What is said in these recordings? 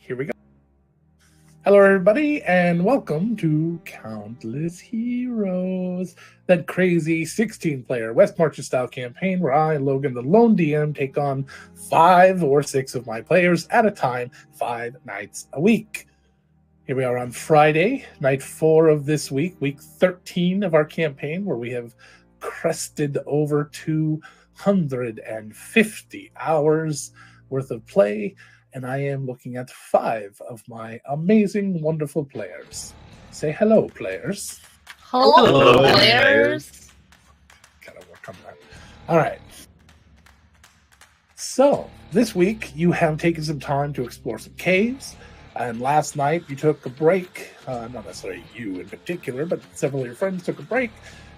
Here we go. Hello, everybody, and welcome to Countless Heroes, that crazy 16-player West Marches style campaign where I, Logan, the lone DM, take on 5 or 6 of my players at a time, 5 nights a week. Here we are on Friday, night 4 of this week 13 of our campaign, where we have crested over 250 hours worth of play. And I am looking at 5 of my amazing, wonderful players. Say hello, players. Hello, players. Gotta work on that. All right. So, this week, you have taken some time to explore some caves. And last night, you took a break. Not necessarily you in particular, but several of your friends took a break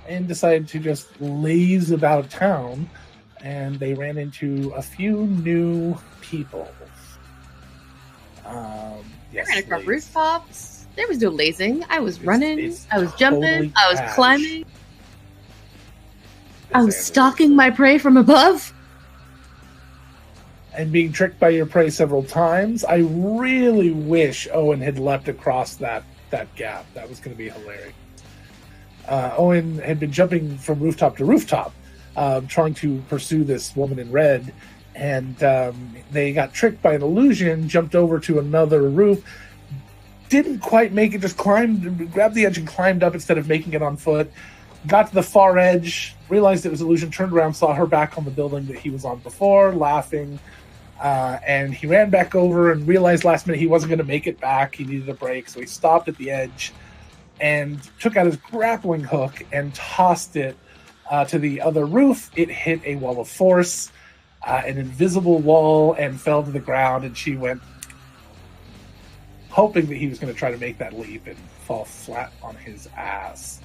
and decided to just laze about town. And they ran into a few new people. I ran across rooftops. There was no lazing. I was running. I was jumping. Totally I was climbing. I was stalking my prey from above. And being tricked by your prey several times. I really wish Owen had leapt across that gap. That was going to be hilarious. Owen had been jumping from rooftop to rooftop, trying to pursue this woman in red. And they got tricked by an illusion, jumped over to another roof, didn't quite make it, just grabbed the edge and climbed up instead of making it on foot, got to the far edge, realized it was an illusion, turned around, saw her back on the building that he was on before, laughing, and he ran back over and realized last minute he wasn't going to make it back. He needed a break, so he stopped at the edge and took out his grappling hook and tossed it to the other roof. It hit a wall of force. An invisible wall, and fell to the ground, and she went, hoping that he was going to try to make that leap and fall flat on his ass.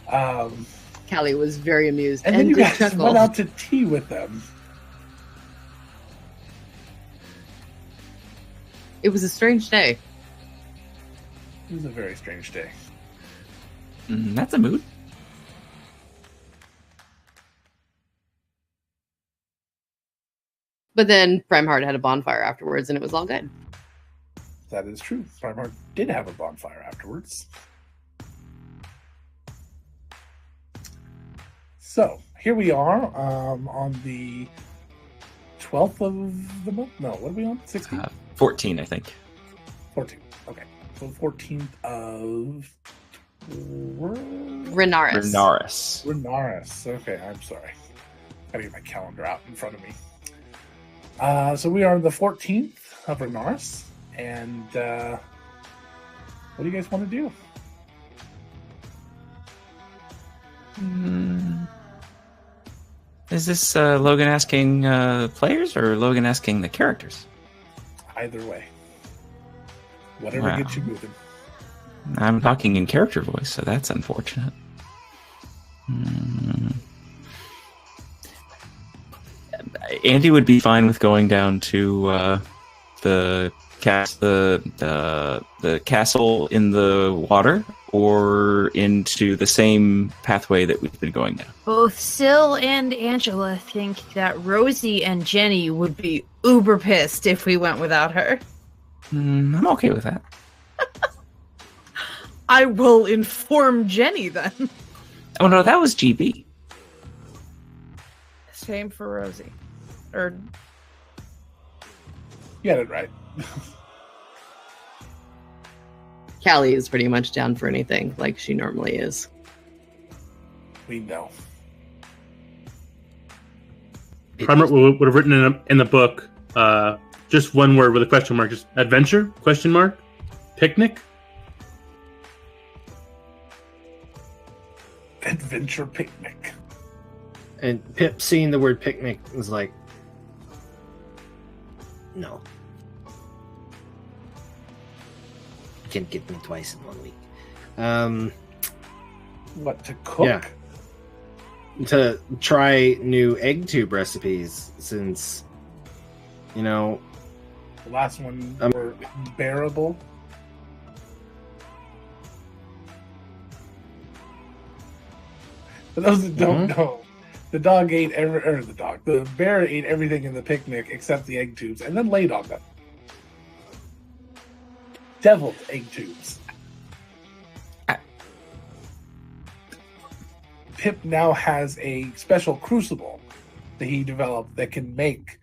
Callie was very amused. And then you guys went out to tea with them. It was a strange day. It was a very strange day. That's a mood. But then Primeheart had a bonfire afterwards, and it was all good. That is true. Primeheart did have a bonfire afterwards. So, here we are on the 12th of the month? No, what are we on? 16th? 14, I think. 14. Okay. So, 14th of... Renaris. Renaris. Okay, I'm sorry. Gotta get my calendar out in front of me. So we are the 14th of Renaris, and what do you guys want to do? Is this Logan asking players or Logan asking the characters? Either way. Whatever gets you moving. I'm talking in character voice, so that's unfortunate. Andy would be fine with going down to the castle in the water, or into the same pathway that we've been going down. Both Syl and Angela think that Rosie and Jenny would be uber pissed if we went without her. I'm okay with that. I will inform Jenny then. Oh no, that was GB. Same for Rosie. You got it right. Callie is pretty much down for anything, like she normally is. We know. Primer would have written in the book just one word with a question mark, just adventure, question mark, picnic. Adventure picnic. And Pip, seeing the word picnic, was like, no. You can't get me twice in 1 week. What, to cook? Yeah. To try new egg tube recipes, since, the last one were bearable. For those that don't know, the bear ate everything in the picnic except the egg tubes, and then laid on them. deviled egg tubes. Pip now has a special crucible that he developed that can make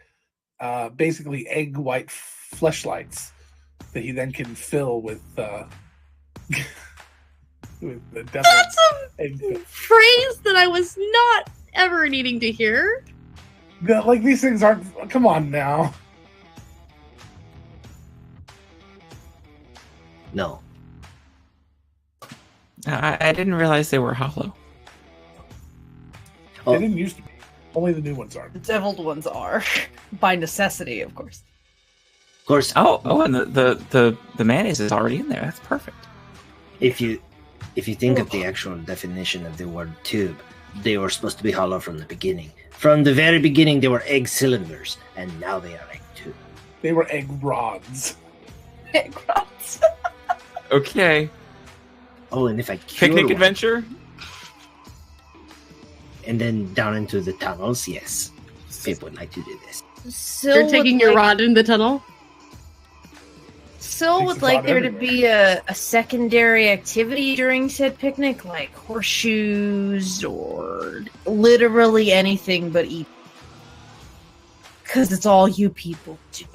basically egg white fleshlights that he then can fill with with the deviled That's a egg. phrase that I was not ever needing to hear. Like these things aren't. Come on now. No. I didn't realize they were hollow. Oh. They didn't used to be. Only the new ones are. The deviled ones are, by necessity, of course. Of course, Oh, and the mayonnaise is already in there. That's perfect. if you think of the actual definition of the word tube, they were supposed to be hollow from the beginning. From the very beginning, they were egg cylinders, and now they are egg tube. They were egg rods. Gross. Okay. Oh, and if I cure Picnic one, adventure? and then down into the tunnels, yes, people would like to do this. Syl You're taking would your like, rod in the tunnel? Syl Takes would his like rod there to everywhere. be a secondary activity during said picnic, like horseshoes or literally anything but eat. Because it's all you people do.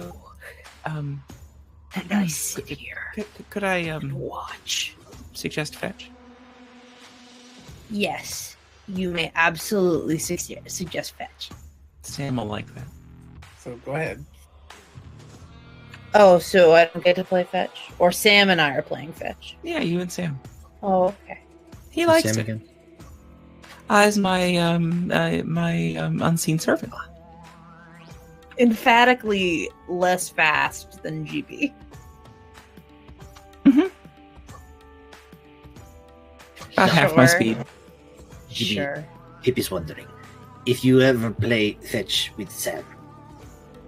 And I sit here Could I and watch. suggest fetch? Yes, you may absolutely suggest fetch. Sam will like that. So go ahead. Oh, so I don't get to play fetch? Or Sam and I are playing fetch? Yeah, you and Sam. Oh, okay. He likes Sam it. again. As my unseen servant. Emphatically less fast than GB. About half my Sure. speed. GB, Sure. Pip is wondering, if you ever play fetch with Sam,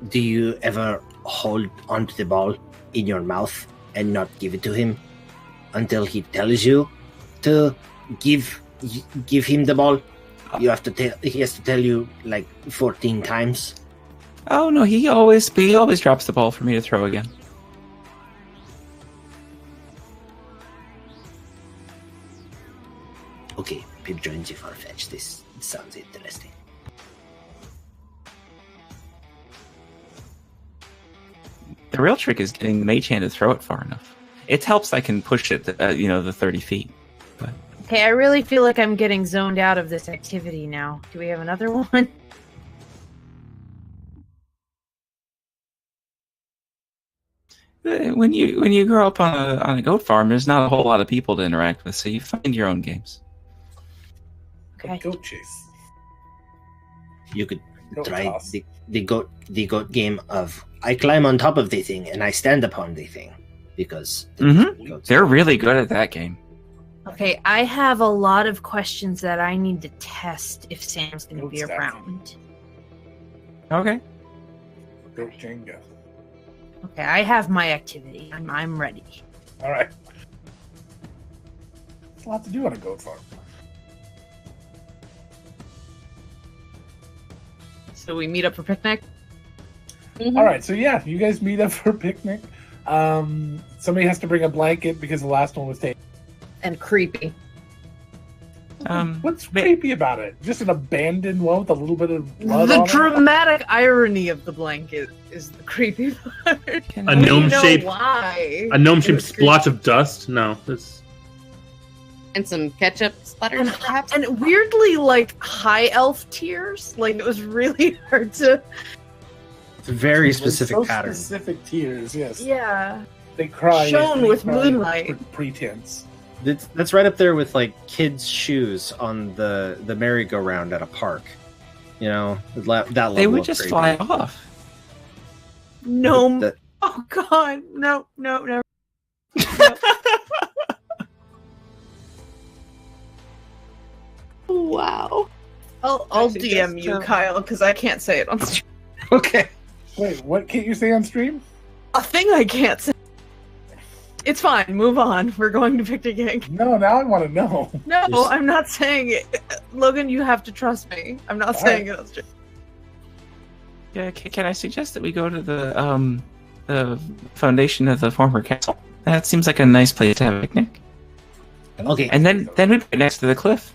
do you ever hold onto the ball in your mouth and not give it to him until he tells you to give him the ball? You have to he has to tell you like 14 times. Oh no, he always drops the ball for me to throw again. Okay, Pip joins you for a fetch. This sounds interesting. The real trick is getting the mage hand to throw it far enough. It helps I can push it, the 30 feet. Okay, I really feel like I'm getting zoned out of this activity now. Do we have another one? When you grow up on a goat farm, there's not a whole lot of people to interact with, so you find your own games. Okay. Goat chase. You could Goat try toss. the goat game of I climb on top of the thing and I stand upon the thing because goats- They're really good at that game. Okay, I have a lot of questions that I need to test if Sam's going to Goat be stacking. around. Okay. Goat Jenga. Okay, I have my activity. I'm ready. All right. There's a lot to do on a goat farm. So we meet up for picnic? Mhm. All right, so yeah, you guys meet up for a picnic. Somebody has to bring a blanket because the last one was taken. And creepy. What's ma- creepy about it? Just an abandoned one with a little bit of blood The on it? dramatic irony of the blanket is the creepy part. Can A I- gnome We know shape- why. A gnome-shaped It's splotch of dust? No, that's And some ketchup splatters, perhaps? And weirdly, like, high elf tears. Like, it was really hard to... It's a very Those specific so pattern. Specific tears, yes. Yeah. They cry. Shown they with cry moonlight. with pretense. That's right up there with like kids' shoes on the merry-go-round at a park. You know, that level. They would of just creepy. fly off. Gnome. That- Oh, God. No. Wow. I'll Actually, DM just, you, Kyle, because I can't say it on stream. Okay. Wait, what can't you say on stream? A thing I can't say. It's fine. Move on. We're going to Picnic Gang. No, now I want to know. No, Just- I'm not saying it. Logan, you have to trust me. I'm not saying it on stream. Yeah, can I suggest that we go to the foundation of the former castle? That seems like a nice place to have a picnic. Okay. And then we'd be next to the cliff.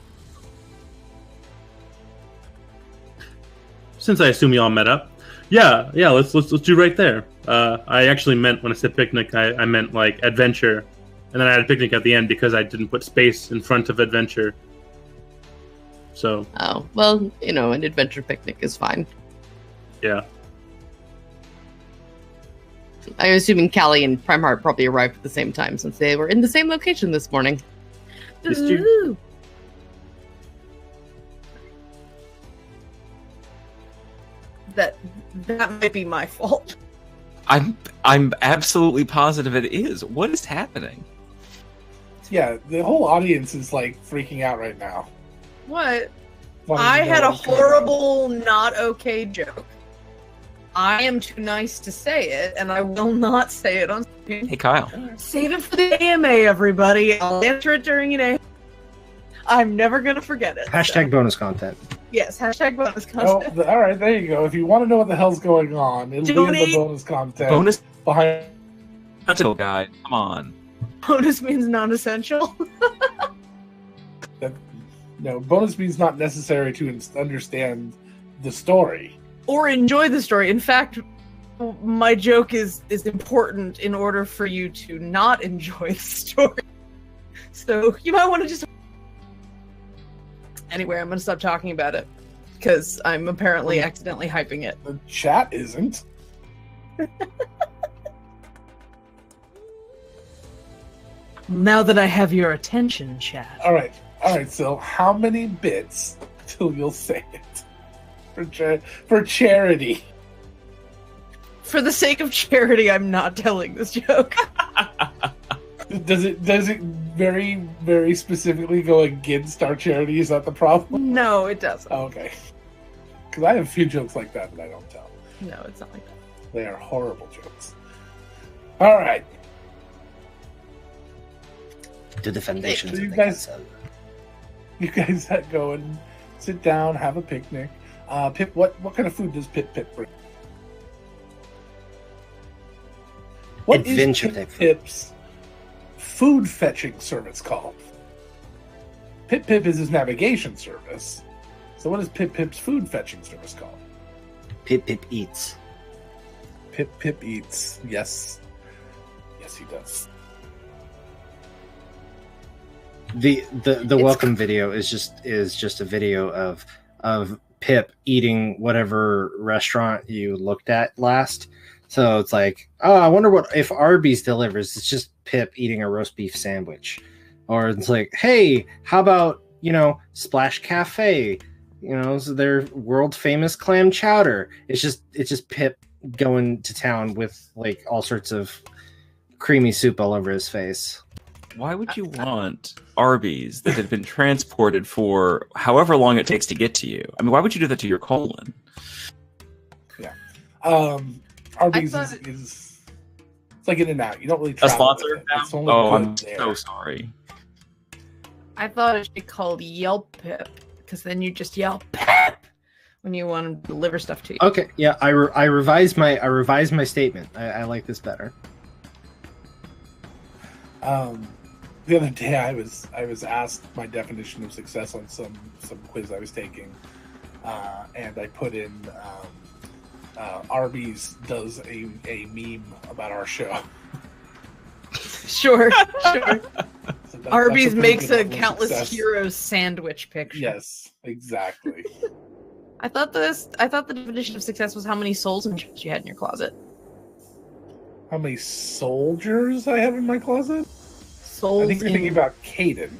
Since I assume you all met up, yeah, let's do right there. I actually meant when I said picnic, I meant like adventure, and then I had a picnic at the end because I didn't put space in front of adventure. So. Oh well, an adventure picnic is fine. Yeah. I'm assuming Callie and Primeheart probably arrived at the same time since they were in the same location this morning. Ooh. That might be my fault. I'm absolutely positive it is. What is happening? Yeah, the whole audience is like freaking out right now. What? Wanting I to know had a what's going on. horrible, not okay joke. I am too nice to say it, and I will not say it on screen. Hey, Kyle. Save it for the AMA, everybody. I'll answer it during an AMA. I'm never going to forget it. Hashtag bonus content. Yes, hashtag bonus Oh, content. all right, there you go. If you want to know what the hell's going on, it'll be in Donate. the bonus content. Bonus behind. guide. Come on. Bonus means non-essential. No, bonus means not necessary to understand the story. Or enjoy the story. In fact, my joke is important in order for you to not enjoy the story. So you might want to just... Anyway, I'm going to stop talking about it. Because I'm apparently accidentally hyping it. The chat isn't. Now that I have your attention, chat. All right. So, how many bits till you'll say it for charity? For the sake of charity, I'm not telling this joke. Does it very, very specifically go against our charity? Is that the problem? No, it doesn't. Oh, okay. Because I have a few jokes like that I don't tell. No, it's not like that. They are horrible jokes. All right. To the foundations So you of the guys- castle. You guys go and sit down, have a picnic. Pip, what kind of food does Pip bring? What is Adventure Pip type food. Pip's food fetching service called? Pip is his navigation service. So what is Pip's food fetching service called? Pip eats. Pip eats. Yes. Yes, he does. The welcome video is just a video of Pip eating whatever restaurant you looked at last. So it's like, oh, I wonder what if Arby's delivers. It's just Pip eating a roast beef sandwich, or it's like, hey, how about Splash Cafe? So their world famous clam chowder. It's just Pip going to town with like all sorts of creamy soup all over his face. Why would you want Arby's that had been transported for however long it takes to get to you? I mean, why would you do that to your colon? Yeah. Arby's I thought is it's like In-N-Out. You don't really A travel sponsor with it. now? It's only Oh, good I'm there. so sorry. I thought it should be called Yelp Pip, because then you just yell Pip when you want to deliver stuff to you. Okay, yeah, I revised my statement. I like this better. The other day, I was asked my definition of success on some quiz I was taking, and I put in Arby's does a meme about our show. Sure. So that's Arby's pretty makes good a level of countless success. heroes sandwich picture. Yes, exactly. I thought the definition of success was how many souls and jars you had in your closet. How many soldiers I have in my closet? Souls I think you're thinking about Caden.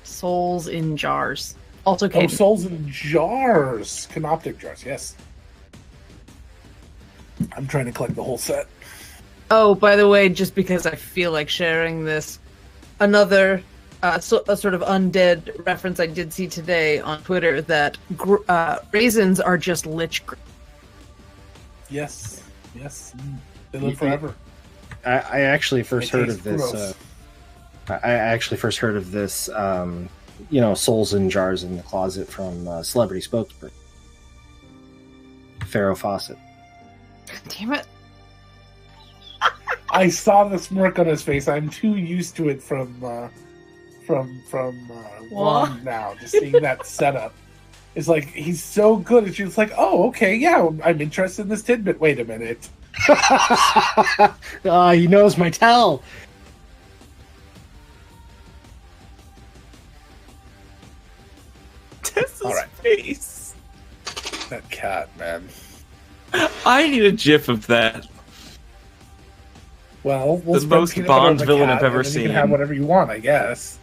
souls in jars. Also, Oh, Caden. souls in jars. Canoptic jars, yes. I'm trying to collect the whole set. Oh, by the way, just because I feel like sharing this, another a sort of undead reference I did see today on Twitter that raisins are just lich. Yes. They live forever. I actually first They heard taste of this. gross. I actually first heard of this. Souls in jars in the closet from celebrity spokesperson Farrah Fawcett. Damn it! I saw the smirk on his face. I'm too used to it from Ron now. Just seeing that setup. It's like he's so good. And she's like, oh, okay, yeah, I'm interested in this tidbit. Wait a minute. He knows my tell. Tessa's All right. face. That cat, man. I need a gif of that. Well, we'll The spend most peanut butter on Bond the villain cat, I've ever and then you seen. can have whatever you want, I guess.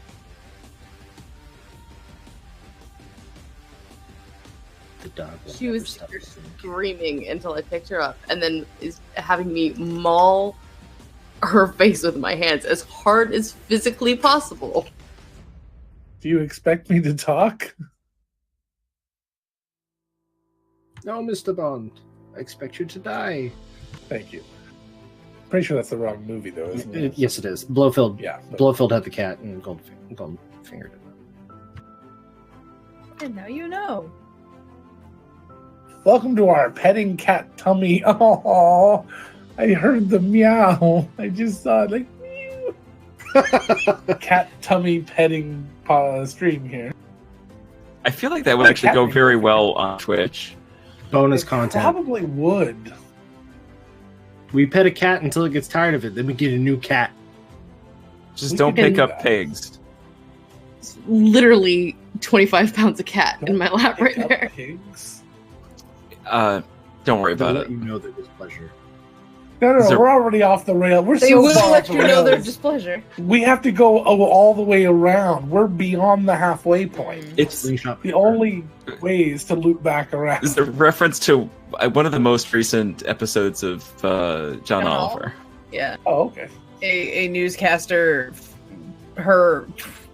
The dog. She was screaming until I picked her up, and then is having me maul her face with my hands as hard as physically possible. Do you expect me to talk? No, Mr. Bond. I expect you to die. Thank you. Pretty sure that's the wrong movie, though, isn't it? Yes, it is. Blofeld. Yeah. but- Blofeld had the cat, and Goldfinger did not. And now you know. Welcome to our petting cat tummy. Oh, I heard the meow. I just saw it like meow. Cat tummy petting stream here. I feel like that would actually go very well on Twitch. Bonus It content. Probably would. We pet a cat until it gets tired of it. Then we get a new cat. Just We don't can pick do up that. pigs. It's literally 25 pounds of cat in my lap right Pick up there. pigs. Don't worry They'll about let it. you know their displeasure. No, Is there- we're already off the rail. We're They so will far let off the you know their rails. displeasure. We have to go all the way around. We're beyond the halfway point. It's Screenshot. The only way is to loop back around. is the reference to one of the most recent episodes of John Oliver. Yeah. Oh, okay. A newscaster, her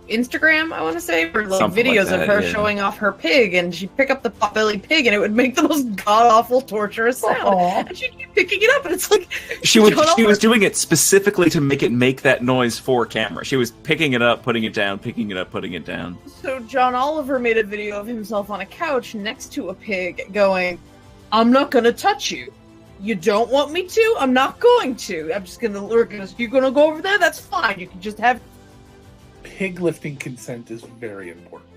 Instagram, I want to say, for like Something like videos that, of her yeah. showing off her pig, and she'd pick up the potbelly pig, and it would make the most god awful torturous sound. Aw. And she'd keep picking it up, and it's like She John was Oliver- doing it specifically to make that noise for camera. She was picking it up, putting it down, picking it up, putting it down. So John Oliver made a video of himself on a couch next to a pig, going, "I'm not gonna touch you. You don't want me to? I'm not going to. I'm just gonna lurk. You're gonna go over there? That's fine. You can just have." Pig lifting consent is very important.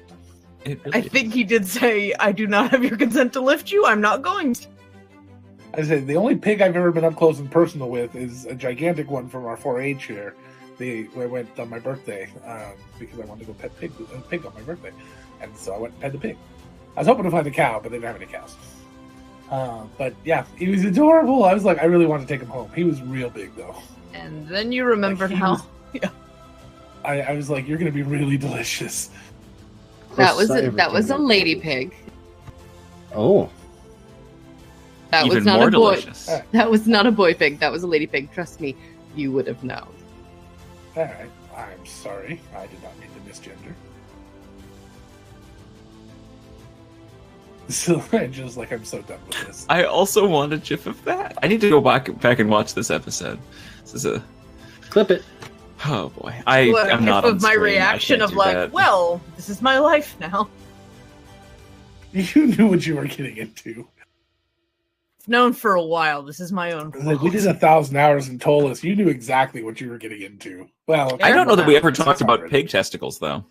It I really think he did say, "I do not have your consent to lift you. I'm not going to." I said the only pig I've ever been up close and personal with is a gigantic one from our 4-H here. I went on my birthday because I wanted to go pet a pig on my birthday, and so I went and pet the pig. I was hoping to find a cow, but they didn't have any cows. But yeah, he was adorable. I was like, I really wanted to take him home. He was real big though. And then you remembered Like, he how. was- I was like, you're gonna be really delicious. That was Closest I that was a ever lady came. pig. Oh. That even was not more a boy. delicious. That was not a boy pig. That was a lady pig. Trust me, you would have known. All right, I'm sorry. I did not mean to misgender. So Angela's like, I'm so done with this. I also want a gif of that. I need to go back and watch this episode. This is a Clip it. oh boy. What, I'm not on of my screen. I reaction can't of do like, that. well, this is my life now. You knew what you were getting into. I've known for a while. This is my own. It was like, we did 1,000 hours and told us you knew exactly what you were getting into. Well, I don't know that we ever It's talked about already- pig testicles though.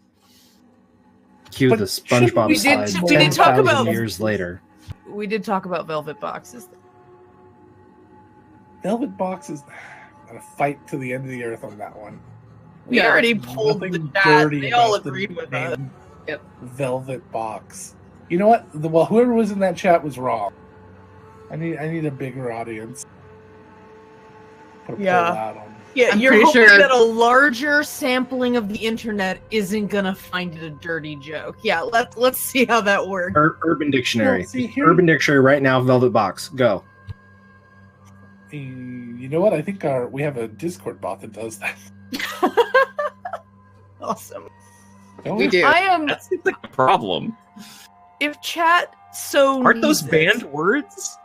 Cue But the shouldn't SpongeBob we slide. did- we did talk 10,000 about- years later. We did talk about velvet boxes. Velvet Box is gonna fight to the end of the earth on that one. We Yeah. already pulled the Nothing chat. dirty They all about the agreed with name us. Yep. Velvet Box. You know what? Well, whoever was in that chat was wrong. I need a bigger audience. Put a poll Yeah. out on. Yeah, I'm you're pretty hoping sure- that a larger sampling of the internet isn't gonna find it a dirty joke. Yeah, let's see how that works. Urban Dictionary. Well, see, here- Urban Dictionary right now. Velvet box. Go. You know what? I think we have a Discord bot that does that. Awesome. Don't We do. I am. That seems like a problem. If chat so Aren't those needs it- banned words?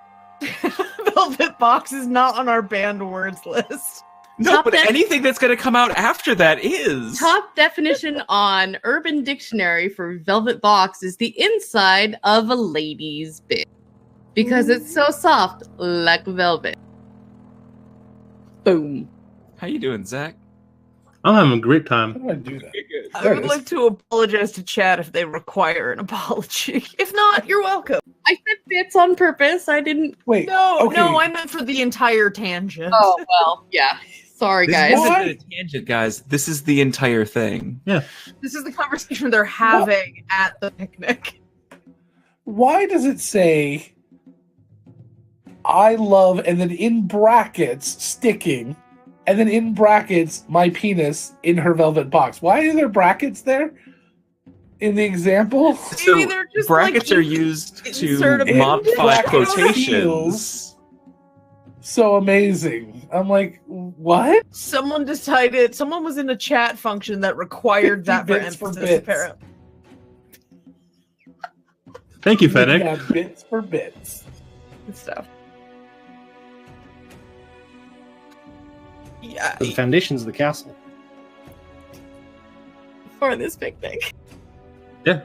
Velvet Box is not on our banned words list. No, Top but def- anything that's going to come out after that is. Top definition on Urban Dictionary for velvet box is the inside of a lady's bit because it's so soft like velvet. Boom. How you doing, Zach? I'm having a great How time. do I do that? Good. I There it would is. like to apologize to Chad if they require an apology. If not, you're welcome. I said bits on purpose. I didn't. Wait. No, okay. no, I meant for the entire tangent. Oh well, yeah. Sorry, This guys. isn't a tangent, guys. This is the entire thing. This is the conversation they're having at the picnic. Why does it say I love and then in brackets sticking and then in brackets my penis in her velvet box? Why are there brackets there in the example? Maybe they're just brackets like, are used insert to a modify bracket quotations. feels so amazing. I'm like, what? someone was in a chat function that required 50 that for bits for emphasis, bits. apparently. Thank you, Fennec. Yeah, bits for bits. And stuff. Yeah, The foundations of the castle. For this picnic. Yeah.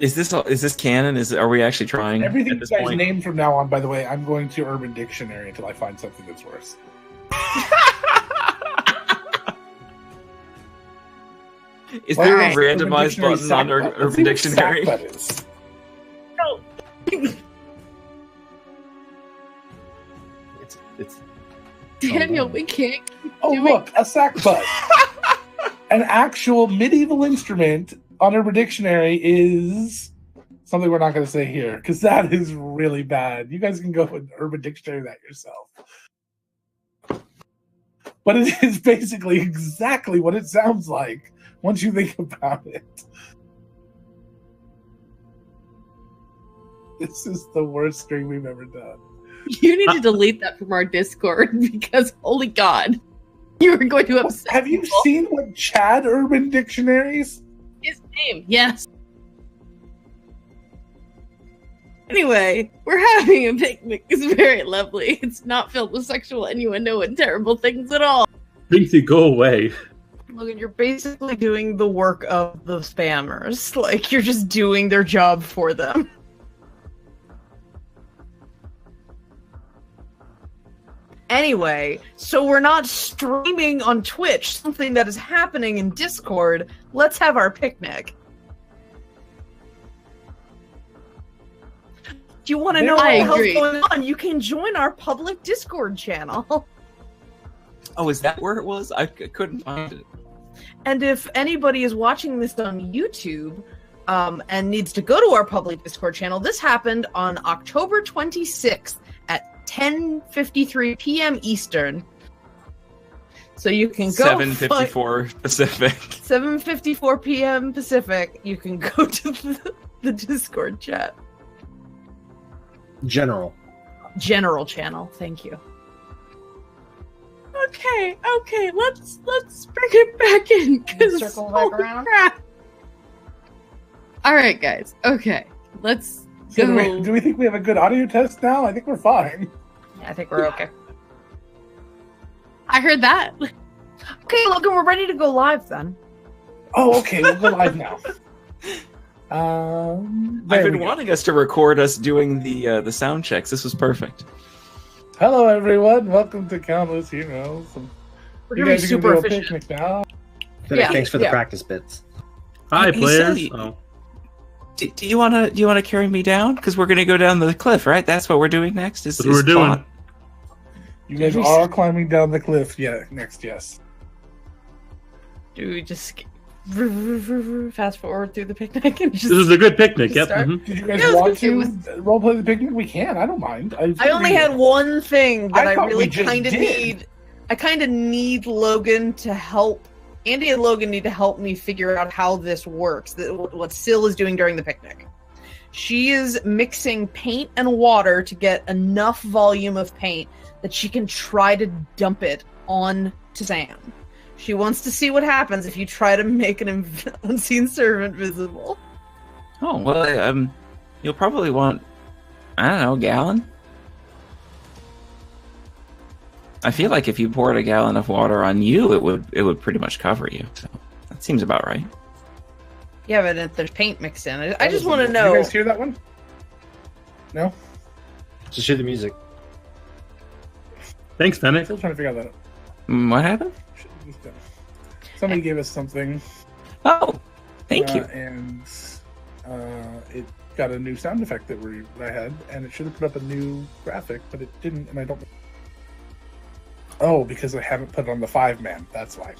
Is this canon? Are we actually trying? Everything at you this guys point? name from now on, by the way, I'm going to Urban Dictionary until I find something that's worse. Is there Alright. a Urban randomized Dictionary button on sackbut. Let's Urban see what Dictionary? sackbut is. It's Daniel, we can't. Oh, Doing- look, a sackbut. An actual medieval instrument on Urban Dictionary is something we're not going to say here because that is really bad. You guys can go and Urban Dictionary that yourself. But it is basically exactly what it sounds like once you think about it. This is the worst stream we've ever done. You need to delete that from our Discord because, holy God, you are going to upset. Have you people. seen what Chad Urban Dictionaries? His name? Yes. Anyway, we're having a picnic. It's very lovely. It's not filled with sexual innuendo and terrible things at all. Binksy, go away. Logan, you're basically doing the work of the spammers. Like, you're just doing their job for them. Anyway, so we're not streaming on Twitch, something that is happening in Discord. Let's have our picnic. Do you want to know what I the hell's agree. going on? You can join our public Discord channel. Oh, is that where it was? I couldn't find it. And if anybody is watching this on YouTube and needs to go to our public Discord channel, this happened on October 26th at 10:53 p.m. Eastern. So you can go 7:54 Pacific. 7:54 p.m. Pacific. You can go to the Discord chat. general. General channel. Thank you. Okay, let's bring it back in. 'cause Circle back holy around? crap. All right, guys. Okay, let's So go. do we think we have a good audio test now? I think we're fine. Yeah, I think we're okay. I heard that. Okay, Logan, we're ready to go live then. Oh, okay. We'll go live now. I've There we been go. wanting us to record us doing the sound checks. This was perfect. Hello, everyone. Welcome to Countless Heroes. We're You gonna be guys are super gonna do a efficient. picnic now. Fennec, Yeah, thanks for the yeah. practice bits. Hi, Hey, players. Sally. Oh. Do you wanna carry me down? Because we're gonna go down the cliff, right? That's what we're doing next. That's what we're doing. plot. You guys are climbing down the cliff. Yeah, next, yes. Do we just fast forward through the picnic and just? This is a good picnic. Yep. Start. mhm. Did you guys Yeah, I was want gonna to roleplay the picnic? We can. I don't mind. I only had one thing that I I thought we really just kind of did. need. I kind of need Logan to help. Andy and Logan need to help me figure out how this works. What Syl is doing during the picnic. She is mixing paint and water to get enough volume of paint that she can try to dump it on to Sam. She wants to see what happens if you try to make an unseen servant visible. Oh well, you'll probably want, I don't know, a gallon. I feel like if you poured a gallon of water on you, it would pretty much cover you. So that seems about right. Yeah, but if there's paint mixed in, I That just was want to Did know. you guys hear that one? No? Just hear the music. Thanks, Fennec. Still trying to figure out that. What happened? Somebody gave us something. Oh, thank you. And it got a new sound effect that I had, and it should have put up a new graphic, but it didn't, and I don't. Oh, because I haven't put it on the 5-man. That's why.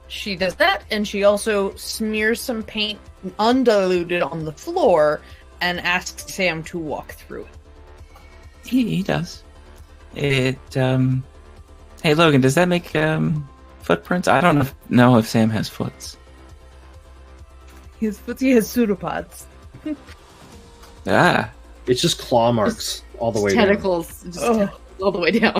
She does that, and she also smears some paint undiluted on the floor and asks Sam to walk through it. He does. It, Hey, Logan, does that make, footprints? I don't know if Sam has foots. He has pseudopods. Ah. It's just claw marks all the way Tentacles, just tentacles all the way down.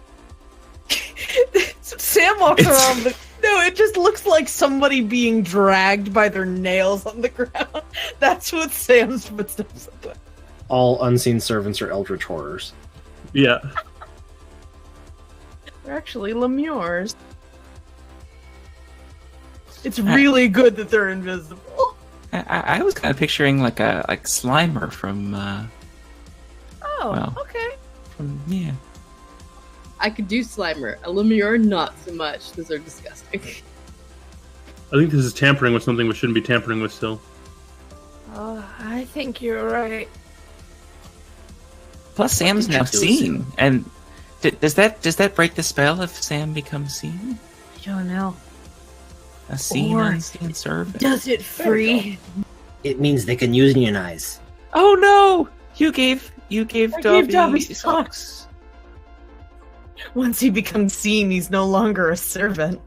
Sam walks around the... No, it just looks like somebody being dragged by their nails on the ground. That's what Sam's footsteps look like. All unseen servants are eldritch horrors. Yeah. They're actually lemures. It's really good that they're invisible. I was kind of picturing like Slimer from, Okay. yeah. I could do Slimer. A Lemure, not so much. Those are disgusting. I think this is tampering with something we shouldn't be tampering with still. I think you're right. Plus, Sam's now seen, and does that break the spell if Sam becomes seen? I don't know. A seen, unseen servant. Does it free? It means they can unionize. Oh no! You gave Dobby socks. Once he becomes seen, he's no longer a servant.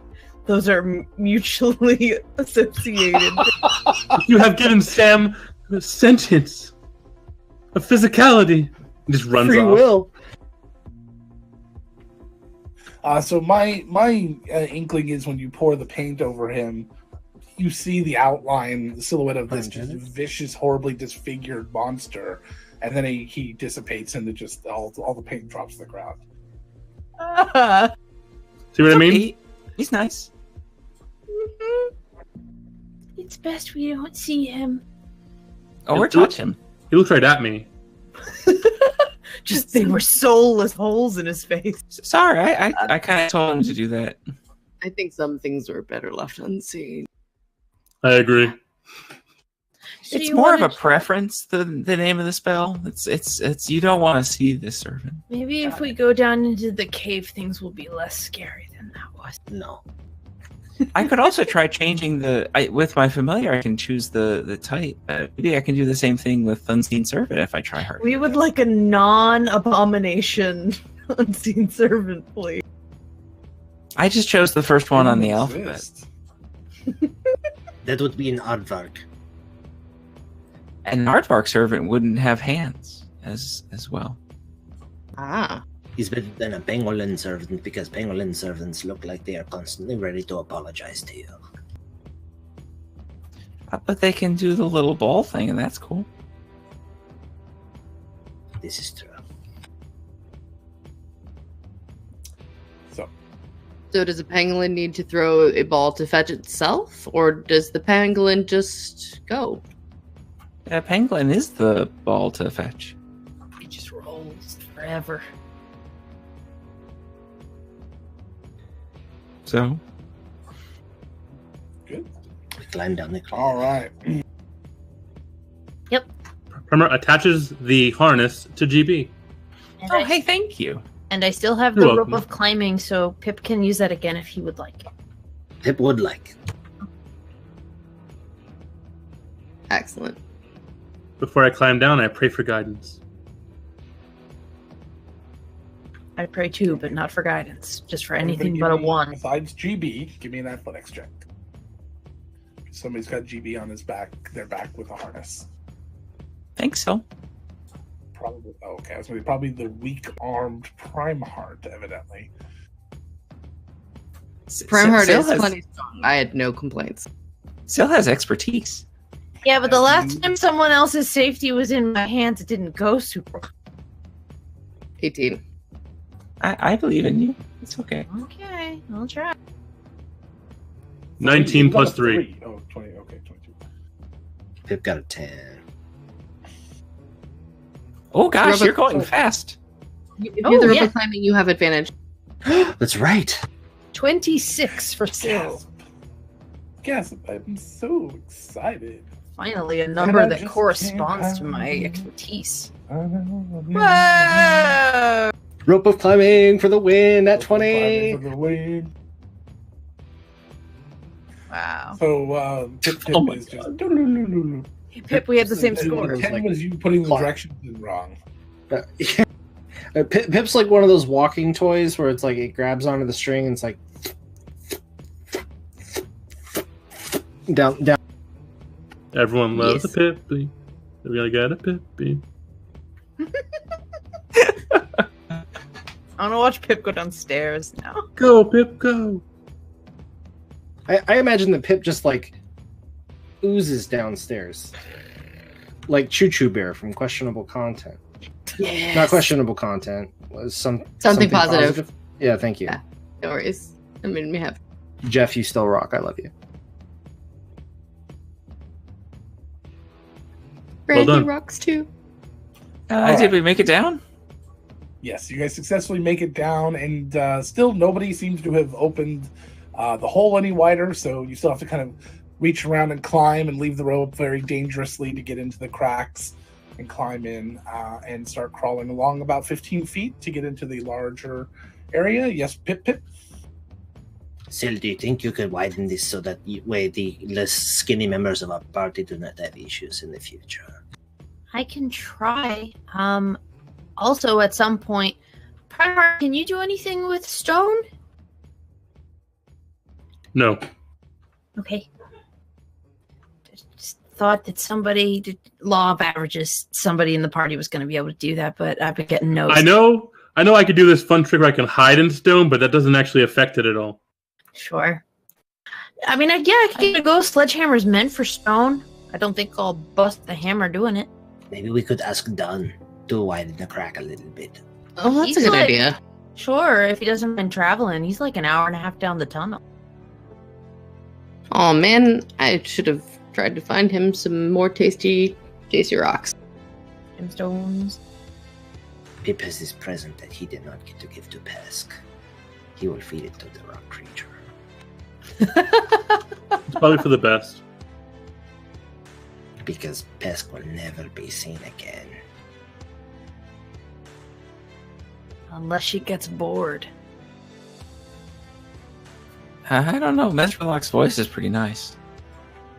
Those are mutually associated. You have given Sam a sentience, a physicality. He just runs Free off. will. So my inkling is when you pour the paint over him, you see the outline, the silhouette of this just vicious, horribly disfigured monster, and then he dissipates into just all the paint drops to the ground. See what I mean? Okay. He's nice. It's best we don't see him. Or touch him. He looks right at me. Just they were soulless holes in his face. Sorry, I kind of told him to do that. I think some things were better left unseen. I agree. So It's you more of a wanted- preference. The name of the spell. It's you don't want to see this servant. Maybe if we go down into the cave, things will be less scary than that was. No. I could also try changing with my familiar. I can choose the type. Maybe I can do the same thing with unseen servant if I try hard. We would like a non-abomination unseen servant, please. I just chose the first one on the alphabet. Exist. That would be an aardvark. And an aardvark servant wouldn't have hands as well. Ah. He's better than a pangolin servant because pangolin servants look like they are constantly ready to apologize to you. But they can do the little ball thing, and that's cool. This is true. So does a pangolin need to throw a ball to fetch itself, or does the pangolin just go? Pangolin is the ball to fetch. It just rolls forever. So Good. We climb down the cliff. All right. Primer attaches the harness to GB. And oh, I, hey, thank you. and I still have You're the welcome. rope of climbing, so Pip can use that again if he would like. Pip would like. Excellent. Before I climb down, I pray for guidance. I pray too, but not for guidance. Just for anything Everybody but a give me- 1. Besides GB, give me an athletics check. Somebody's got GB on their back with a harness. Think so. Probably. Oh, okay. I was going to be probably the weak-armed prime heart, evidently. Prime Heart Sil is has- plenty strong. I had no complaints. Sil has expertise. Yeah, but the last time someone else's safety was in my hands, it didn't go super. 18. I believe in you. It's okay. Okay, I'll try. 19 You got plus a 3. Oh, 20. Okay, 22. Pip got a 10. Oh gosh, Robo- you're going fast. If you're the yeah. rope climbing, you have advantage. That's right. 26 for skill. Gasp. I'm so excited. Finally, a And number I that just corresponds can't to my hide. expertise. Whoa! Rope of climbing for the win at 20. For the win. Wow. So Pip Oh my is just. Hey, Pip, we have the same And score. 10 was you putting the Clark. directions in wrong. Pip's like one of those walking toys where it's like it grabs onto the string and it's like down. Everyone loves Yes. a Pippi. We gotta get a Pippi. I want to watch Pip go downstairs now. Go, Pip, go. I imagine that Pip just like oozes downstairs, like Choo Choo Bear from Questionable Content. Yeah. Not questionable content. Was Something positive. Yeah, thank you, Yeah. No worries. I made me happy. Jeff. You still rock. I love you. Brandy done. rocks too. Did we make it down? Yes, you guys successfully make it down, and still nobody seems to have opened the hole any wider, so you still have to kind of reach around and climb and leave the rope very dangerously to get into the cracks and climb in and start crawling along about 15 feet to get into the larger area. Yes, Pip. Sil, do you think you could widen this so that way the less skinny members of our party do not have issues in the future? I can try. Also, at some point, Primarch, can you do anything with stone? No. Okay. Just thought that somebody, law of averages, somebody in the party was going to be able to do that, but I've been getting no's. I know I could do this fun trick where I can hide in stone, but that doesn't actually affect it at all. Sure. I mean, I could give it a go. Sledgehammer's meant for stone. I don't think I'll bust the hammer doing it. Maybe we could ask Dunn to widen the crack a little bit. Oh, that's He's a good like- idea. Sure, if he doesn't mind traveling. He's like an hour and a half down the tunnel. Oh man, I should have tried to find him some more tasty rocks. Gemstones. Pip has this present that he did not get to give to Pesk. He will feed it to the rock creature. It's probably for the best. Because Pesk will never be seen again. Unless she gets bored. I don't know. Mesmerlock's voice is pretty nice.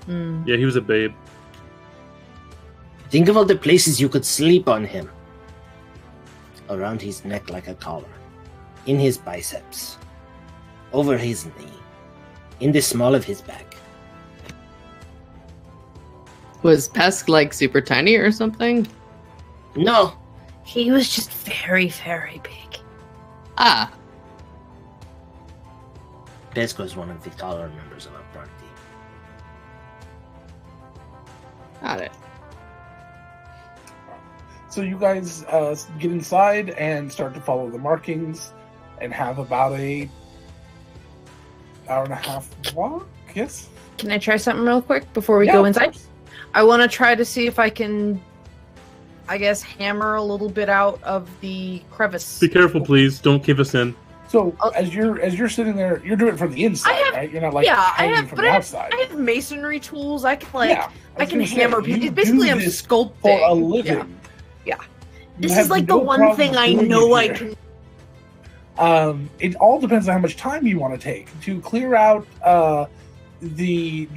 Hmm. Yeah, he was a babe. Think of all the places you could sleep on him. Around his neck like a collar. In his biceps. Over his knee. In the small of his back. Was Pesk like super tiny or something? No! He was just very, very big. Ah, Pesk was one of the taller members of our party. got it. So you guys get inside and start to follow the markings and have about a hour and a half walk. Yes. Can I try something real quick before we Yeah, go of inside? course. I want to try to see if I can, I guess, hammer a little bit out of the crevice. Be careful, please. Don't give us in. So Oh. as you're sitting there, you're doing it from the inside, I have- right? You're not like yeah, I hanging have, from but the I have, outside. I have masonry tools. I can like, Yeah, I was can gonna say, hammer. you It's basically do I'm this sculpting for a living. Yeah. You This have is like no the one problem thing I doing know it I here. can. It all depends on how much time you want to take to clear out the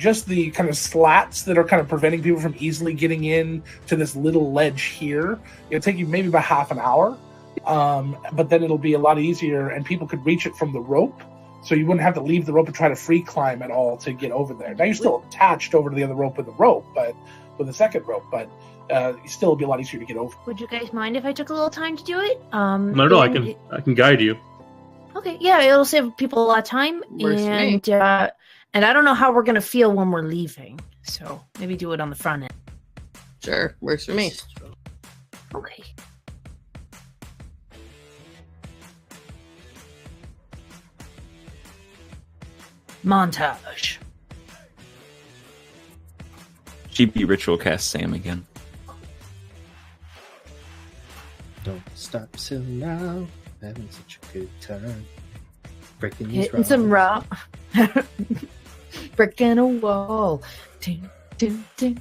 kind of slats that are kind of preventing people from easily getting in to this little ledge here. It'll take you maybe about half an hour, but then it'll be a lot easier, and people could reach it from the rope, so you wouldn't have to leave the rope and try to free climb at all to get over there. Now you're still attached over to the other rope with the rope, but with a second rope, but still it'll be a lot easier to get over. Would you guys mind if I took a little time to do it? Not at all. and- I can guide you. Okay, yeah, it'll save people a lot of time, Works for me. and I don't know how we're gonna feel when we're leaving, so maybe do it on the front end. Sure, works for me. Okay. Montage. GB ritual cast Sam again. stop Sil now. Having such a good time. Breaking these Hitting some rock. Breaking a wall. Ding, ding, ding.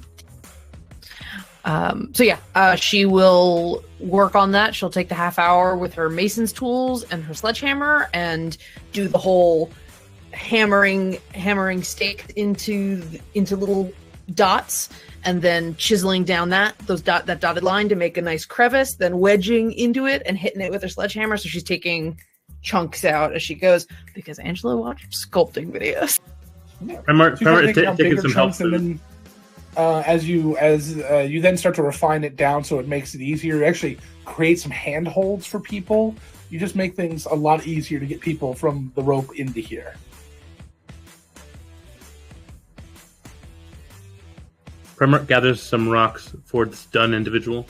She will work on that. She'll take the half hour with her mason's tools and her sledgehammer and do the whole hammering stakes into little dots, and then chiseling down that dotted line to make a nice crevice, then wedging into it and hitting it with her sledgehammer. So she's taking chunks out as she goes, because Angela watched sculpting videos. Taking some help. And then, as you then start to refine it down so it makes it easier, you actually create some handholds for people. You just make things a lot easier to get people from the rope into here. Primark gathers some rocks for this done individual.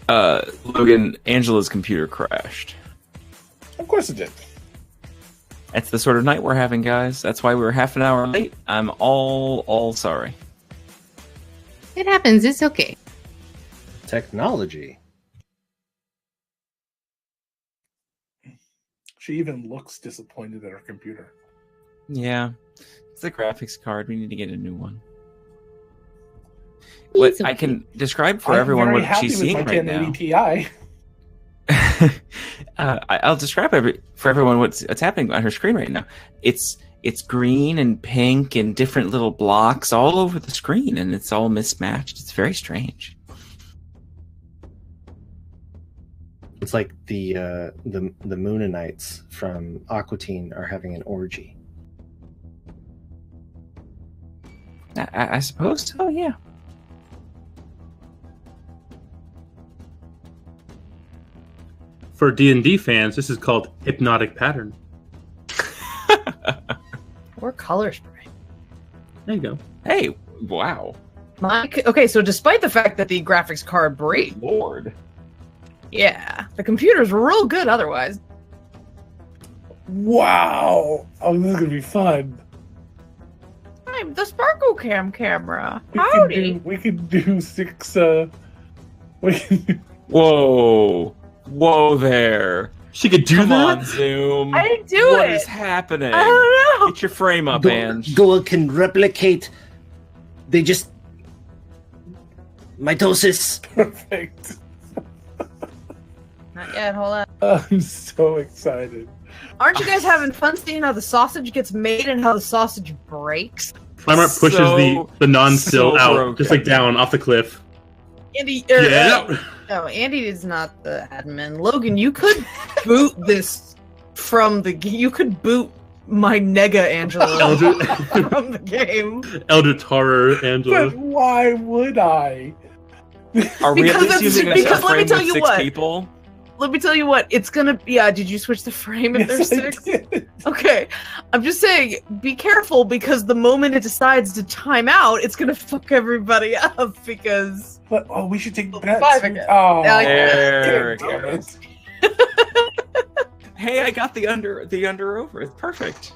Logan, Angela's computer crashed. Of course it did. That's the sort of night we're having, guys. That's why we were half an hour late. I'm all sorry. It happens. It's okay. Technology. She even looks disappointed at her computer. Yeah. It's the graphics card. We need to get a new one. What I can describe for everyone what she's seeing right now. Ti. I'll describe for everyone what's happening on her screen right now. It's green and pink and different little blocks all over the screen, and it's all mismatched. It's very strange. It's like the Moonanites from Aqua Teen are having an orgy. I suppose so. Yeah. For D&D fans, this is called hypnotic pattern. Or color spray. There you go. Hey, wow. Okay, so despite the fact that the graphics card breaks, Lord. yeah, the computer's real good otherwise. Wow! Oh, this is gonna be fun. I'm the Sparkle Cam camera. Howdy. We could do 6. We can Whoa there. She could do Come that? on, Zoom. I didn't do What it. is happening? I don't know. Get your frame up, Ange. Goa can replicate. They just mitosis. Perfect. Not yet. Hold on. I'm so excited. Aren't you guys having fun seeing how the sausage gets made and how the sausage breaks? Primark pushes the non-still so out, broken. just like down off the cliff. Andy, Yeah. no, Andy is not the admin. Logan, you could boot this from the. You could boot my nega Angela from the game. Elder Tarer, Angela. But why would I? Are we at Because least using a because let me frame tell with you 6 what. people? Let me tell you what. It's gonna. Yeah. Did you switch the frame if there's Yes, I 6? did. Okay, I'm just saying, be careful because the moment it decides to time out, it's gonna fuck everybody up because. But we should take bets. 5 again. Oh, There it damn goes. Hey, I got the under over. It's perfect.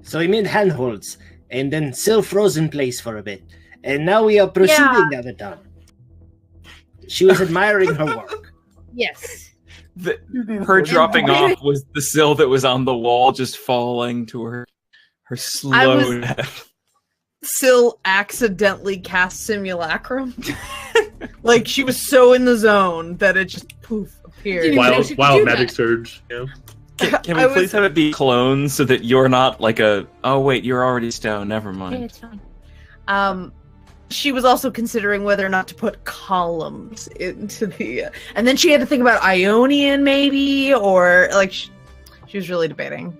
So he made handholds, and then Sil froze in place for a bit, and now we are proceeding out of town. She was admiring her work. Yes. Her dropping off was the sill that was on the wall, just falling to her slow death. Sil accidentally cast Simulacrum. Like she was so in the zone that it just poof appeared. Wild magic surge. Yeah. Can we please have it be clones so that you're not like a... Oh, wait, you're already stone. Never mind. Yeah, it's fine. She was also considering whether or not to put columns into the... and then she had to think about Ionian, maybe, or... like, she was really debating.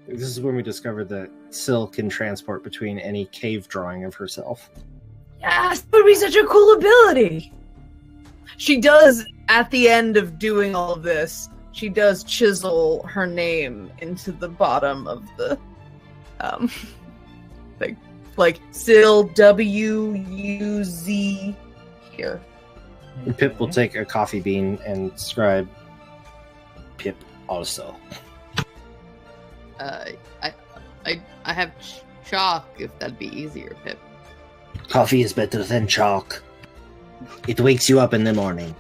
This is when we discovered that Sil can transport between any cave drawing of herself. Yes, that would be such a cool ability! She does, at the end of doing all of this, she does chisel her name into the bottom of the thing. Like Sil W-U-Z here. And Pip will take a coffee bean and scribe Pip also. I have chalk if that'd be easier, Pip. Coffee is better than chalk. It wakes you up in the morning.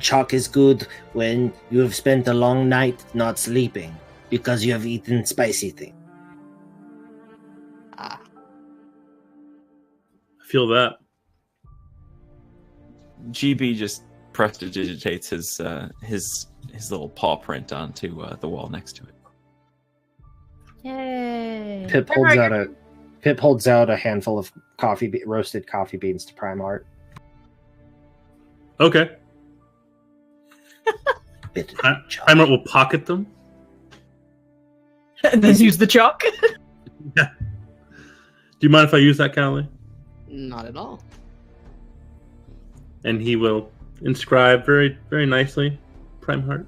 Chalk is good when you have spent a long night not sleeping because you have eaten spicy things. Ah, I feel that. GB just prestidigitates his little paw print onto the wall next to it. Yay! Pip holds out a handful of roasted coffee beans to Primart. Okay. Bit of I chalk. will pocket them. And then use the chalk. Do you mind if I use that, Callie? not at all. And he will inscribe very, very nicely, Prime Heart.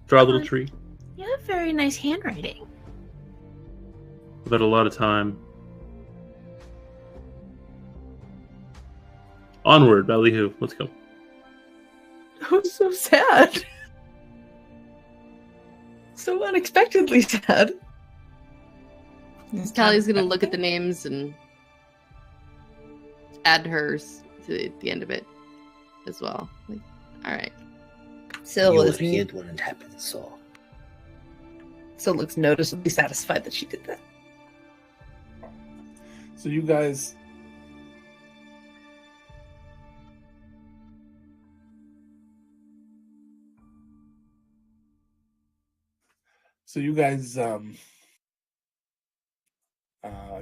Draw a little tree. You have very nice handwriting. I've had a lot of time. Onward, Ballyhoo. Let's go. Oh, so sad. So unexpectedly sad. Callie's gonna look at the names and add hers to the end of it as well. Like, all right. Syl You were is here when it happened, so Syl looks noticeably satisfied that she did that. So you guys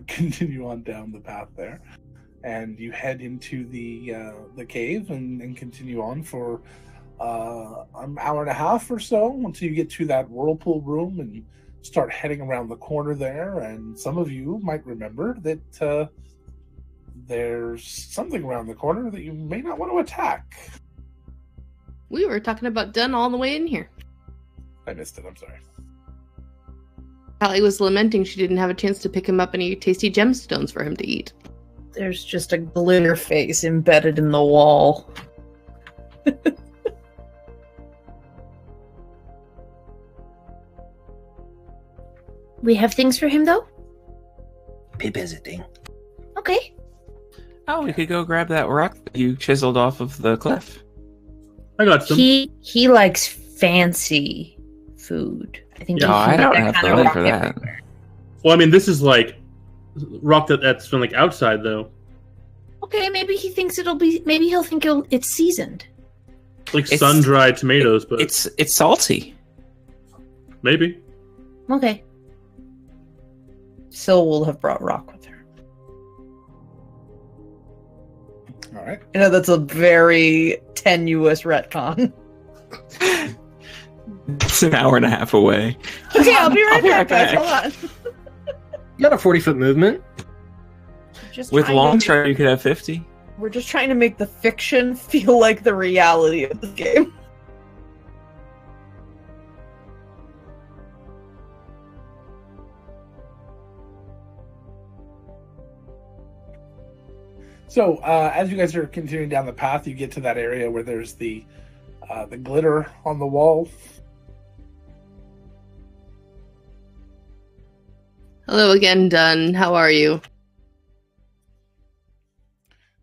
continue on down the path there, and you head into the cave and continue on for an hour and a half or so until you get to that whirlpool room and start heading around the corner there. And some of you might remember that there's something around the corner that you may not want to attack. We were talking about Dunn all the way in here. I missed it. I'm sorry. Callie was lamenting she didn't have a chance to pick him up any tasty gemstones for him to eat. There's just a glitter face embedded in the wall. We have things for him, though? Pip has a thing. Okay. Oh, we could go grab that rock that you chiseled off of the cliff. I got some. He likes fancy food. I think. No, he I can don't get have kind the of money rock for that. everywhere. Well, I mean, this is like rock that's from like outside, though. Okay, maybe he thinks it'll be. Maybe he'll think it's seasoned. Like It's- sun-dried tomatoes, but It's salty. maybe. Okay. Syl will have brought rock with her. All right. I know that's a very tenuous retcon. It's an hour and a half away. Okay, I'll be right I'll be back, right guys. back. Hold on. You got a 40-foot movement. Just With trying to long make- stride, you could have 50. We're just trying to make the fiction feel like the reality of this game. So as you guys are continuing down the path, you get to that area where there's the glitter on the wall. Hello again, Dunn. How are you?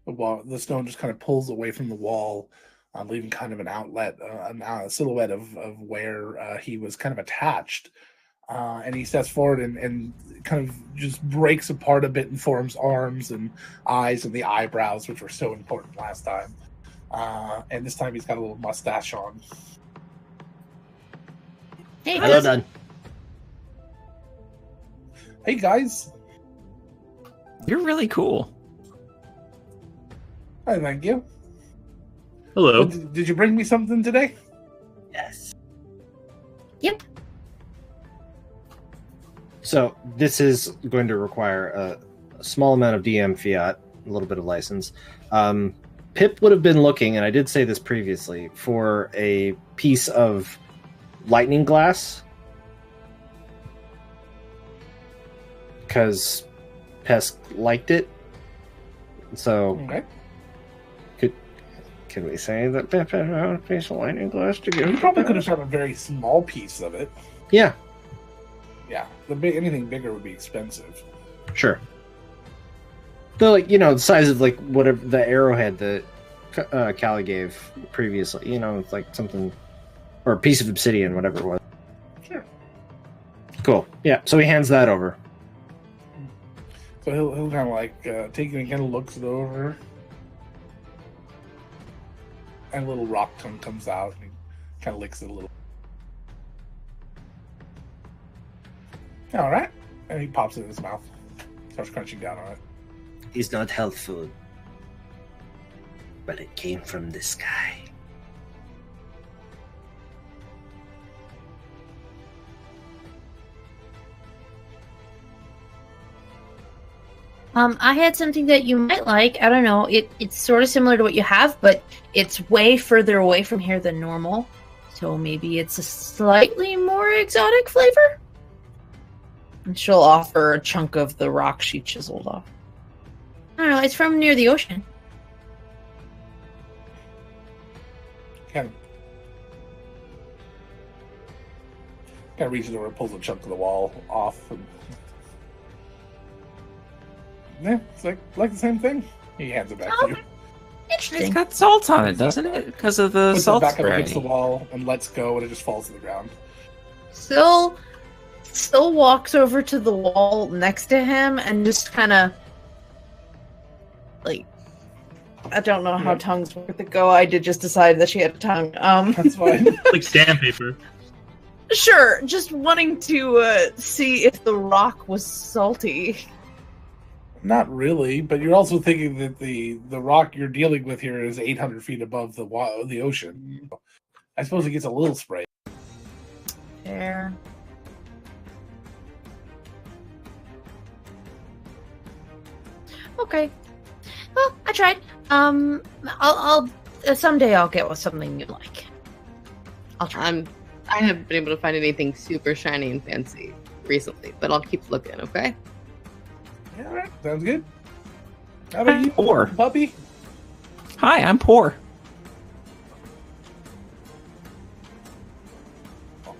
The stone just kind of pulls away from the wall, leaving kind of an outlet, a silhouette of where he was kind of attached. And he steps forward and kind of just breaks apart a bit and forms arms and eyes and the eyebrows, which were so important last time. And this time he's got a little mustache on. Hey, Well done. Hey guys, You're really cool. hi, thank you. Hello. Did you bring me something today? Yes. Yep. So this is going to require a small amount of DM fiat, a little bit of license. Pip would have been looking, and I did say this previously, for a piece of lightning glass. Because Pesk liked it. So Okay. can we say that Pip had a piece of lightning glass to give? You probably could have found a very small piece of it. Yeah. Yeah. anything bigger would be expensive. Sure. The size of like whatever the arrowhead that Callie gave previously. It's like something, or a piece of obsidian, whatever it was. Sure. Cool. Yeah. So he hands that over. So he'll kind of like take it and kind of looks it over, and a little rock tongue comes out and he kind of licks it a little. All right, and he pops it in his mouth, starts crunching down on it. It's not health food, but it came from the sky. I had something that you might like. I don't know. It's sort of similar to what you have, but it's way further away from here than normal. So maybe it's a slightly more exotic flavor? And she'll offer a chunk of the rock she chiseled off. I don't know. It's from near the ocean. Kind of reaches over and pulls a chunk of the wall off. And... yeah, it's like the same thing. He hands it back to you. Interesting. It's got salt on it, doesn't it? Because of the Puts salt it back up spray. against the wall and lets go, and it just falls to the ground. Still walks over to the wall next to him and just kind of like, I don't know how tongues work that go. I did just decide that she had a tongue. That's fine. Like sandpaper. Sure, just wanting to see if the rock was salty. Not really, but you're also thinking that the rock you're dealing with here is 800 feet above the ocean. I suppose it gets a little spray. Fair. Okay. Well, I tried. I'll someday I'll get with something you like. I'll try. I haven't been able to find anything super shiny and fancy recently, but I'll keep looking, okay? Yeah, all right. Sounds good. How about you, Poor. puppy? Hi, I'm poor.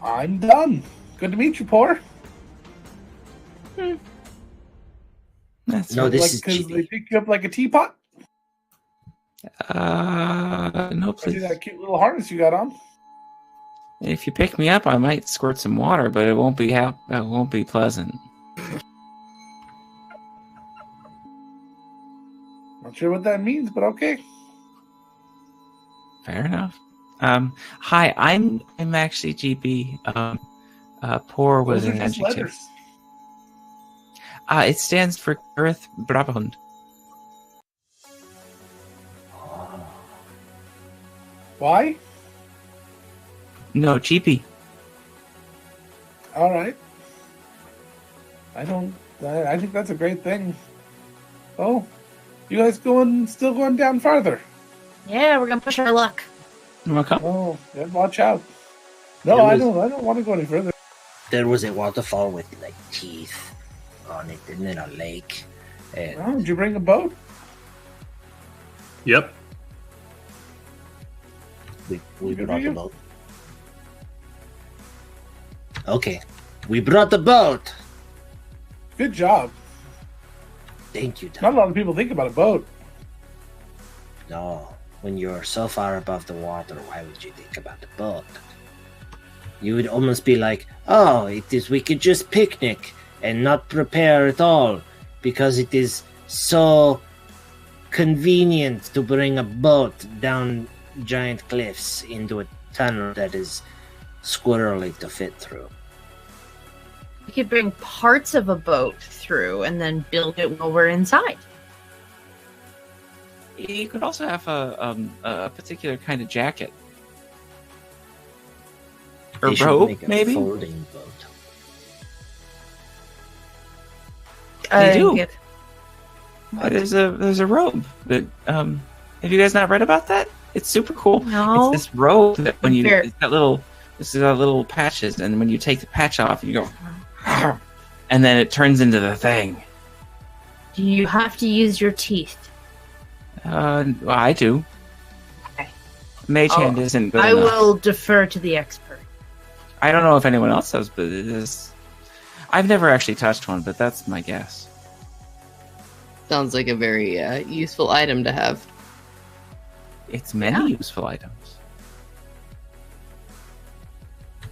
I'm done. Good to meet you, Poor. That's No, this is Because cheap. they pick you up like a teapot. no, I see please. that cute little harness you got on. If you pick me up, I might squirt some water, but it won't be pleasant. Not sure what that means, but okay. Fair enough. Hi, I'm actually GB. Poor was Those are an just adjective. letters. It stands for Gareth Brabant. Why? No, GB. All right. I think that's a great thing. Oh, you guys still going down farther? Yeah, we're gonna push our luck. You wanna come? Oh, yeah, watch out. No, There I was- don't want to go any further. There was a waterfall with like teeth on it, and then a lake. And Oh, did you bring a boat? Yep. we Good brought for you. the boat. Okay, we brought the boat. Good job. Thank you, Not Tom. a lot of people think about a boat. No, when you're so far above the water, why would you think about the boat? You would almost be like, oh, we could just picnic and not prepare at all because it is so convenient to bring a boat down giant cliffs into a tunnel that is squirrely to fit through. We could bring parts of a boat through and then build it while we're inside. You could also have a particular kind of jacket. Or They should robe, make a maybe? folding boat. They do. Get- There's a robe that have you guys not read about that? It's super cool. No. It's this robe that when you Fair. it's got little patches, and when you take the patch off, you go, and then it turns into the thing. Do you have to use your teeth? Well, I do. Okay. Mage Oh, hand isn't good I enough. will defer to the expert. I don't know if anyone else does, but it is. I've never actually touched one, but that's my guess. Sounds like a very useful item to have. It's many useful items.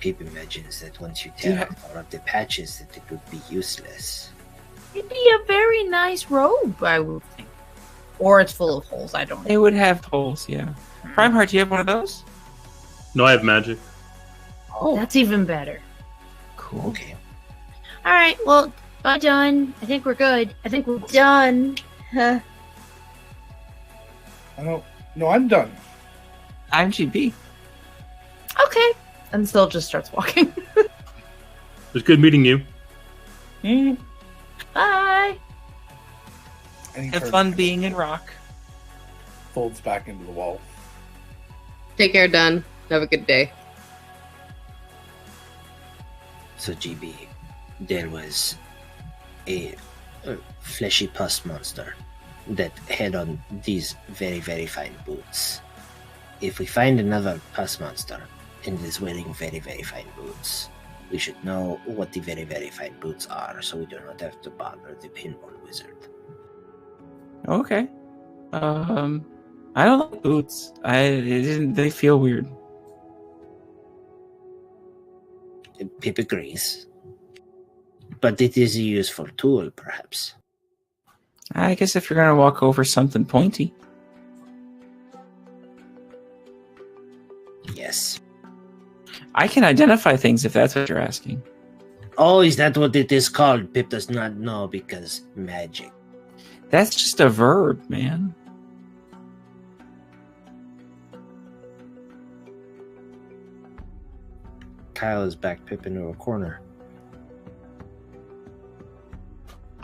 Pip imagines that once you Do you tear off all of the patches, that it would be useless. It'd be a very nice robe, I would think. Or it's full of holes, I don't know. It would have holes, yeah. Primeheart, do you have one of those? No, I have magic. Oh, that's even better. Cool. Okay. Alright, well, I'm done. I think we're good. I think we're done. Huh. No, I'm done. I'm GB. Okay. And still just starts walking. It was good meeting you. Bye. And he Have turns fun and being in rock. folds back into the wall. Take care, Dunn. Have a good day. So, GB, there was a fleshy pus monster that had on these very, very fine boots. If we find another pus monster and is wearing very, very fine boots, we should know what the very, very fine boots are so we do not have to bother the pinball wizard. Okay. I don't like boots. They feel weird. Pip agrees. But it is a useful tool, perhaps. I guess if you're gonna walk over something pointy. Yes. I can identify things if that's what you're asking. Oh, is that what it is called? Pip does not know because magic. That's just a verb, man. Kyle has backed Pip into a corner.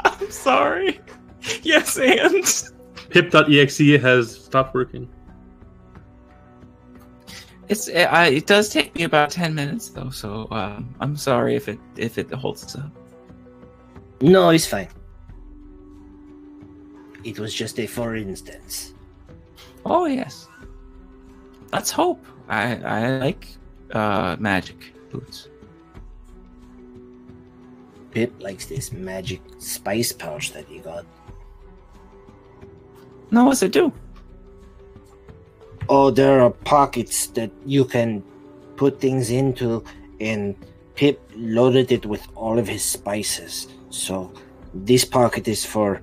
I'm sorry. Yes, and Pip.exe has stopped working. it does take me about 10 minutes though, so I'm sorry if it holds up. No, it's fine. It was just a for instance. Oh yes. Let's hope. I like magic boots. Pip likes this magic spice pouch that he got. No, what's it do? Oh, there are pockets that you can put things into, and Pip loaded it with all of his spices. So this pocket is for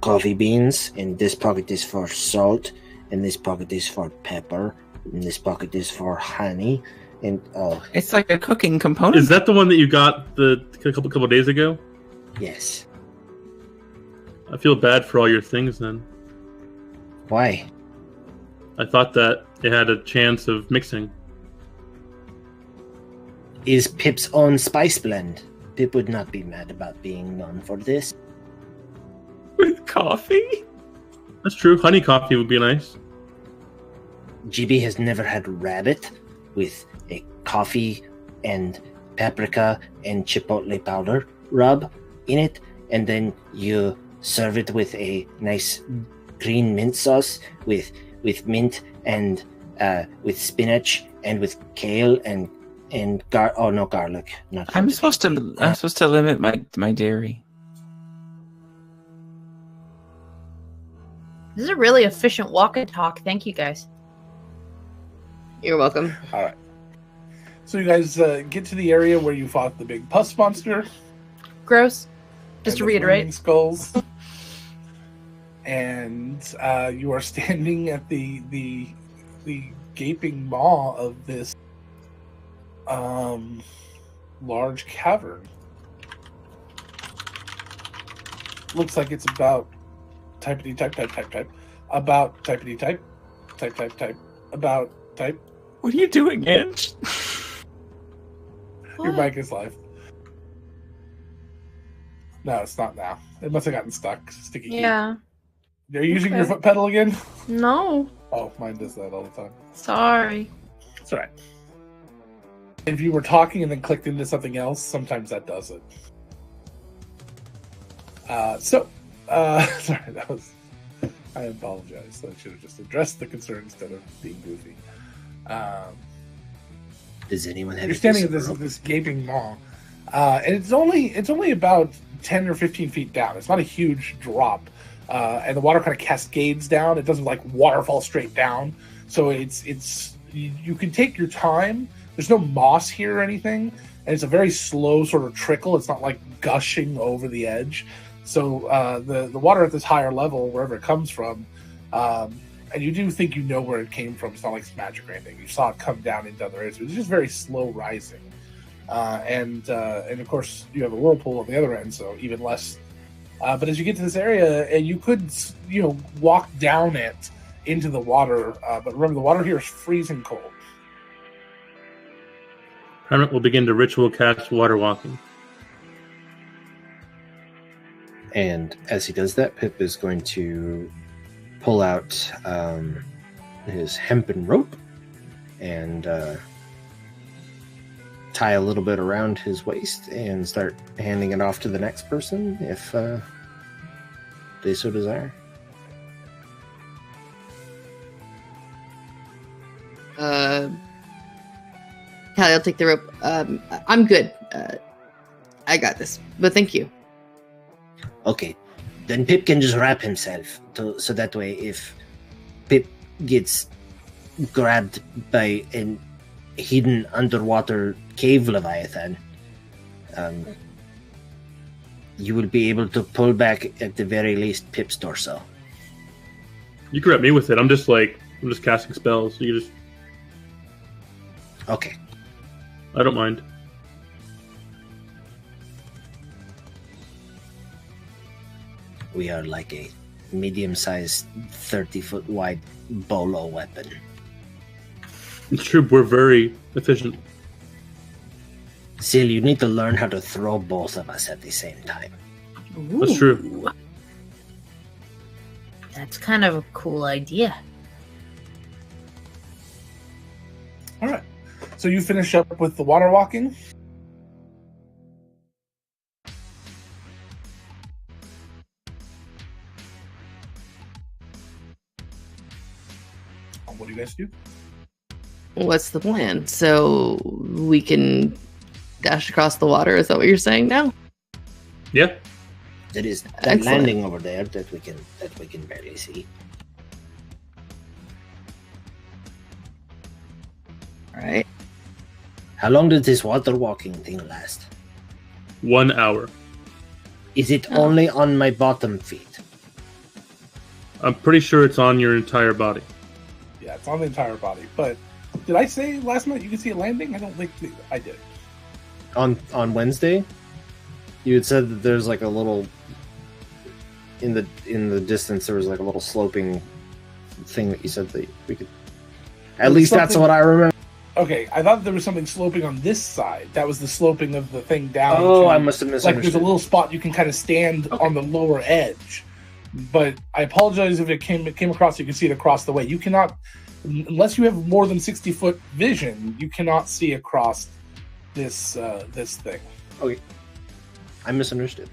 coffee beans, and this pocket is for salt, and this pocket is for pepper, and this pocket is for honey, and It's like a cooking component. Is that the one that you got a couple days ago? yes. I feel bad for all your things then. Why? I thought that it had a chance of mixing. Is Pip's own spice blend. Pip would not be mad about being known for this. With coffee? That's true. Honey coffee would be nice. GB has never had rabbit with a coffee and paprika and chipotle powder rub in it, and then you serve it with a nice green mint sauce with mint and with spinach and with kale and garlic. Not I'm supposed to limit my dairy. This is a really efficient walk and talk. Thank you, guys. You're welcome. All right. So you guys get to the area where you fought the big pus monster. Gross. Just and to the reiterate. flaming skulls. And you are standing at the gaping maw of this large cavern. Looks like it's about typity type about typity type about type. What are you doing, Ange? Your mic is live. No, it's not now. It must have gotten stuck. Sticky key. Yeah. Are you using your foot pedal again? No. Oh, mine does that all the time. Sorry. It's alright. If you were talking and then clicked into something else, sometimes that does it. Sorry, that was... I apologize. I should have just addressed the concern instead of being goofy. Does anyone have? You're standing at this gaping maw. And it's only about 10 or 15 feet down. It's not a huge drop. And the water kind of cascades down. It doesn't like waterfall straight down. So you can take your time. There's no moss here or anything. And it's a very slow sort of trickle. It's not like gushing over the edge. So the water at this higher level, wherever it comes from, and you do think you know where it came from. It's not like it's magic or anything. You saw it come down into other areas. It's just very slow rising. And of course, you have a whirlpool at the other end, so even less. But as you get to this area, and you could, walk down it into the water. But remember, the water here is freezing cold. Permanent will begin to ritual cast water walking. And as he does that, Pip is going to pull out his hempen rope and tie a little bit around his waist and start handing it off to the next person if they so desire. Callie, I'll take the rope. I'm good. I got this, but thank you. Okay, then Pip can just wrap himself, so that way if Pip gets grabbed by a hidden underwater cave leviathan, you will be able to pull back at the very least Pip's torso. You can wrap me with it. I'm just casting spells. You just... Okay. I don't mind. We are like a medium-sized, 30-foot wide bolo weapon. It's true, we're very efficient. Still, you need to learn how to throw both of us at the same time. That's true. That's kind of a cool idea. All right. So you finish up with the water walking. What do you guys do? What's the plan? So we can dash across the water? Is that what you're saying now? Yeah. There is that Excellent. landing over there that we can barely see. All right. How long does this water walking thing last? 1 hour. Is it only on my bottom feet? I'm pretty sure it's on your entire body. Yeah, it's on the entire body. But did I say last night you could see it landing? I don't think I did. On Wednesday, you had said that there's like a little in the distance. There was like a little sloping thing that you said that we could. At least that's what I remember. Okay, I thought there was something sloping on this side. That was the sloping of the thing down. Oh, I must have misunderstood. Like there's a little spot you can kind of stand on the lower edge. But I apologize if it came across. You can see it across the way. You cannot, unless you have more than 60-foot vision, you cannot see across this thing. Okay, I misunderstood.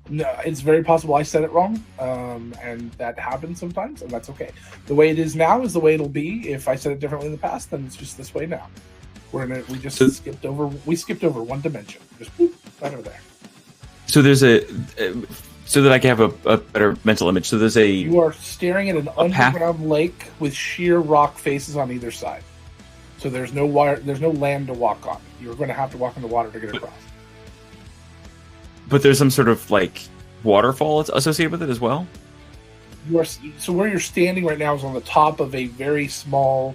No, it's very possible I said it wrong, and that happens sometimes, and that's okay. The way it is now is the way it'll be. If I said it differently in the past, then it's just this way now. Skipped over one dimension, just whoop, right over there. So there's so that I can have a better mental image. So there's You are staring at an underground lake with sheer rock faces on either side. So there's no land to walk on. You're going to have to walk in the water to get across. But there's some sort of like waterfall associated with it as well? So where you're standing right now is on the top of a very small,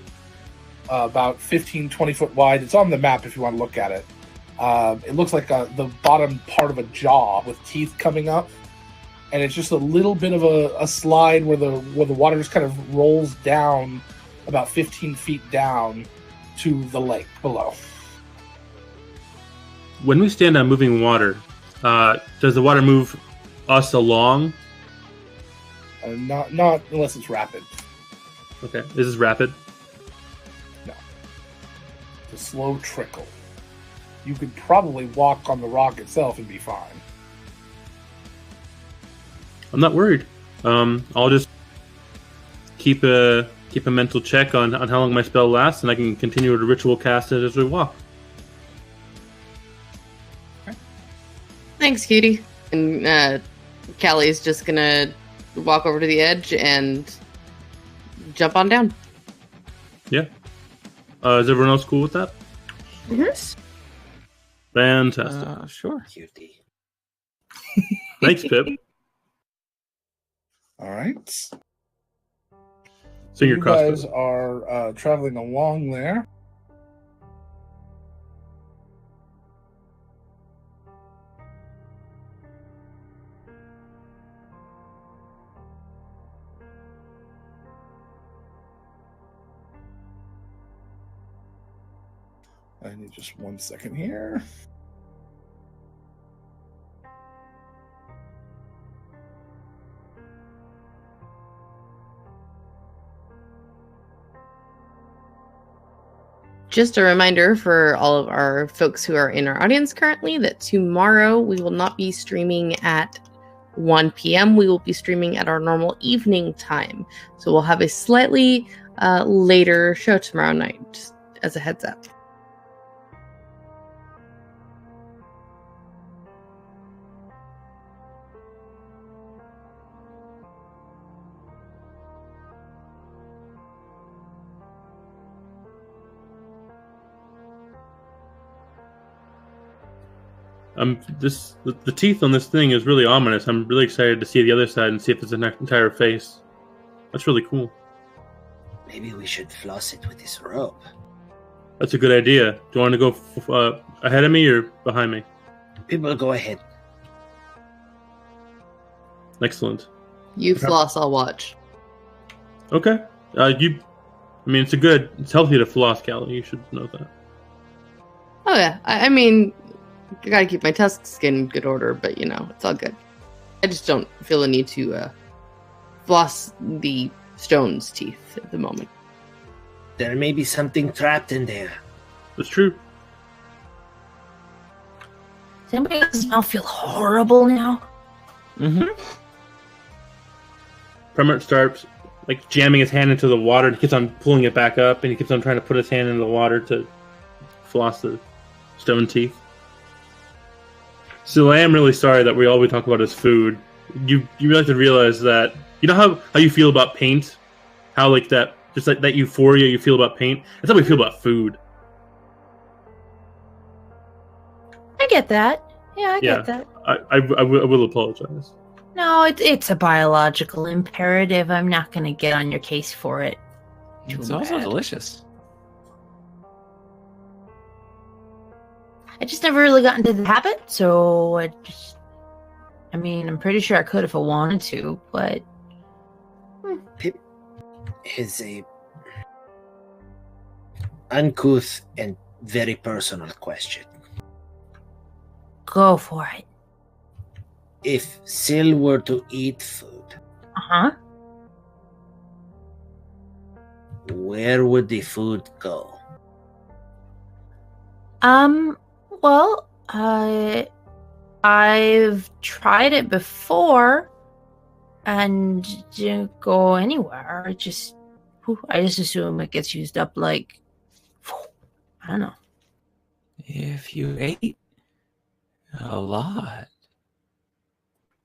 about 15, 20 foot wide. It's on the map if you want to look at it. It looks like the bottom part of a jaw with teeth coming up. And it's just a little bit of a slide where the water just kind of rolls down about 15 feet down to the lake below. When we stand on moving water, does the water move us along? Not unless it's rapid. Okay. Is this rapid? No. It's a slow trickle. You could probably walk on the rock itself and be fine. I'm not worried. I'll just keep a mental check on how long my spell lasts, and I can continue to ritual cast it as we walk. Thanks, cutie. And Callie's just gonna walk over to the edge and jump on down. Yeah. Is everyone else cool with that? Yes. Fantastic. Sure. Cutie. Thanks, Pip. All right. Sing your you crossbow. guys are traveling along there. I need just 1 second here. Just a reminder for all of our folks who are in our audience currently that tomorrow we will not be streaming at 1 p.m. We will be streaming at our normal evening time. So we'll have a slightly later show tomorrow night, just as a heads up. The teeth on this thing is really ominous. I'm really excited to see the other side and see if it's an entire face. That's really cool. Maybe we should floss it with this rope. That's a good idea. Do you want to go ahead of me or behind me? People go ahead. Excellent. You floss, I'll watch. Okay. It's healthy to floss, Callie. You should know that. Oh yeah, I mean, I gotta keep my tusks in good order, but it's all good. I just don't feel the need to floss the stone's teeth at the moment. There may be something trapped in there. That's true. Does anybody else now feel horrible now? Mm-hmm. Primert starts jamming his hand into the water and he keeps on pulling it back up and he keeps on trying to put his hand into the water to floss the stone teeth. So I am really sorry that all we talk about is food. You really have to realize that how you feel about paint, how that euphoria you feel about paint. That's how we feel about food. I get that. Yeah, I get that. I will apologize. No, it's a biological imperative. I'm not going to get on your case for it. It's also delicious. I just never really got into the habit, so I'm pretty sure I could if I wanted to, but... Pip is a uncouth and very personal question. Go for it. If Syl were to eat food, Uh-huh. where would the food go? Well, I've tried it before and didn't go anywhere. I just assume it gets used up I don't know. If you ate a lot.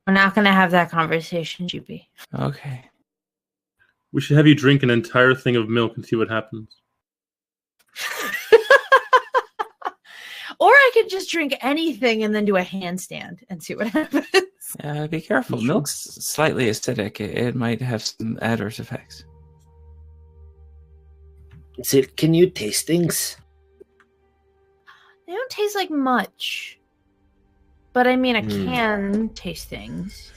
We're not going to have that conversation, GB. Okay. We should have you drink an entire thing of milk and see what happens. Or I could just drink anything and then do a handstand and see what happens. Be careful. Milk's slightly acidic. It might have some adverse effects. Syl, can you taste things? They don't taste like much. But I can taste things.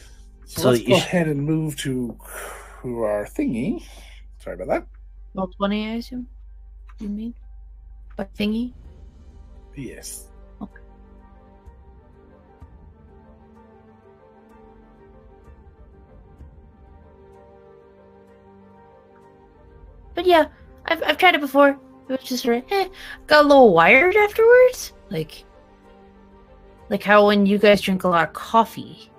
So let's go ahead and move to our thingy. Sorry about that. Well, 20, I assume? You mean? But thingy? Yes. Okay. But yeah, I've tried it before. It was just got a little wired afterwards. Like how when you guys drink a lot of coffee.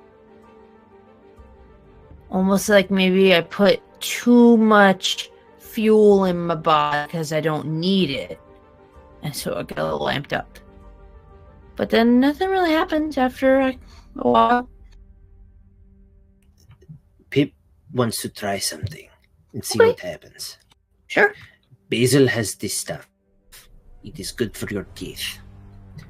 Almost like maybe I put too much fuel in my body because I don't need it. And so I got a little amped up. But then nothing really happens after a while. Pip wants to try something and see Okay. what happens. Sure. Basil has this stuff. It is good for your teeth.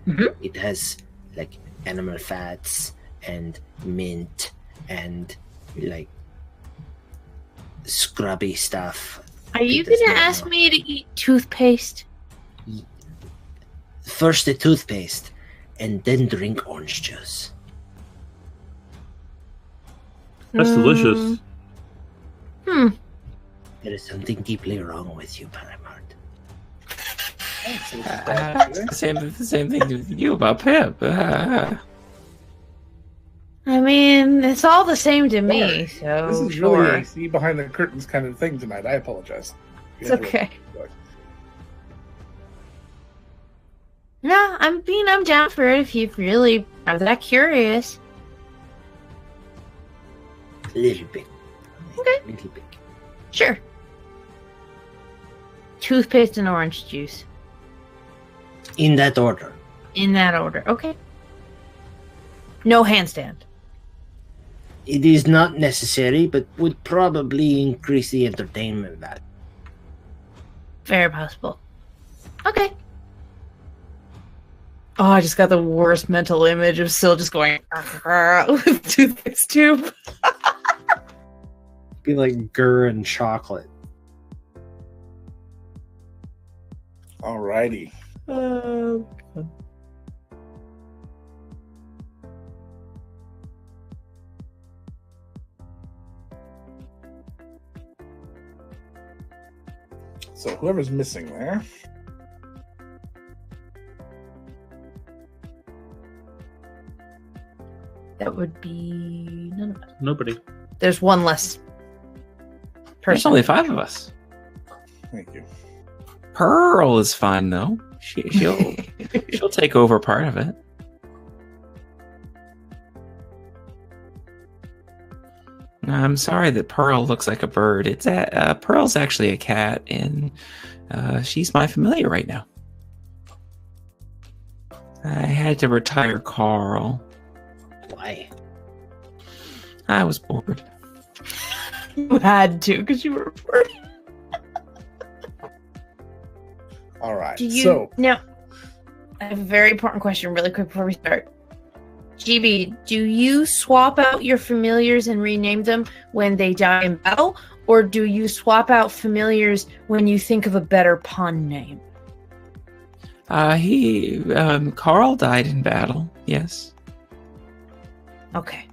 Mhm. It has like animal fats and mint and like scrubby stuff. Are you It does going to not ask know. me to eat toothpaste? First the toothpaste and then drink orange juice. That's delicious. Hmm. There is something deeply wrong with you, Paramount. The same thing with you about Pip. I mean, it's all the same to me, so This is sure. really a see behind the curtains kind of thing tonight. I apologize. It's okay. No, I'm down for it if you really are that curious. A little bit. Okay. A little bit. Sure. Toothpaste and orange juice. In that order. In that order. Okay. No handstand. It is not necessary, but would probably increase the entertainment value. Very possible. Okay. Oh, I just got the worst mental image of Syl just going with toothpaste tube. Be like Gur and chocolate. Alrighty. So whoever's missing there. That would be none of us. Nobody. There's one less There's person. only 5 of us. Thank you. Pearl is fine though. She'll take over part of it. I'm sorry that Pearl looks like a bird. Pearl's actually a cat, and she's my familiar right now. I had to retire Carl. Why? I was bored. You had to because you were bored. All right. Do you So now? I have a very important question, really quick before we start. GB, do you swap out your familiars and rename them when they die in battle, or do you swap out familiars when you think of a better pun name? Carl died in battle. Yes. Okay,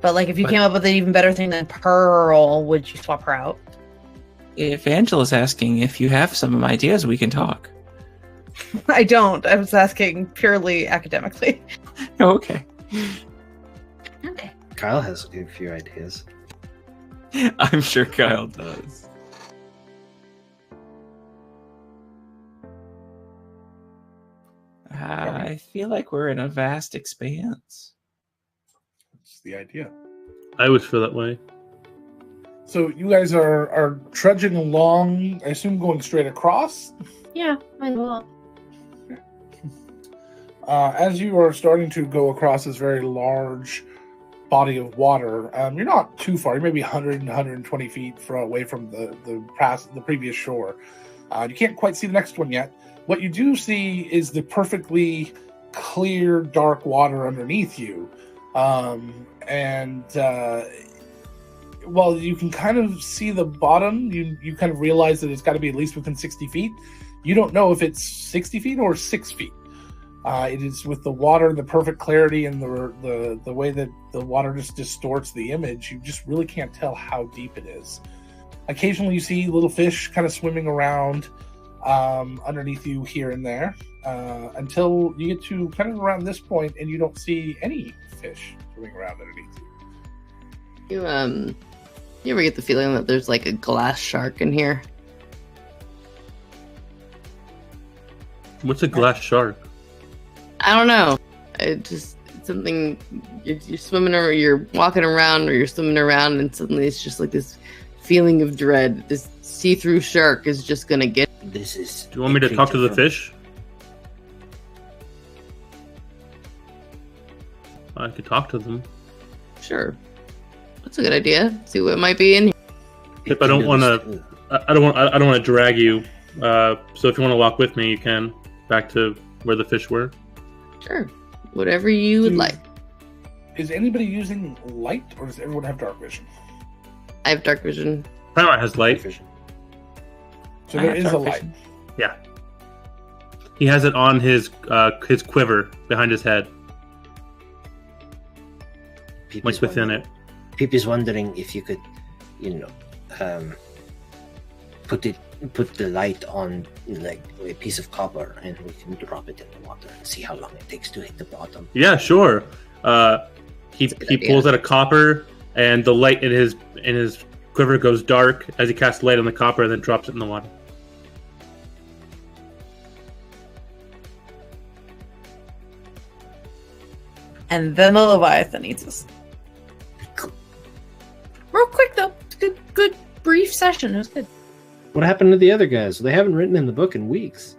but like if you But- came up with an even better thing than Pearl, would you swap her out? If Angela's asking if you have some ideas, we can talk. I don't. I was asking purely academically. Oh, okay. Okay. Kyle has a few ideas. I'm sure Kyle does. I feel like we're in a vast expanse. that's the idea. I would feel that way. So you guys are trudging along, I assume going straight across. Yeah, might as well. As you are starting to go across this very large body of water, you're not too far. You're maybe 100 and 120 feet away from the previous shore. You can't quite see the next one yet. What you do see is the perfectly clear, dark water underneath you. While you can kind of see the bottom, you kind of realize that it's got to be at least within 60 feet. You don't know if it's 60 feet or 6 feet. It is with the water, the perfect clarity, and the way that the water just distorts the image. You just really can't tell how deep it is. Occasionally, you see little fish kind of swimming around underneath you here and there, until you get to kind of around this point, and you don't see any fish swimming around underneath you. You ever get the feeling that there's like a glass shark in here? What's a glass shark? I don't know. It's something you're swimming or you're walking around or you're swimming around and suddenly it's just like this feeling of dread. This see-through shark is just gonna get. This is. Do you want me to talk to the fish? I could talk to them. Sure. That's a good idea. See what might be in here. If I don't want to, I don't want to drag you. So if you want to walk with me, you can back to where the fish were. Sure. Whatever you would like. Is anybody using light, or does everyone have dark vision? I have dark vision. Primarch has light. So I there have is a dark light. vision. Yeah. He has it on his quiver behind his head, like within it. Peep is wondering if you could, put the light on like a piece of copper, and we can drop it in the water and see how long it takes to hit the bottom. Yeah, sure. He idea. pulls out a copper, and the light in his quiver goes dark as he casts light on the copper, and then drops it in the water. And then the Leviathan eats us. Real quick though, good brief session. It was good. What happened to the other guys? They haven't written in the book in weeks.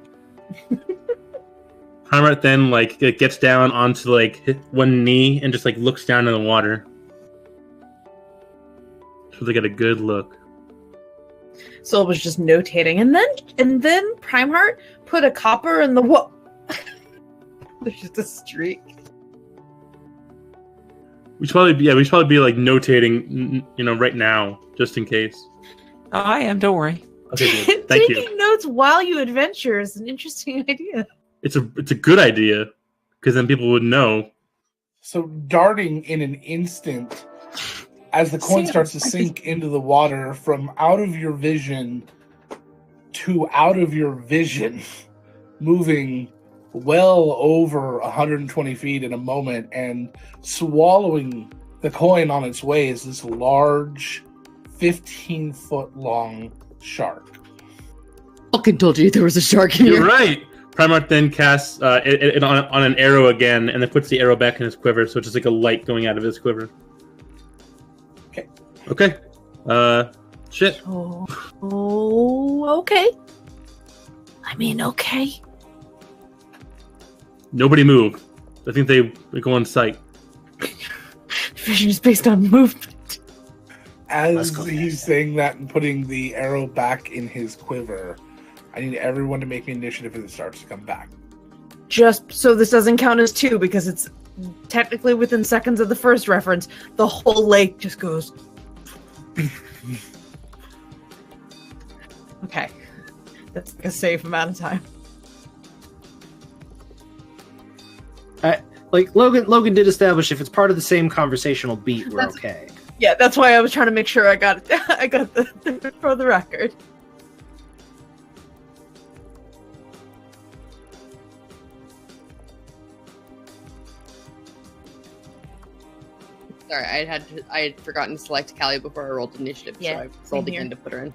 Primarch then it gets down onto one knee and just looks down in the water, so they get a good look. Soul was just notating, and then Primeheart put a copper in the what? There's just a streak. We should probably be notating, right now, just in case. Oh, I am. Don't worry. Okay, good. Thank you. Taking notes while you adventure is an interesting idea. It's a good idea, because then people would know. So darting in an instant, as the coin starts to sink into the water, from out of your vision to out of your vision, moving well over 120 feet in a moment, and swallowing the coin on its way is this large 15-foot long shark. Fucking told you there was a shark in You're here. right. Primarch then casts it on an arrow again, and then puts the arrow back in his quiver, so it's just like a light going out of his quiver. Okay. Shit. Oh, okay. I mean, okay. Nobody move. I think they go on sight. Vision is based on movement. As he's saying that and putting the arrow back in his quiver, I need everyone to make me initiative as it starts to come back. Just so this doesn't count as 2, because it's technically within seconds of the first reference, the whole lake just goes. Okay. That's a safe amount of time. Logan did establish if it's part of the same conversational beat, we're okay. Yeah, that's why I was trying to make sure I got it. I got the for the record. Sorry, I had forgotten to select Callie before I rolled initiative, Yeah, so I rolled same here. again to put her in.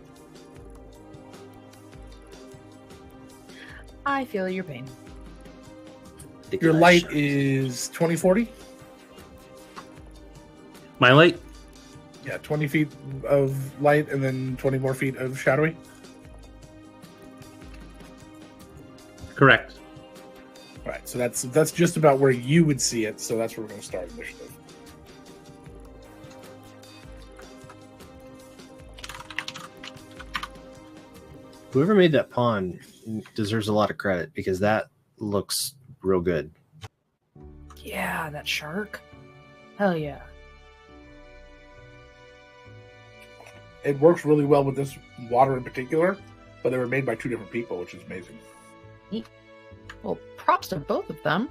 I feel your pain. Your light is 2040? My light? Yeah, 20 feet of light and then 20 more feet of shadowy. Correct. All right, so that's just about where you would see it, so that's where we're going to start initiative. Whoever made that pawn deserves a lot of credit, because that looks real good. Yeah, that shark. Hell yeah. It works really well with this water in particular, but they were made by 2 different people, which is amazing. Well, props to both of them.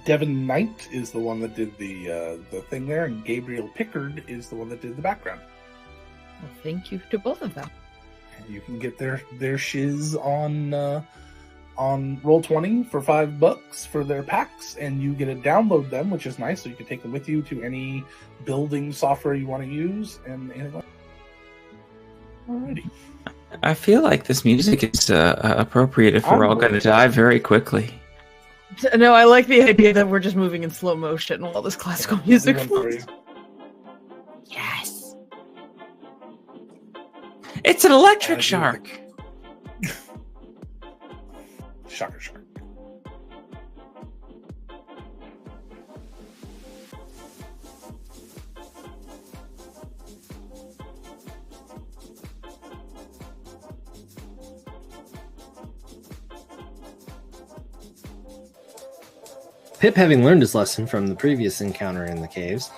Devin Knight is the one that did the thing there, and Gabriel Pickard is the one that did the background. Well, thank you to both of them. And you can get their shiz on Roll20 for $5 for their packs, and you get to download them, which is nice, so you can take them with you to any building software you want to use, and anything like that. Alrighty. I feel like this music is appropriate if we're all going to die very quickly. No, I like the idea that we're just moving in slow motion while this classical music One for you. flows. Yes. It's an electric I do shark. Shocker shark. Pip, having learned his lesson from the previous encounter in the caves,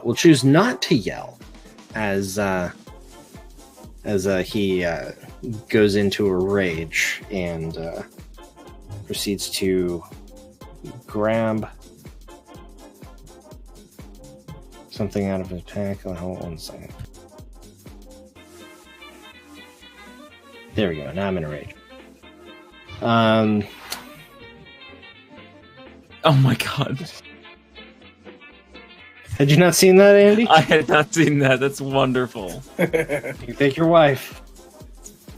will choose not to yell as he goes into a rage and proceeds to grab something out of his pack. Hold on 1 second. There we go. Now I'm in a rage. Oh my god. Had you not seen that, Andy? I had not seen that. That's wonderful. You take your wife.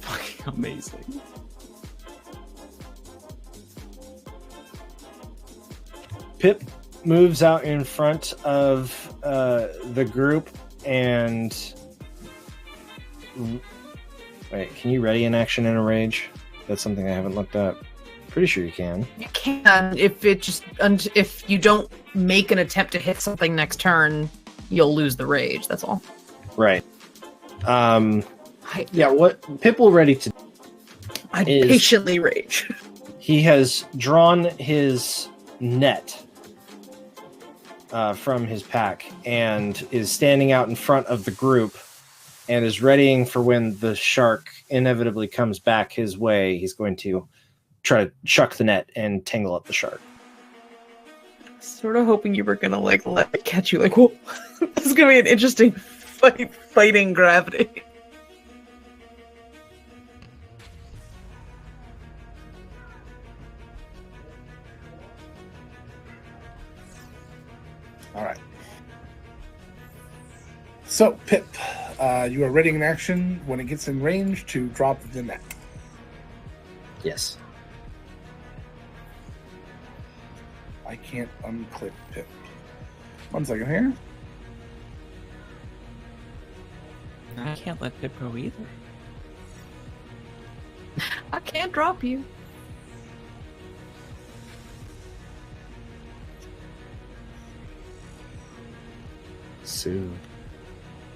Fucking amazing. Pip moves out in front of the group and... Wait, can you ready an action in a rage? That's something I haven't looked up. Pretty sure you can. You can if you don't make an attempt to hit something next turn, you'll lose the rage. That's all. Right. Yeah. What Pip will ready to? I patiently rage. He has drawn his net from his pack and is standing out in front of the group and is readying for when the shark inevitably comes back his way. He's going to try to chuck the net and tangle up the shark. Sort of hoping you were gonna let it catch you. Like, whoa, this is gonna be an interesting fighting gravity. All right. So, Pip, you are readying an action when it gets in range to drop the net. Yes. I can't unclick Pip. 1 second here. I can't let Pip go either. I can't drop you. Sue.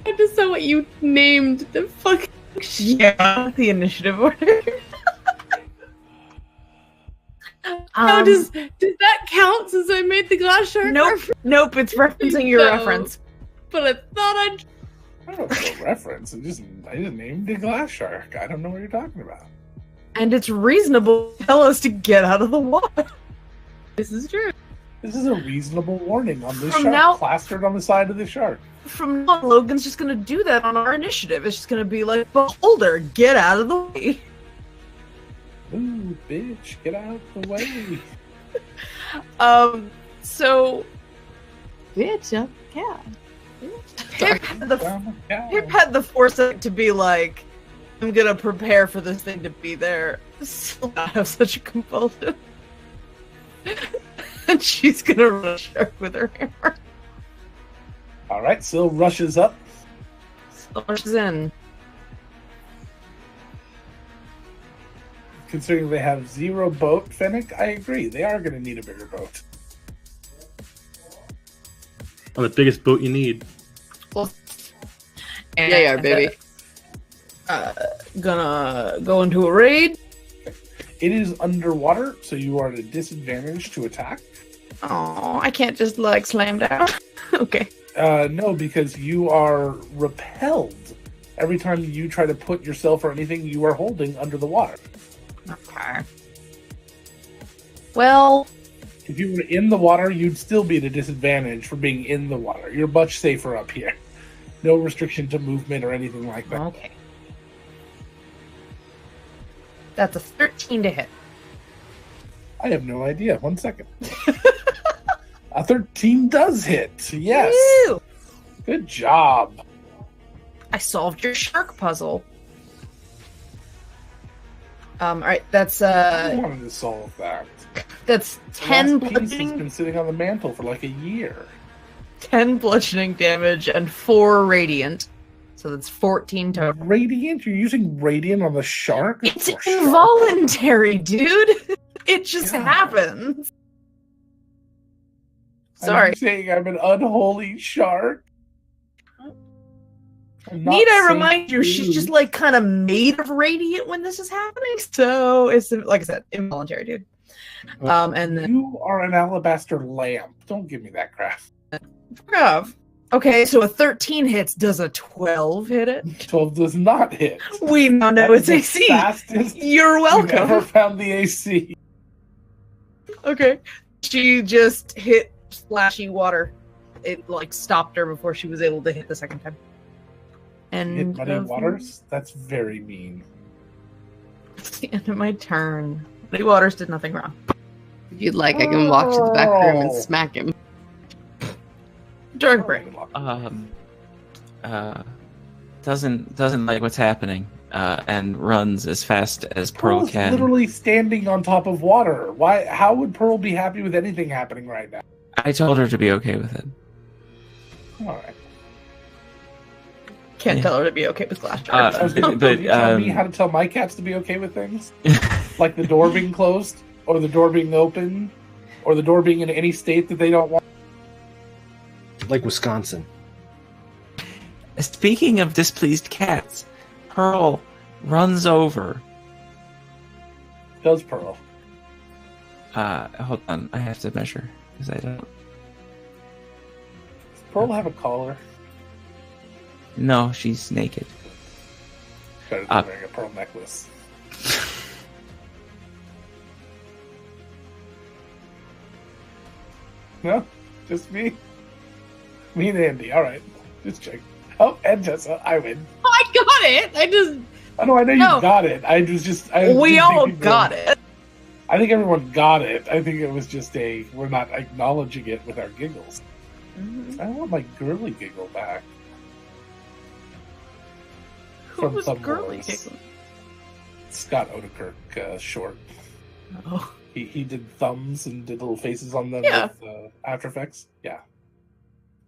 I just saw what you named the fucking Yeah, the initiative order. How does that count since I made the glass shark? Nope, it's referencing your reference. But I thought I don't know a reference. I just named the glass shark. I don't know what you're talking about. And it's reasonable to tell us to get out of the water. this is true. This is a reasonable warning on this From shark, now- plastered on the side of the shark. From now on, Logan's just gonna do that on our initiative. It's just gonna be like, beholder, get out of the way. Ooh, bitch, get out the way. So bitch, yeah. Pip had the foresight to be like, I'm gonna prepare for this thing to be there. Still not have such a compulsion. And she's gonna run a shark with her hammer. All right, Syl rushes up. Rushes in. Considering they have 0 boat, Fennec, I agree. They are going to need a bigger boat. On the biggest boat you need. Yeah, baby. Gonna go into a raid. It is underwater, so you are at a disadvantage to attack. Oh, I can't just like slam down. Okay. No, because you are repelled. Every time you try to put yourself or anything you are holding under the water. Okay. Well, If you were in the water, you'd still be at a disadvantage for being in the water. You're much safer up here. No restriction to movement or anything like that. okay. That's a 13 to hit. I have no idea. 1 second. A 13 does hit. Yes. Woo! Good job. I solved your shark puzzle. Alright, that's I wanted to solve that. that's The 10 last piece has bludgeoning, been sitting on the mantle for like a year. 10 bludgeoning damage and 4 radiant. So that's 14 total. Radiant? You're using radiant on the shark? It's Poor shark. involuntary, dude. It just God. happens. Are Sorry. you saying I'm an unholy shark? I'm not Need I saying remind you, she's just like kind of made of radiant when this is happening. So it's like I said, involuntary, dude. And then You are an alabaster lamp. Don't give me that crap. okay, so a 13 hits. Does a 12 hit it? 12 does not hit. We now know That it's is the AC. fastest You're you've ever welcome. found the AC. Okay. She just hit splashy water. It like stopped her before she was able to hit the second time. And Hit muddy waters? That's very mean. It's the end of my turn. Muddy waters did nothing wrong. If you'd like, I can walk to the back room and smack him. Turn break. Doesn't like what's happening, and runs as fast as Pearl Pearl's can. literally standing on top of water. Why? How would Pearl be happy with anything happening right now? I told her to be okay with it. All right. Can't Yeah. tell her to be okay with glass Uh, jars. I was gonna, but, can you tell me um, how to tell my cats to be okay with things? Like the door being closed, or the door being open, or the door being in any state that they don't want. Like Wisconsin. Speaking of displeased cats, Pearl runs over. Does Pearl? Hold on, I have to measure because I don't. Does Pearl have a collar? No, she's naked. Better than wearing a pearl necklace. No, just me. Me and Andy. All right, just check. Oh, and Tessa, I win. I got it. I just I know you No. got it. I was just. we I didn't think all people- got it. I think everyone got it. I think it was just we're not acknowledging it with our giggles. I want my girly giggle back. Who From was Thumb girly Wars. giggle? Scott Odekirk short. Oh. He did thumbs and did little faces on them Yeah. with After Effects. Yeah.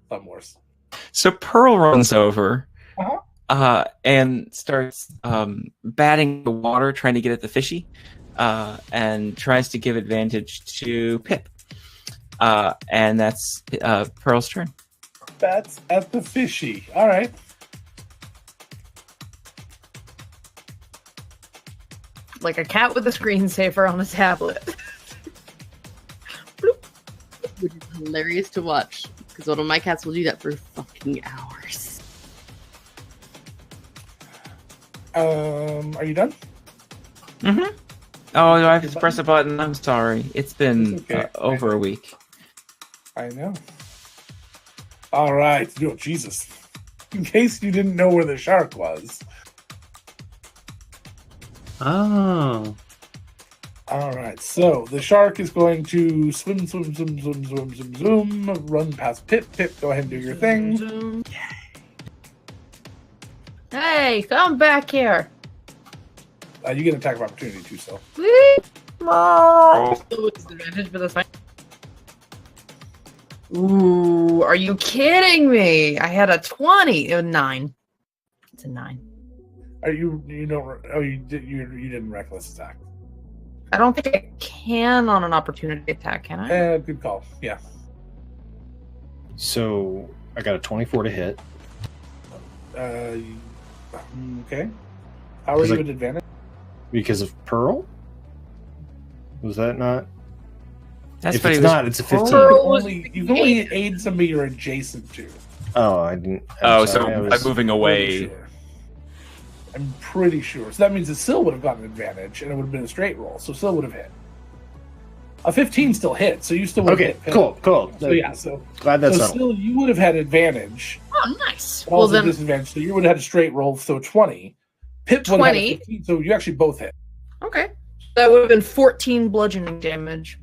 Thumb Wars. So Pearl runs over, Uh-huh. and starts batting the water, trying to get at the fishy, and tries to give advantage to Pip. And that's Pearl's turn. That's at the fishy. All right. Like a cat with a screensaver on a tablet. Which is hilarious to watch because one of my cats will do that for fucking hours. Are you done? Mm-hmm. Oh, I have to press a button. I'm sorry. It's been It's okay. over a week. I know. All right. Oh, Jesus. In case you didn't know where the shark was. Oh. All right. So the shark is going to swim, run past Pip. Pip, go ahead and do your thing. Hey, come back here. You get an attack of opportunity too, so. So disadvantage for this fight. Ooh, are you kidding me? I had a 20. A 9. It's a 9. Are you don't? Oh, you didn't reckless attack. I don't think I can on an opportunity attack, can I? Good call. Yeah. So I got a 24 to hit. Okay. How are Is you it- at advantage? Because of Pearl? Was that not? That's If what it's he was. not, it's a 15. Pearl was You can only aid somebody you're adjacent to. Oh, I didn't. Oh, I'm so sorry, I by was- moving Pretty away. sure. I'm pretty sure. So that means that Syl would have gotten an advantage, and it would have been a straight roll. So Syl would have hit. A 15 still hit, so you still would Okay, have hit. cool. So yeah, so Glad that's settled. Syl, you would have had advantage. Oh, nice. But Well, also then, disadvantage, so you would have had a straight roll, so 20. Pip would have had a 20. 15, so you actually both hit. okay. That would have been 14 bludgeoning damage.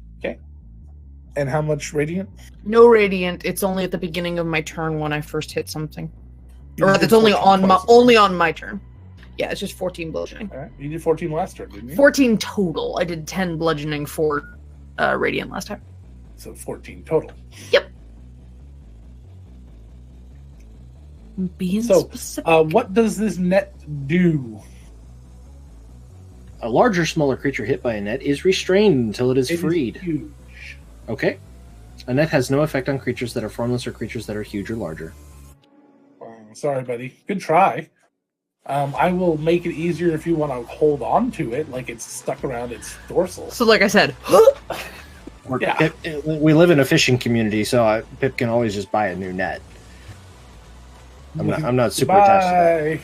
And how much radiant? No radiant. It's only at the beginning of my turn when I first hit something, You or did it's only 14 on my twice. only on my turn. Yeah, it's just 14 bludgeoning. All right. You did 14 last turn, didn't you? 14 total. I did 10 bludgeoning for radiant last time. So 14 total. Being So, specific. what does this net do? A larger, smaller creature hit by a net is restrained until it is It is freed. huge. Okay. A net has no effect on creatures that are formless or creatures that are huge or larger. Sorry, buddy. Good try. I will make it easier if you want to hold on to it, like it's stuck around its dorsal. So, like I said, Yeah. We live in a fishing community, so Pip can always just buy a new net. I'm not super attached to that.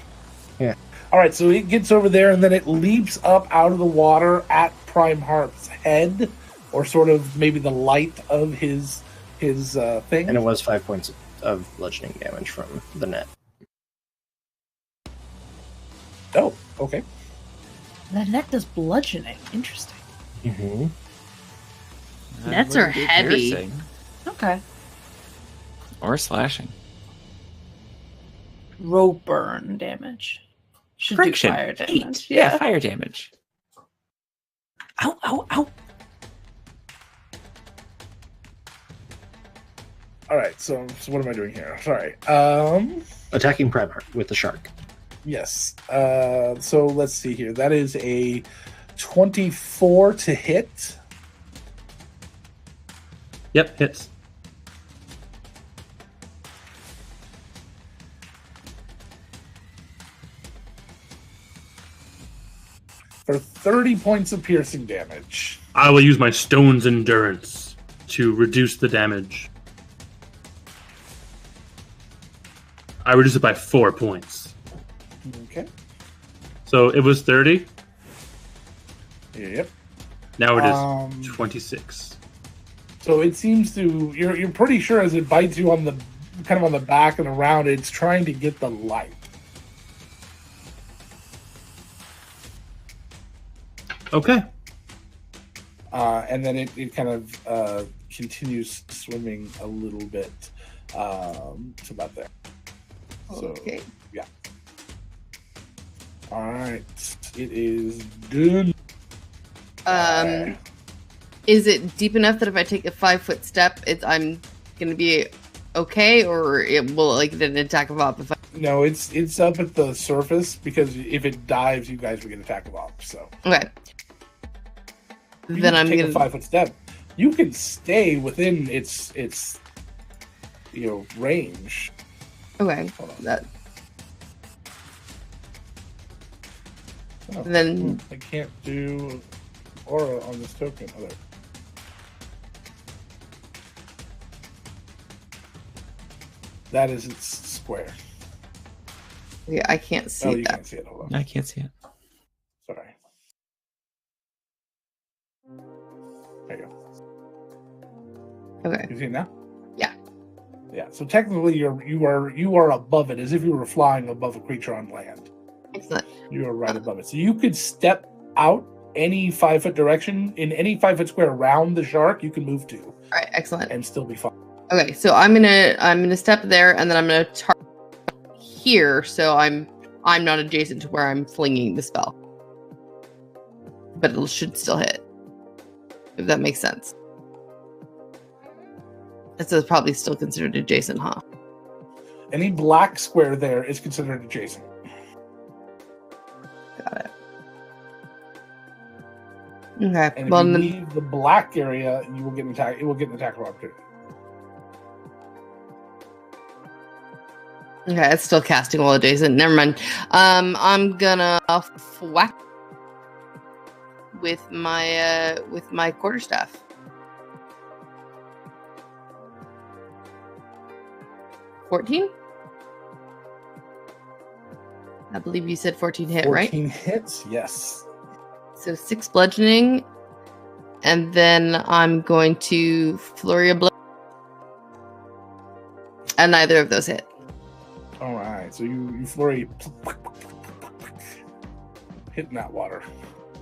Yeah. All right, so it gets over there, and then it leaps up out of the water at Prime Harp's head, or sort of maybe the light of his thing. And it was 5 points of bludgeoning damage from the net. Oh, okay. that net does bludgeoning. Interesting. Mm-hmm. Nets are Wouldn't be heavy. piercing Okay. or slashing. Rope burn damage. Should Friction. do fire Heat. damage. Yeah, fire damage. Ow, ow, ow. All right, so what am I doing here? Sorry. Attacking Primarch with the shark. Yes. So let's see here. That is a 24 to hit. Yep, hits. For 30 points of piercing damage. I will use my stone's endurance to reduce the damage. I reduce it by 4 points. Okay. So it was 30. Yep. Now it is 26. So it seems to you're pretty sure as it bites you on the kind of on the back and around, it's trying to get the light. Okay. And then it kind of continues swimming a little bit to about there. So, Okay. yeah. All right. It is done. Is it deep enough that if I take a 5-foot step, I'm gonna be okay, or it will like an attack of op if I... No, it's up at the surface because if it dives, you guys will get attack of op. So Okay. you Then can I'm take gonna... a 5-foot step. You can stay within its range. Okay. Hold on. That... Oh, Then... I can't do aura on this token. Oh, there. That is its square. Yeah, I can't see Oh, you that. can't see it. Hold on. I can't see it. Sorry. There you go. Okay. You see it now? Yeah. Yeah. So technically, you are above it, as if you were flying above a creature on land. Excellent. You are right above it. So you could step out any 5-foot direction in any 5-foot square around the shark. You can move to All right. Excellent. and still be fine. Okay. So I'm gonna step there, and then I'm gonna target here, so I'm not adjacent to where I'm flinging the spell, but it should still hit. If that makes sense. It's probably still considered adjacent, huh? Any black square there is considered adjacent. Got it. Okay. And if Well, you then, leave the black area, you will get an attack. It will get an attack of opportunity. okay, it's still casting while adjacent. Never mind. I'm gonna whack with my quarterstaff. $14? I believe you said 14 hit, 14 right? hits, yes. So 6 bludgeoning, and then I'm going to flurry of blow. And neither of those hit. All right, so you flurry, hitting that water,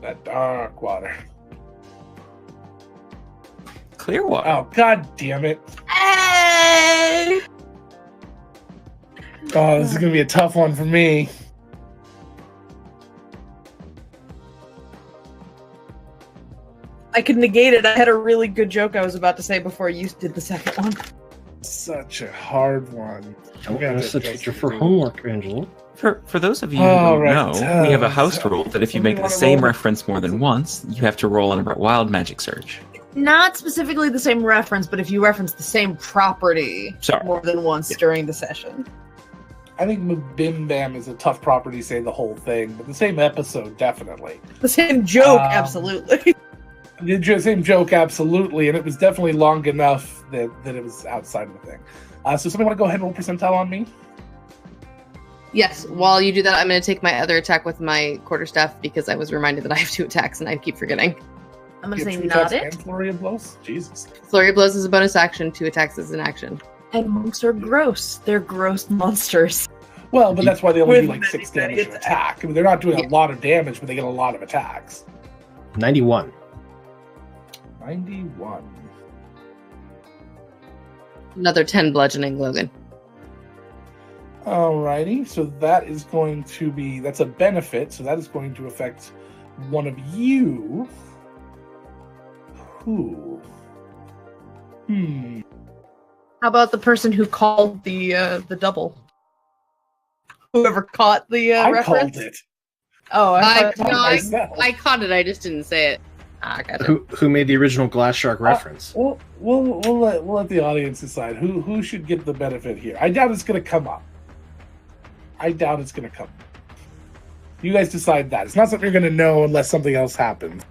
that dark water. Clear water. Oh, god damn it! Hey! Oh, this is gonna be a tough one for me. I could negate it. I had a really good joke I was about to say before you did the second one. Such a hard one. Don't gotta ask the adjust teacher it for to- homework, Angela. For those of you who All don't right, know, we have a house so- rule that if you somebody make the wanna same roll? reference more than once, you have to roll on a wild magic surge. Not specifically the same reference, but if you reference the same property Sorry. more than once during the session. I think Bim Bam is a tough property to say the whole thing, but the same episode, definitely. The same joke, absolutely. The same joke, absolutely, and it was definitely long enough that it was outside of the thing. So somebody want to go ahead and roll percentile on me? Yes, while you do that, I'm going to take my other attack with my quarterstaff because I was reminded that I have 2 attacks and I keep forgetting. I'm going to You have say 2 not attacks it. and flurry of blows? Jesus. Flurry of blows is a bonus action, 2 attacks is an action. And monks are gross. They're gross monsters. Well, but that's why they only do With like 6 many damage to attack. I mean, they're not doing a lot of damage, but they get a lot of attacks. 91. 91. Another 10 bludgeoning, Logan. Alrighty, so that is going to be, that's a benefit, so that is going to affect one of you. Who? How about the person who called the double? Whoever caught the I reference? called it. Oh, I thought I caught it, I just didn't say it. Ah, gotcha. Who made the original Glass Shark reference? We'll let the audience decide who should get the benefit here. I doubt it's going to come up. You guys decide that. It's not something you're going to know unless something else happens.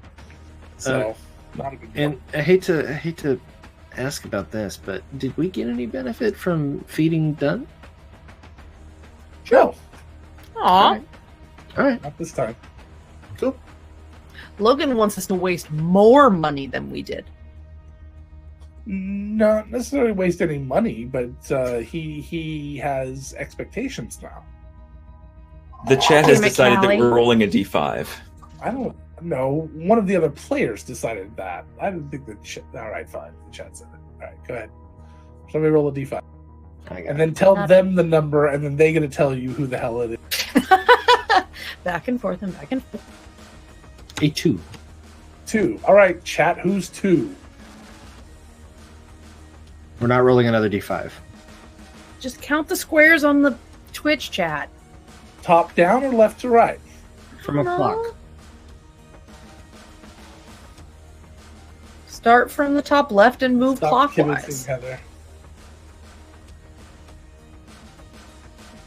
So, not a good deal. And I hate to ask about this, but did we get any benefit from feeding Dunn? No, Aw. All right, not this time. cool. Logan wants us to waste more money than we did. Not necessarily waste any money, but he has expectations now. The chat has Hey, decided that McCallie. we're rolling a d5. I don't know. One of the other players decided that. I didn't think that. All right, fine. The chat said it. All right, go ahead. Somebody roll a d5, I got and it. then tell them the number, and then they get to tell you who the hell it is. Back and forth and back and forth. A 2. 2. All right, chat. Who's 2? We're not rolling another D5. Just count the squares on the Twitch chat. Top down or left to right? From a No. clock. Start from the top left and move Stop clockwise. kibitzing, Heather.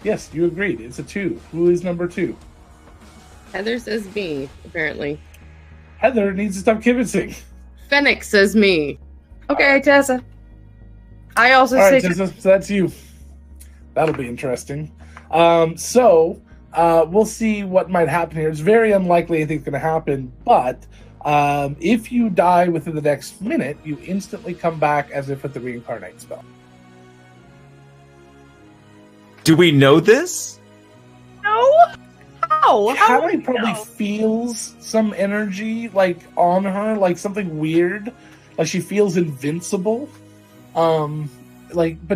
Yes, you agreed. It's a 2. Who is number 2? Heather says me, apparently. Heather needs to stop kibitzing. Fennec says me. Okay, Tessa. I also All say right, so that's you. That'll be interesting. So we'll see what might happen here. It's very unlikely anything's going to happen, but if you die within the next minute, you instantly come back as if with the reincarnate spell. Do we know this? no. How? How Callie would we probably know? feels some energy like on her, like something weird, like she feels invincible. But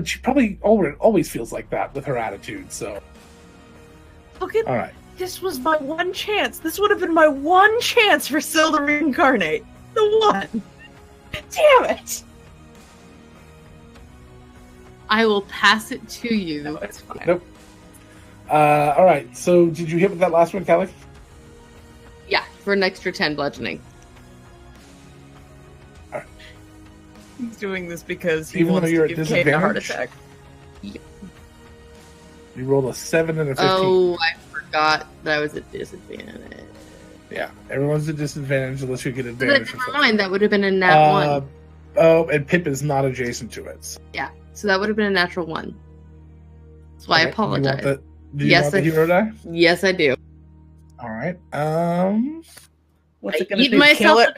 she probably always feels like that with her attitude. So, Look at all right. this was my one chance. This would have been my one chance for Syl to reincarnate. The one. Damn it. I will pass it to you. No, It's fine. Nope. All right. So, did you hit with that last one, Callie? Yeah, for an extra 10 bludgeoning. He's doing this because he Even though wants you're to at give Kate a heart disadvantage? attack. You rolled a 7 and a 15. Oh, I forgot that I was at disadvantage. Yeah, everyone's at disadvantage unless you get But advantage. from never something. mind, that would have been a nat 1. Oh, and Pip is not adjacent to it. So. Yeah, so that would have been a natural 1. So I Okay, apologize. Do you Yes, want the I- hero die? Yes, I do. All right. What's I it going to eat do? Kill myself. it?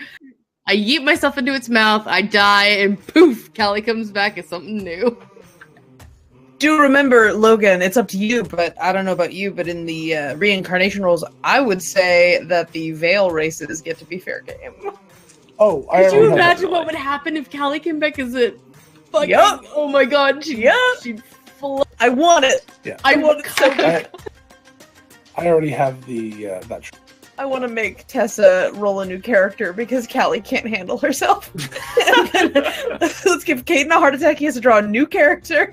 I yeet myself into its mouth. I die, and poof, Callie comes back as something new. Do remember, Logan, it's up to you, but I don't know about you, but in the reincarnation rules, I would say that the Veil races get to be fair game. Oh, I Could you already have imagine that. what would happen if Callie came back as a fucking? Yup. Oh my god, she'd I want it. Yeah. I want it so bad. I already have the that. I want to make Tessa roll a new character because Callie can't handle herself. And then, let's give Caden a heart attack. He has to draw a new character.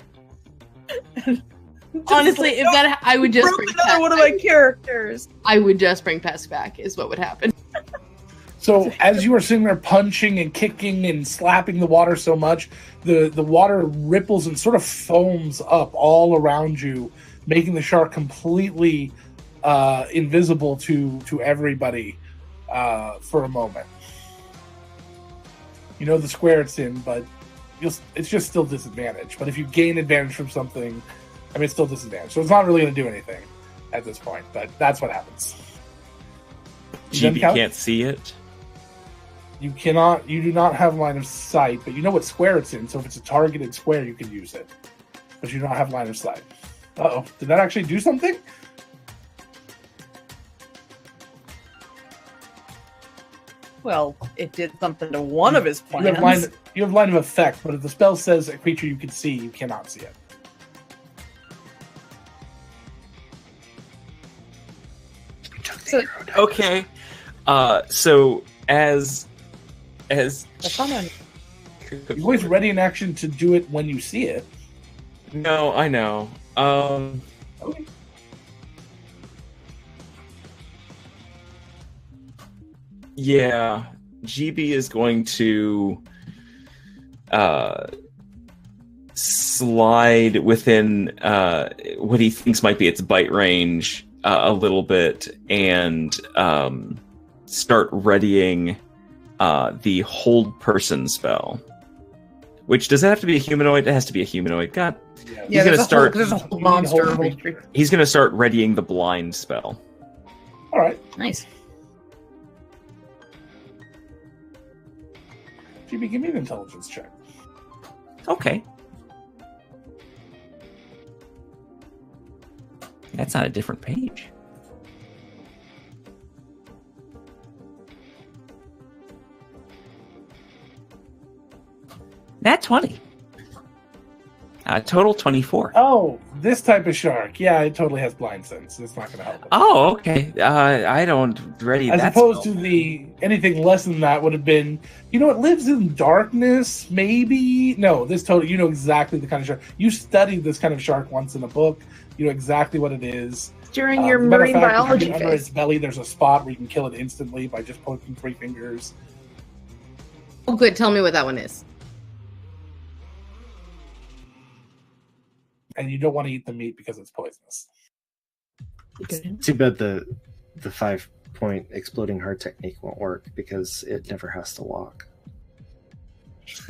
Honestly, if that I would just Broke bring another Pest one of back. my characters. I would just bring Pest back. Is what would happen. So as you are sitting there punching and kicking and slapping the water so much, the water ripples and sort of foams up all around you, making the shark completely invisible to everybody for a moment. You know the square it's in, but it's just still disadvantage. But if you gain advantage from something, I mean, it's still disadvantage. So it's not really going to do anything at this point, but that's what happens. GB can't see it. You do not have line of sight, but you know what square it's in, so if it's a targeted square, you can use it. But you don't have line of sight. Uh-oh. Did that actually do something? Well, it did something to one of his You plans. have line of effect, but if the spell says a creature you can see, you cannot see it. So, Okay. So as that's not a- You're always ready in action to do it when you see it. No, I know. Okay. Yeah, GB is going to slide within what he thinks might be its bite range a little bit and start readying the hold person spell. Which, does it have to be a humanoid? It has to be a humanoid. God. yeah, gonna start- there's a whole monster. He's going to start readying the blind spell. All right. Nice. GB, give me an intelligence check. Okay. That's on a different page. Nat 20. Total 24. Oh, this type of shark. Yeah, it totally has blind sense. It's not going to help it. Oh, okay. I don't ready As that opposed spell. to the anything less than that would have been, it lives in darkness, maybe. No, this totally, you know exactly the kind of shark. You studied this kind of shark once in a book. You know exactly what it is. During your As a matter of marine fact, biology under phase. its belly, there's a spot where you can kill it instantly by just poking 3 fingers. Oh, good. Tell me what that one is. And you don't want to eat the meat because it's poisonous. Too bad the 5-point exploding heart technique won't work because it never has to walk. It's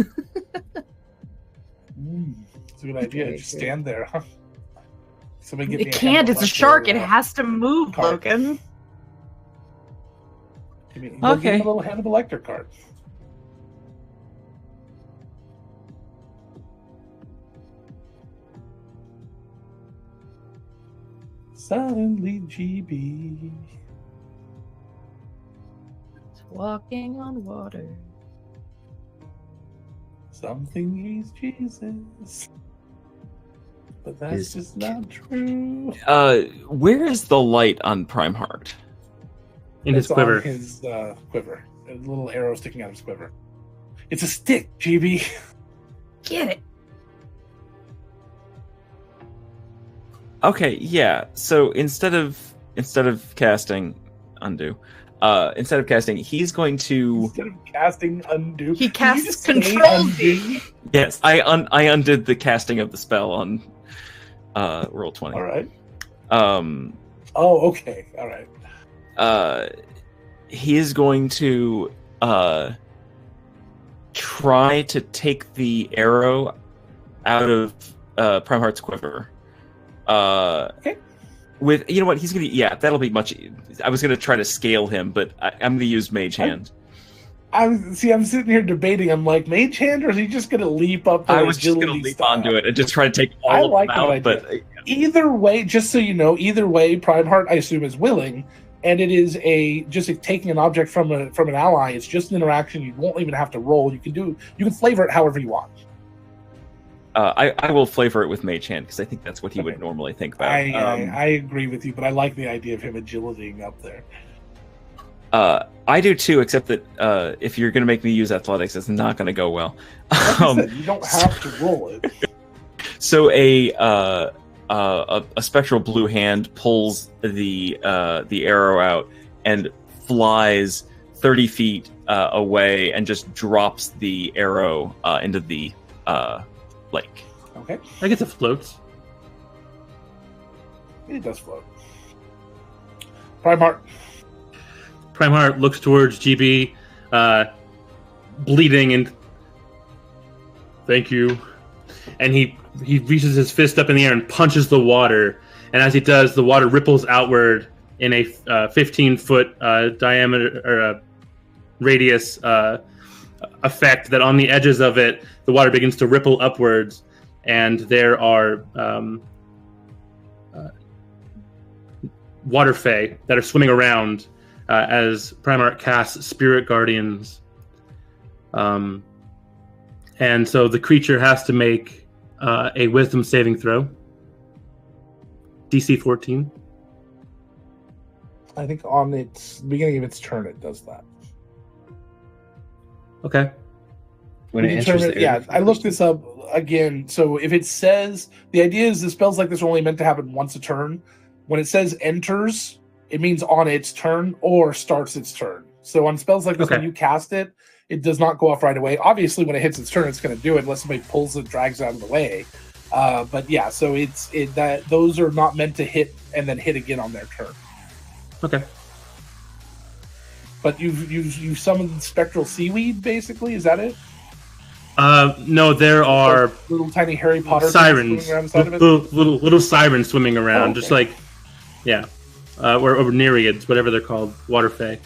a good idea. Okay, Just good. stand there. Huh? Somebody give me It can't. It's a shark. It has to move, card. Logan. Give me Okay. a little Hannibal Lecter card. Suddenly, GB. Walking on water. Something he's Jesus. But that's His just not true. Where is the light on Prime Heart? In his It's quiver. on his quiver. A little arrow sticking out of his quiver. It's a stick, GB. Get it. Okay, yeah. So instead of casting undo, instead of casting, he's going to. Instead of casting undo, He did casts you just say Control undo? Yes, I undid the casting of the spell on roll 20. All right. Oh, okay. All right. He is going to try to take the arrow out of Prime Heart's quiver. Okay. With he's gonna that'll be much. I was gonna try to scale him, but I'm gonna use Mage Hand. I'm sitting here debating. I'm like, Mage Hand, or is he just gonna leap up? I was just gonna leap onto it and just try to take all of them out. But either way, just so you know, Prime Heart, I assume, is willing, and it is just taking an object from an ally. It's just an interaction. You won't even have to roll. You can flavor it however you want. I will flavor it with Mage Hand because I think that's what he would normally think about. I agree with you, but I like the idea of him agilitying up there. I do too, except that if you're going to make me use athletics, it's not going to go well. Like I said, you don't have to roll it. So a spectral blue hand pulls the arrow out and flies 30 feet away and just drops the arrow into the lake. Okay. I guess it floats. It does float. Primeheart. Primeheart looks towards GB, bleeding, and thank you. And he reaches his fist up in the air and punches the water. And as he does, the water ripples outward in a 15-foot diameter or radius effect. That on the edges of it, the water begins to ripple upwards, and there are water fae that are swimming around as Primarch casts Spirit Guardians. And so the creature has to make a Wisdom saving throw. DC 14. I think on its beginning of its turn, it does that. Okay. When it enters the area. I looked this up again. So if it says, the idea is the spells like this are only meant to happen once a turn. When it says enters, it means on its turn or starts its turn. So on spells like this, when you cast it, it does not go off right away. Obviously, when it hits its turn, it's going to do it unless somebody pulls it, drags it out of the way. But yeah, so those are not meant to hit and then hit again on their turn. Okay. But you summoned spectral seaweed, basically. Is that it? No, there are like little tiny Harry Potter sirens, swimming around the side of it? little sirens swimming around, just like, yeah, or nereids, whatever they're called, water fae.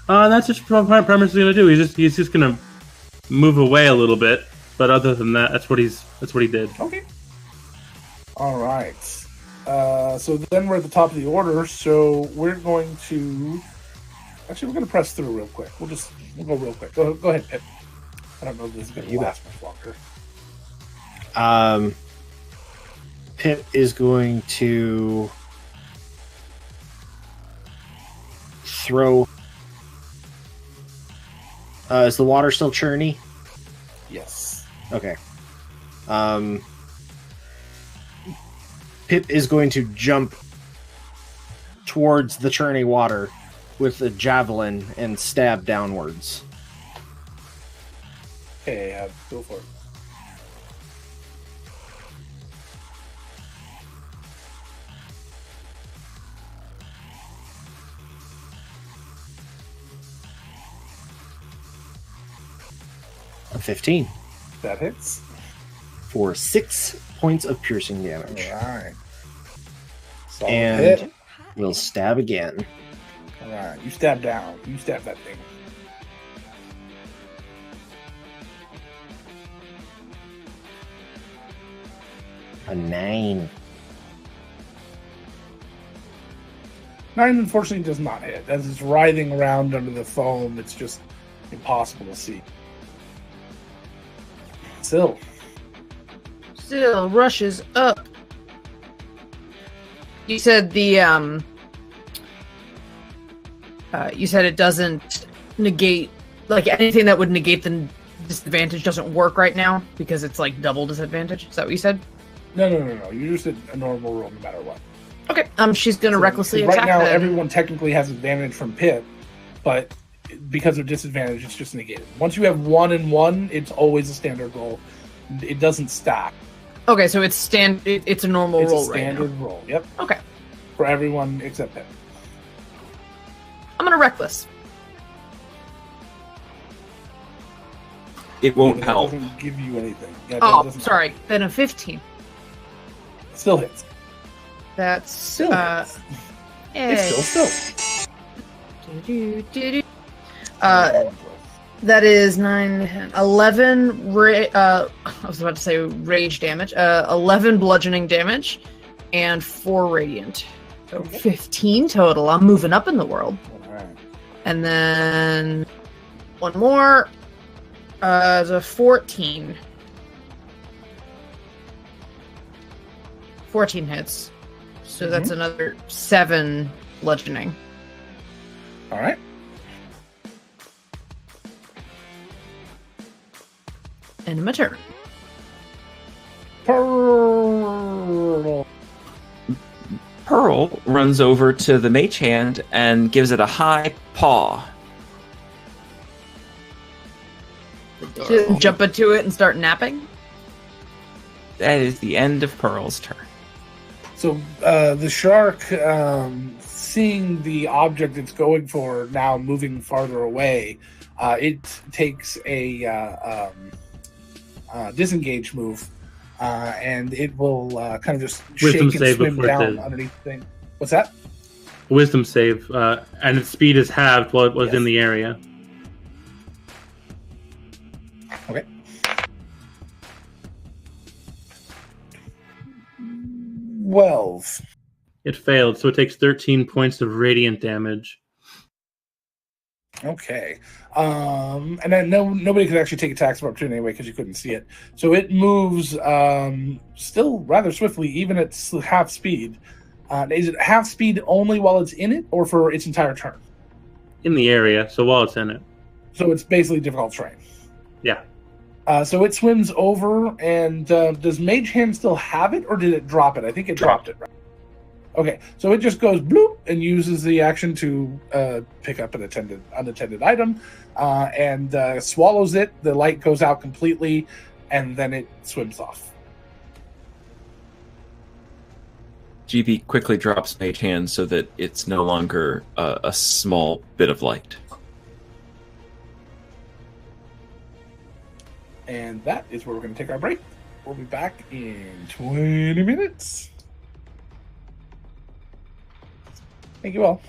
That's just what Primarch's gonna do. He's just gonna move away a little bit, but other than that, that's what he did. Okay. All right. So then we're at the top of the order. So we're going to we're going to press through real quick. We'll go real quick. Go ahead, Pip. I don't know if this is going to last much longer. Pip is going to throw. Is the water still churny? Yes. Okay. Pip is going to jump towards the churning water with a javelin and stab downwards. Okay, go for it. A 15. That hits. For 6 points of piercing damage. Alright. Solid And hit. we'll stab again. Alright, you stab down. You stab that thing. A 9. 9 unfortunately does not hit. As it's writhing around under the foam, it's just impossible to see. Still rushes up. You said you said it doesn't negate, like anything that would negate the disadvantage doesn't work right now because it's like double disadvantage. Is that what you said? No. You just did a normal roll no matter what. Okay. She's gonna recklessly right attack. Now, then. everyone technically has advantage from Pip, but because of disadvantage, it's just negated. Once you have 1 and 1, it's always a standard roll. It doesn't stack. Okay, so it's it's a normal roll right now. It's a standard roll. Yep. Okay. For everyone except Pip. I'm gonna reckless. It won't It help. doesn't give you anything. Yeah, Oh, doesn't sorry. Then a 15. Still hits. That's Still hits. It's still. That is 9, 10, 11. I was about to say rage damage. 11 bludgeoning damage, and 4 radiant. So 15 total. I'm moving up in the world. All right. And then one more. It's a 14. 14 hits. So that's another 7 bludgeoning. All right. End my turn. Pearl. Pearl runs over to the mage hand and gives it a high paw. To jump into it and start napping? That is the end of Pearl's turn. So the shark, seeing the object it's going for now moving farther away, it takes a disengage move, and it will kind of just Wisdom shake and save swim before it down did. underneath the thing. What's that? Wisdom save, and its speed is halved while it was Yes. in the area. Okay. 12. It failed, so it takes 13 points of radiant damage. Okay. And then nobody could actually take attacks of opportunity anyway because you couldn't see it. So it moves still rather swiftly, even at half speed. Is it half speed only while it's in it, or for its entire turn? In the area, so while it's in it. So it's basically difficult terrain. Yeah. So it swims over, and does Mage Hand still have it, or did it drop it? I think it dropped it, right? Okay, so it just goes bloop and uses the action to pick up an unattended item, and swallows it. The light goes out completely, and then it swims off. GB quickly drops Mage Hand so that it's no longer a small bit of light. And that is where we're going to take our break. We'll be back in 20 minutes. Thank you all.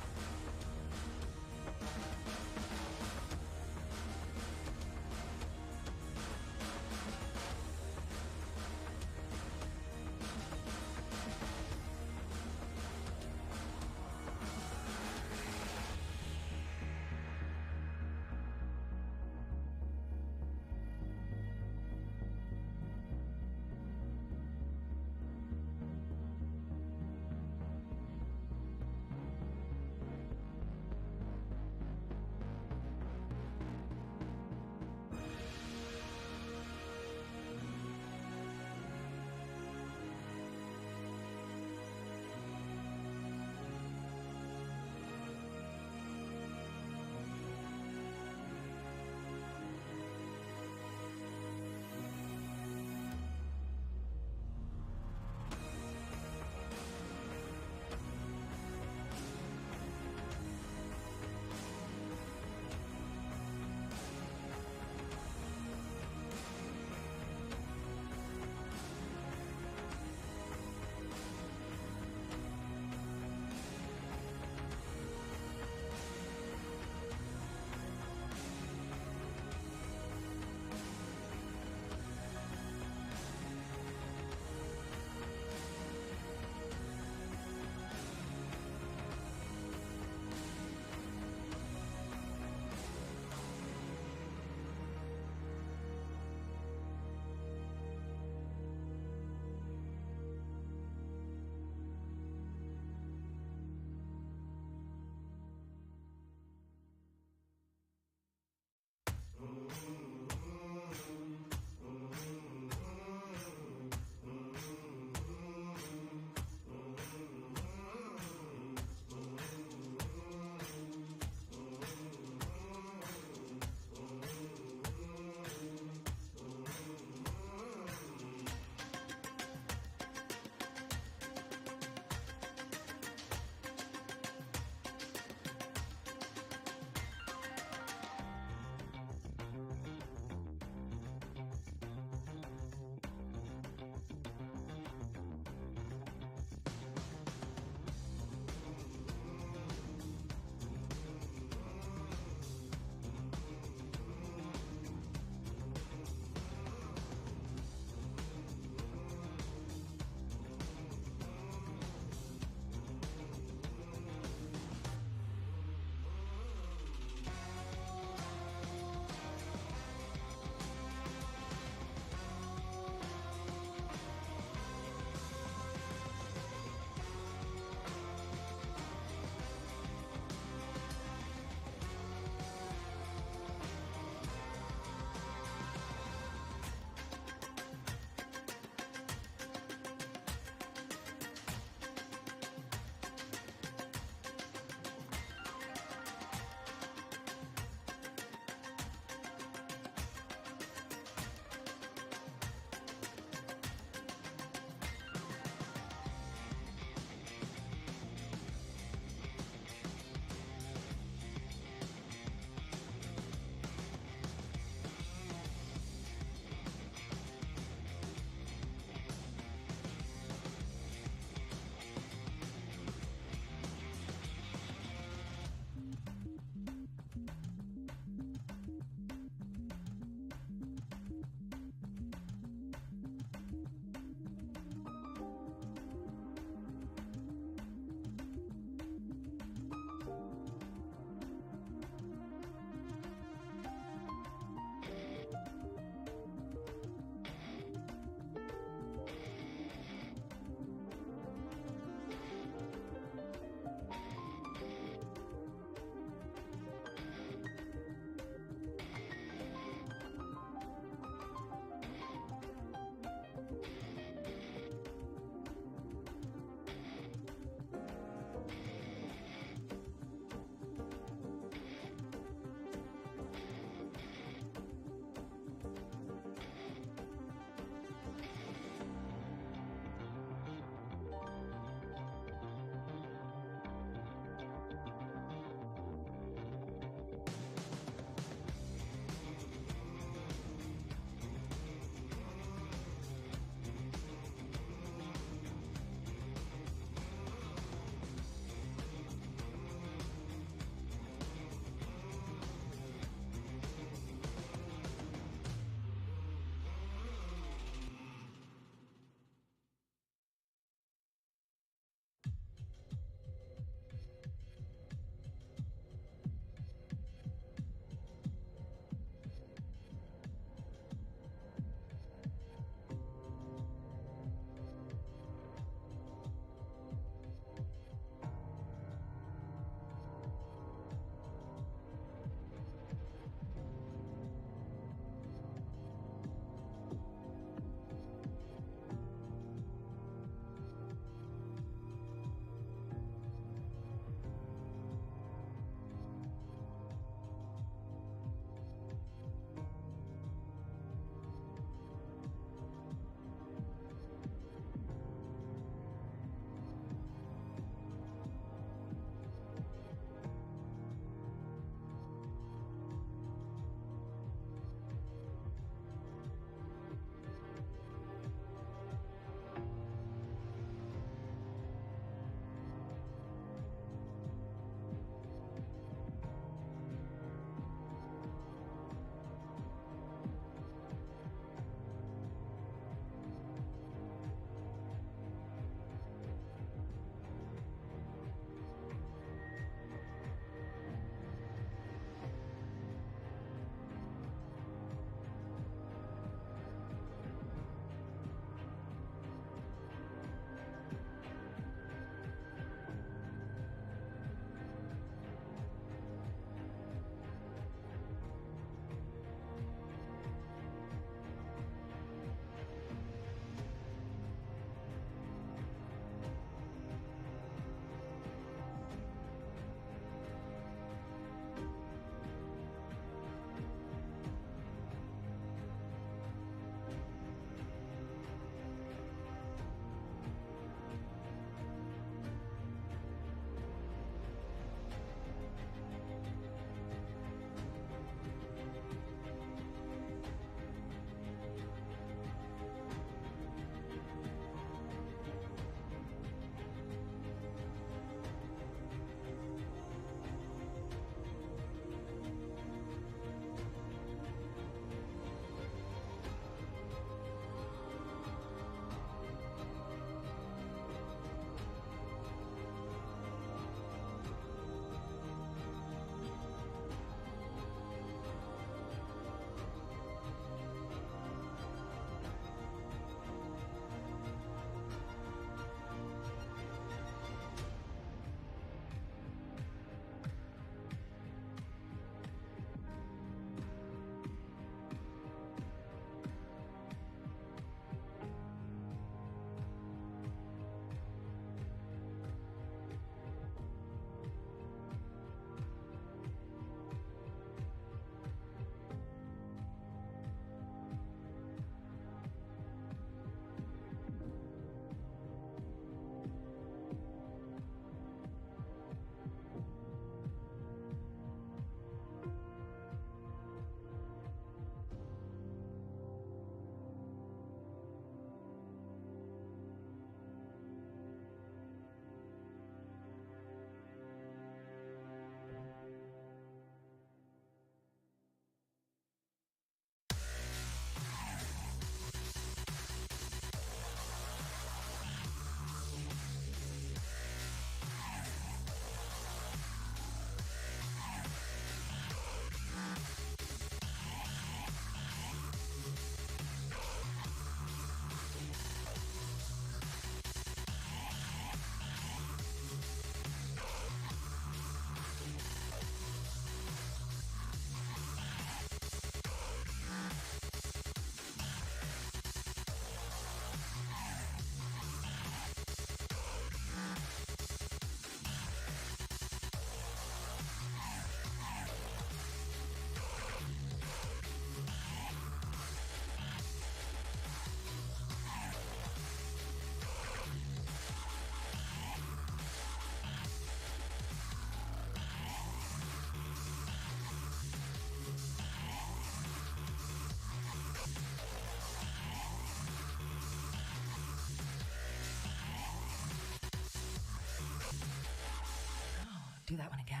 do that one again.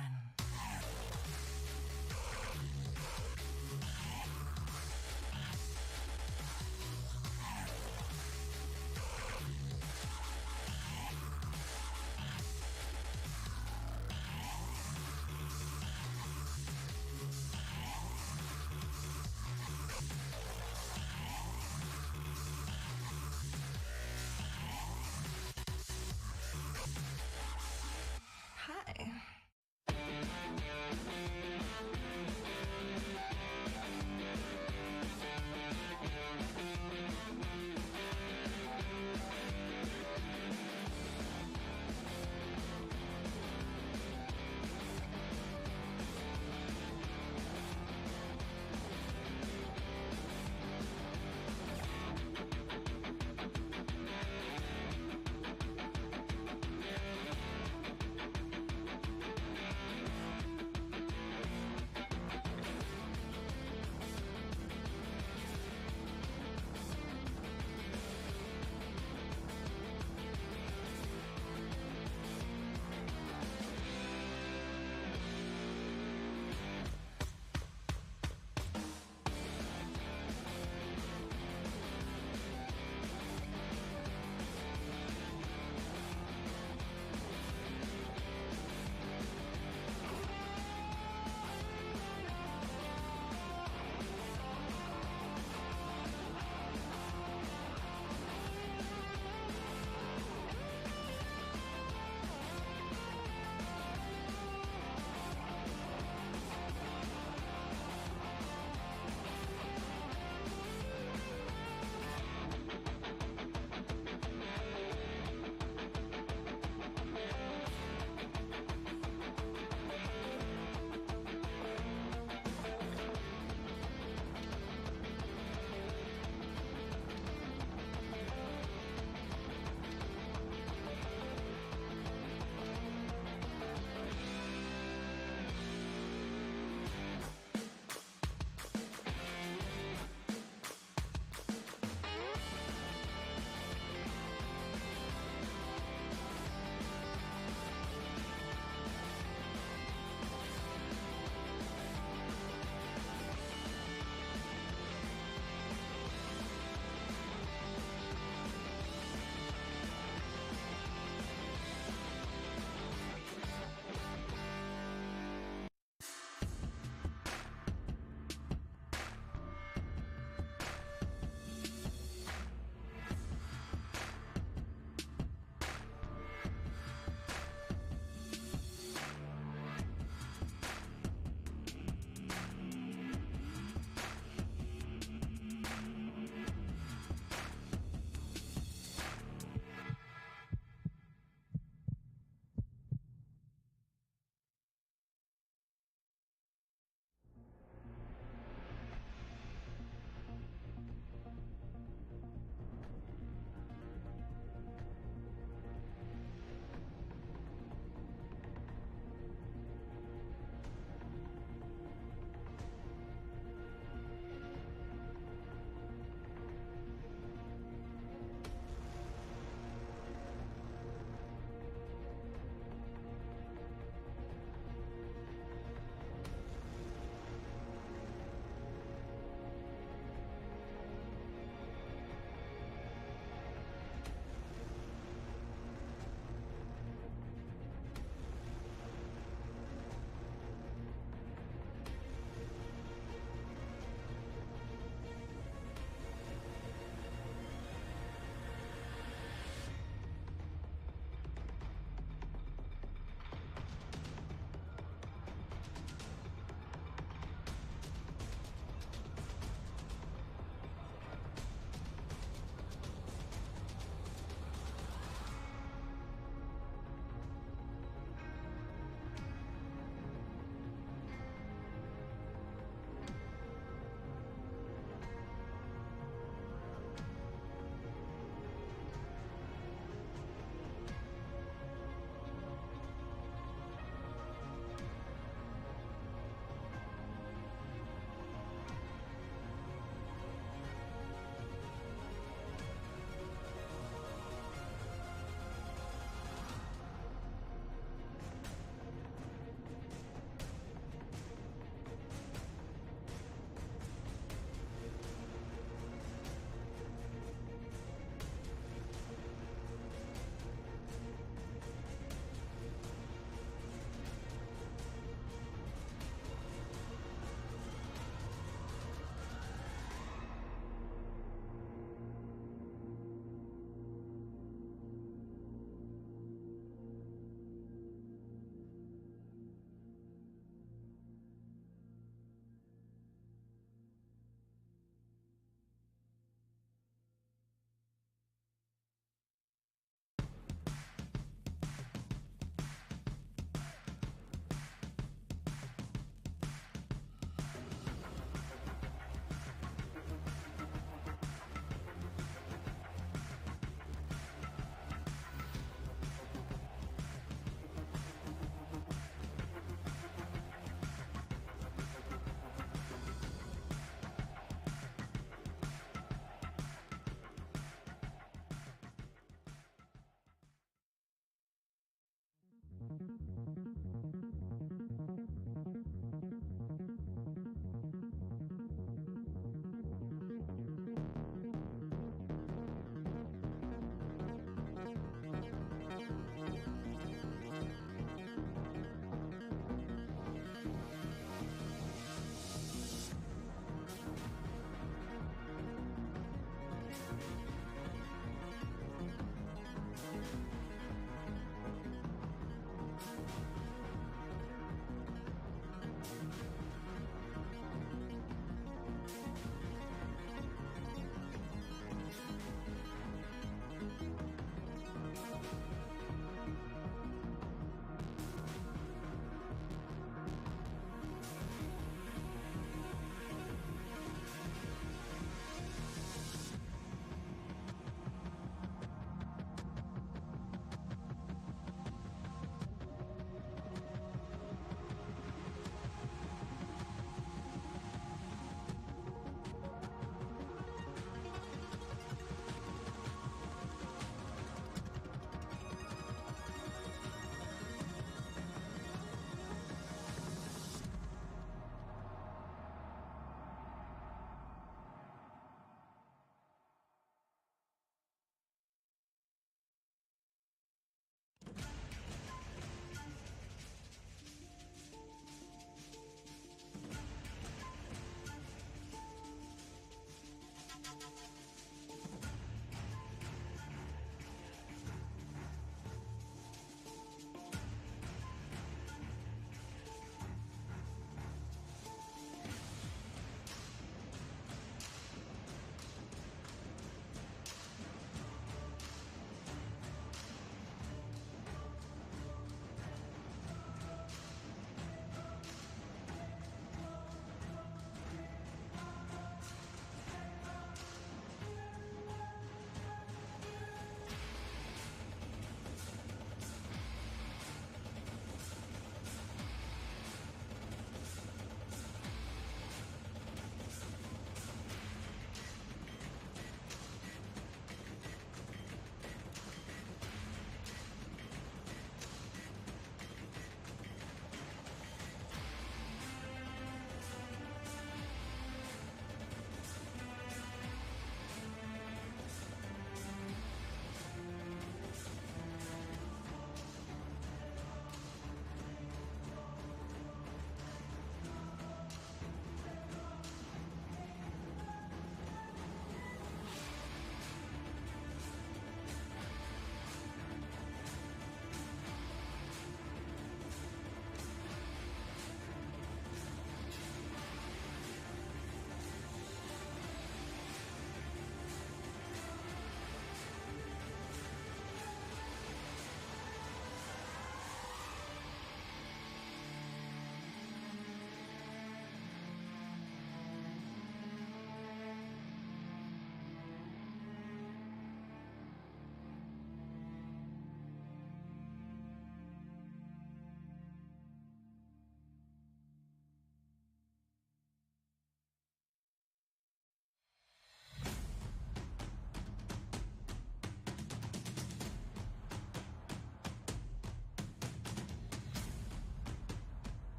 Hi.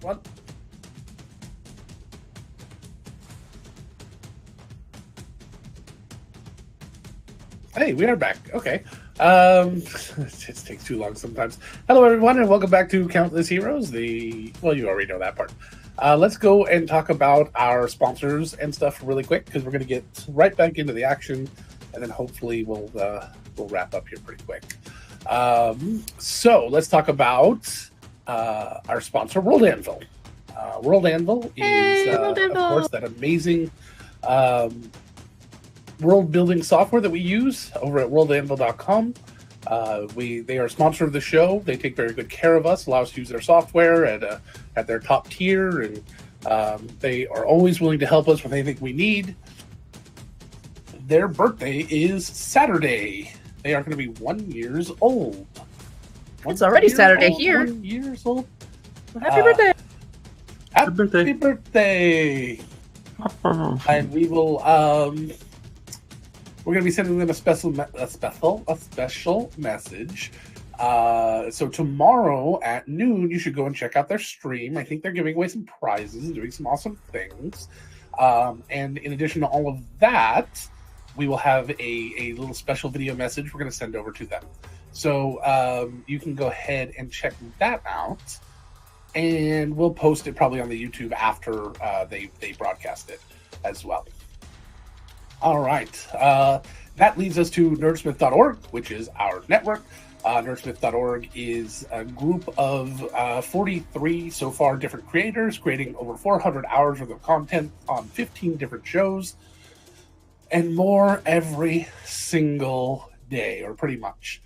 What? Hey, we are back. Okay. It just takes too long sometimes. Hello, everyone, and welcome back to Countless Heroes. Well, you already know that part. Let's go and talk about our sponsors and stuff really quick because we're going to get right back into the action, and then hopefully we'll wrap up here pretty quick. So let's talk about our sponsor, World Anvil. World Anvil is, of course, that amazing world building software that we use over at worldanvil.com. They are a sponsor of the show. They take very good care of us, allow us to use their software at their top tier, and they are always willing to help us with anything we need. Their birthday is Saturday. They are going to be 1 year old. It's already Saturday here. 1 year old. Happy birthday! Happy birthday! And we will. We're going to be sending them a special message. So tomorrow at noon, you should go and check out their stream. I think they're giving away some prizes and doing some awesome things. And in addition to all of that, we will have a little special video message we're going to send over to them. So you can go ahead and check that out. And we'll post it probably on the YouTube after they broadcast it as well. All right. That leads us to nerdsmith.org, which is our network. Nerdsmith.org is a group of 43 so far different creators creating over 400 hours worth of content on 15 different shows and more every single day, or pretty much.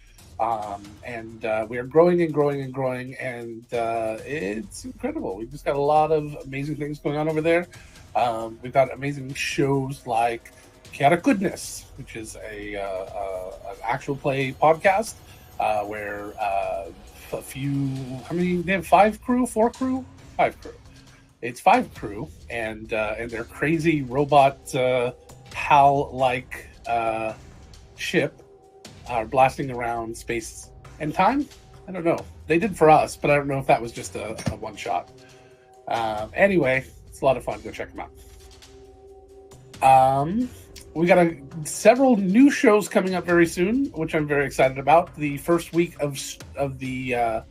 And we are growing and growing and growing, and it's incredible. We've just got a lot of amazing things going on over there. We've got amazing shows like Chaotic Goodness, which is an actual play podcast where they have 5 crew, 4 crew, 5 crew. It's 5 crew, and their crazy robot HAL-like ship are blasting around space and time. I don't know. They did for us, but I don't know if that was just a one shot. Anyway, it's a lot of fun. Go check them out. We got several new shows coming up very soon, which I'm very excited about. The first week of the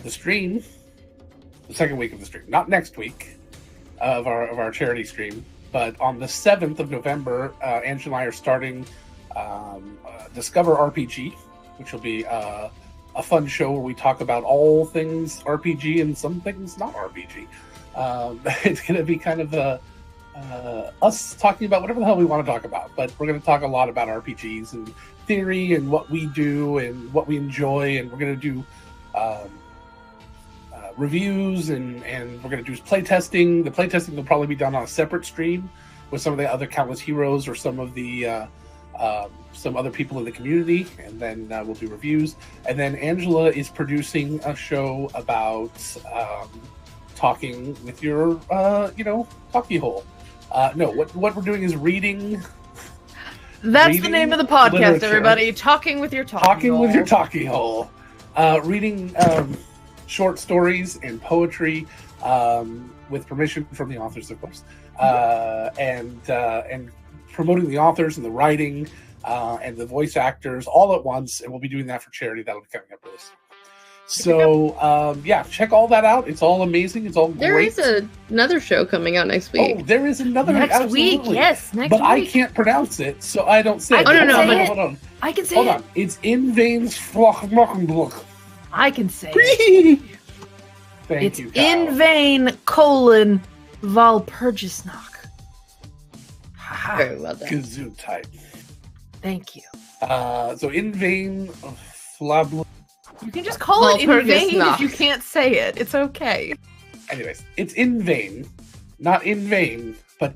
stream, the second week of the stream, not next week of our charity stream, but on the 7th of November, Angela and I are starting Discover RPG, which will be a fun show where we talk about all things RPG and some things not RPG. It's going to be kind of us talking about whatever the hell we want to talk about, but we're going to talk a lot about RPGs and theory and what we do and what we enjoy, and we're going to do reviews and we're going to do playtesting. The playtesting will probably be done on a separate stream with some of the other Countless Heroes or some of the some other people in the community, and then we'll do reviews. And then Angela is producing a show about talking with your talkie hole. No, what we're doing is reading. That's the name of the podcast, literature. everybody. Talking with your talkie hole. With your talkie hole. Reading short stories and poetry with permission from the authors, of course, and promoting the authors and the writing and the voice actors all at once. And we'll be doing that for charity. That'll be coming up really soon. So, check all that out. It's all amazing. It's all There great. is another show coming out next week. Oh, there is another Next week, absolutely. yes, next but week. I can't pronounce it, so I don't say it. I can say Hold it. on. I can say Hold it. on. It's in Vane's Flock. I can say it. Thank It's you, Kyle. in vain, Valpurgisnock. Very well done. Kazoo type. Thank you. So in vain, Flablo. You can just call it in vain Valpurgisnock. if you can't say it. It's okay. Anyways, it's in vain, not in vain, but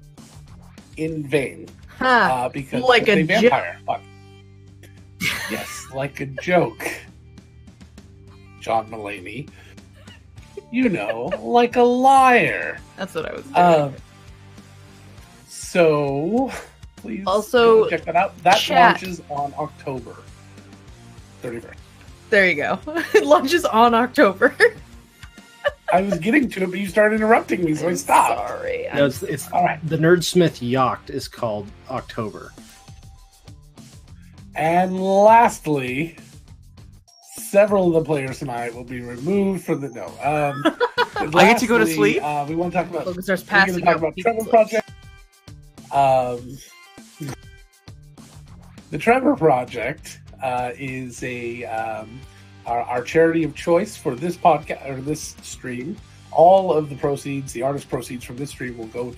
in vain. Because Like it's a vampire. Fuck. Yes, like a joke. John Mulaney. You know, like a liar. That's what I was doing. So, please Also, go check that out. That chat. launches on October 31st. There you go. It launches on October. I was getting to it, but you started interrupting me, so I stopped. Sorry. No, it's All right. The Nerdsmith Yacht is called October. And lastly, several of the players tonight will be removed from the I get to go to lastly, sleep? We want to talk about. Lucas starts We're going to passing talk out about people Trevor clips. Project. The Trevor Project is our charity of choice for this podcast or this stream. All of the proceeds, the artist proceeds from this stream, will go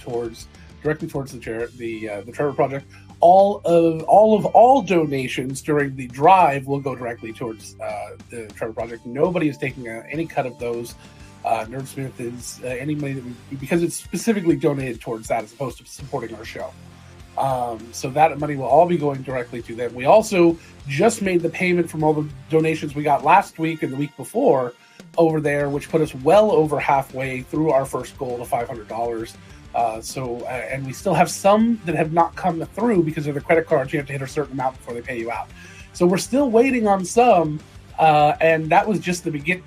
directly towards the Trevor Project. All donations during the drive will go directly towards the Trevor Project. Nobody is taking any cut of those. Nerdsmith is any money that because it's specifically donated towards that as opposed to supporting our show. So that money will all be going directly to them. We also just made the payment from all the donations we got last week and the week before over there, which put us well over halfway through our first goal of $500. And we still have some that have not come through because of the credit cards. You have to hit a certain amount before they pay you out. So we're still waiting on some, and that was just the beginning.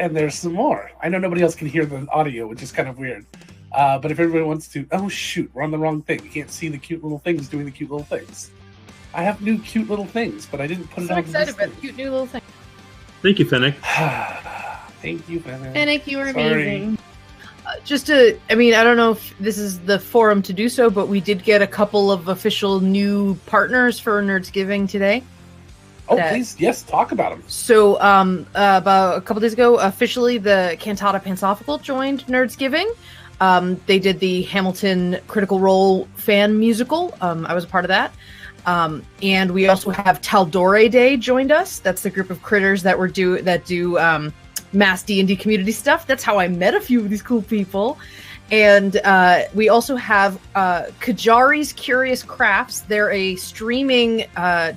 And there's some more. I know nobody else can hear the audio, which is kind of weird. But if everybody wants to, oh shoot, we're on the wrong thing. You can't see the cute little things doing the cute little things. I have new cute little things, but I didn't put it So on. excited about the cute new little thing. Thank you, Fennec. Thank you, Fennec. Fennec, you were Sorry. amazing. I don't know if this is the forum to do so, but we did get a couple of official new partners for Nerdsgiving today. Oh, please, yes, talk about them. So, about a couple days ago, officially the Cantata Pansophical joined Nerdsgiving. They did the Hamilton Critical Role fan musical. I was a part of that. And we also have Taldore Day joined us. That's the group of critters that do mass D&D community stuff. That's how I met a few of these cool people. And we also have Kajari's Curious Crafts. They're a streaming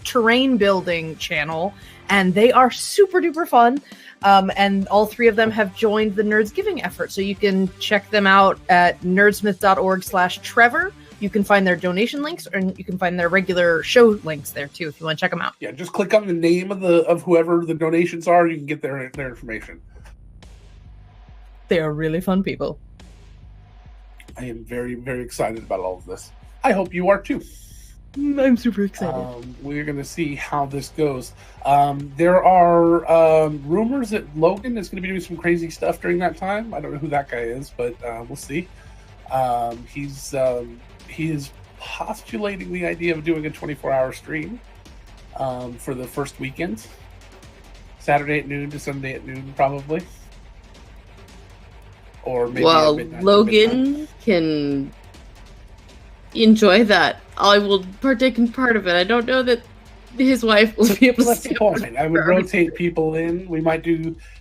terrain building channel, and they are super duper fun. And all three of them have joined the Nerdsgiving effort. So you can check them out at nerdsmith.org/Trevor. You can find their donation links, and you can find their regular show links there too if you want to check them out. Yeah, just click on the name of whoever the donations are. You can get their information. They are really fun people. I am very, very excited about all of this. I hope you are too. I'm super excited. We're going to see how this goes. There are rumors that Logan is going to be doing some crazy stuff during that time. I don't know who that guy is, but we'll see. He is postulating the idea of doing a 24-hour stream for the first weekend. Saturday at noon to Sunday at noon, probably. Or maybe Well, midnight to midnight. Logan can enjoy that. I will partake in part of it. I don't know that his wife will be able to That's stay the point. I would rotate people in. We might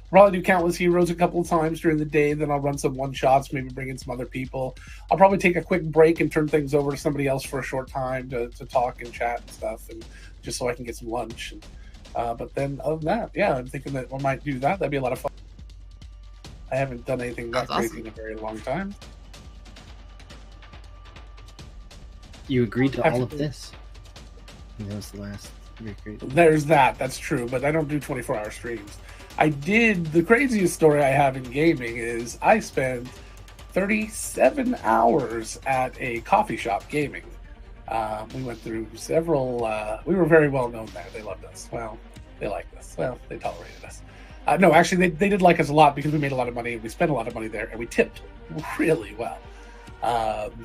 probably do Countless Heroes a couple of times during the day. Then I'll run some one-shots, maybe bring in some other people. I'll probably take a quick break and turn things over to somebody else for a short time to talk and chat and stuff, and just so I can get some lunch. But then other than that, yeah, I'm thinking that I might do that. That'd be a lot of fun. I haven't done anything that That's crazy in a very long time. You agreed to all of this. That was the last. There's that. That's true, but I don't do 24-hour streams. The craziest story I have in gaming is I spent 37 hours at a coffee shop gaming. We went through several. We were very well known there. They loved us. Well, they liked us. Well, they tolerated us. No, actually, they did like us a lot because we made a lot of money and we spent a lot of money there, and we tipped really well.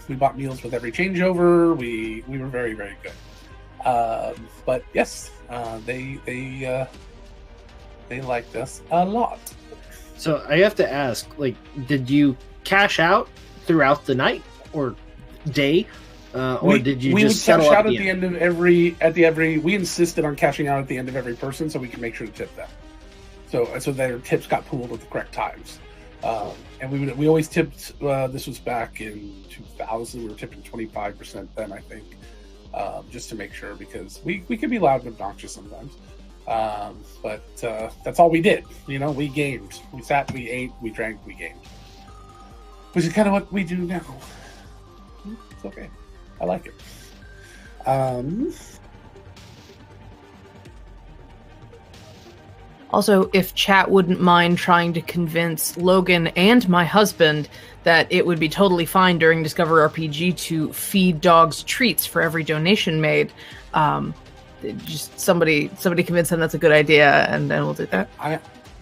We bought meals with every changeover. We were very, very good. But yes, they liked us a lot. So I have to ask, did you cash out throughout the night or day, or did you we just would cash settle out at at the end of every? We insisted on cashing out at the end of every person so we can make sure to tip them. So their tips got pooled at the correct times. And we always tipped. This was back in 2000. We were tipping 25% then, I think, just to make sure, because we could be loud and obnoxious sometimes. But that's all we did. We gamed. We sat, we ate, we drank, we gamed, which is kind of what we do now. It's okay. I like it. Also, if chat wouldn't mind trying to convince Logan and my husband that it would be totally fine during Discover RPG to feed dogs treats for every donation made, just somebody convince them that's a good idea, and then we'll do that.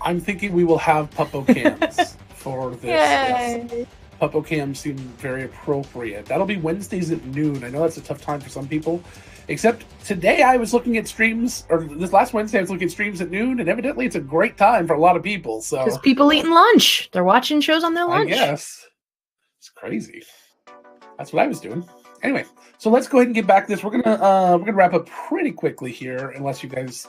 I'm thinking we will have puppo cams for this. Yes. Puppo cams seem very appropriate. That'll be Wednesdays at noon. I know that's a tough time for some people. Except today I was looking at streams, or this last Wednesday I was looking at streams at noon, and evidently it's a great time for a lot of people. So because people eating lunch, they're watching shows on their lunch. Yes, it's crazy. That's what I was doing. Anyway, so let's go ahead and get back to this. We're gonna wrap up pretty quickly here, unless you guys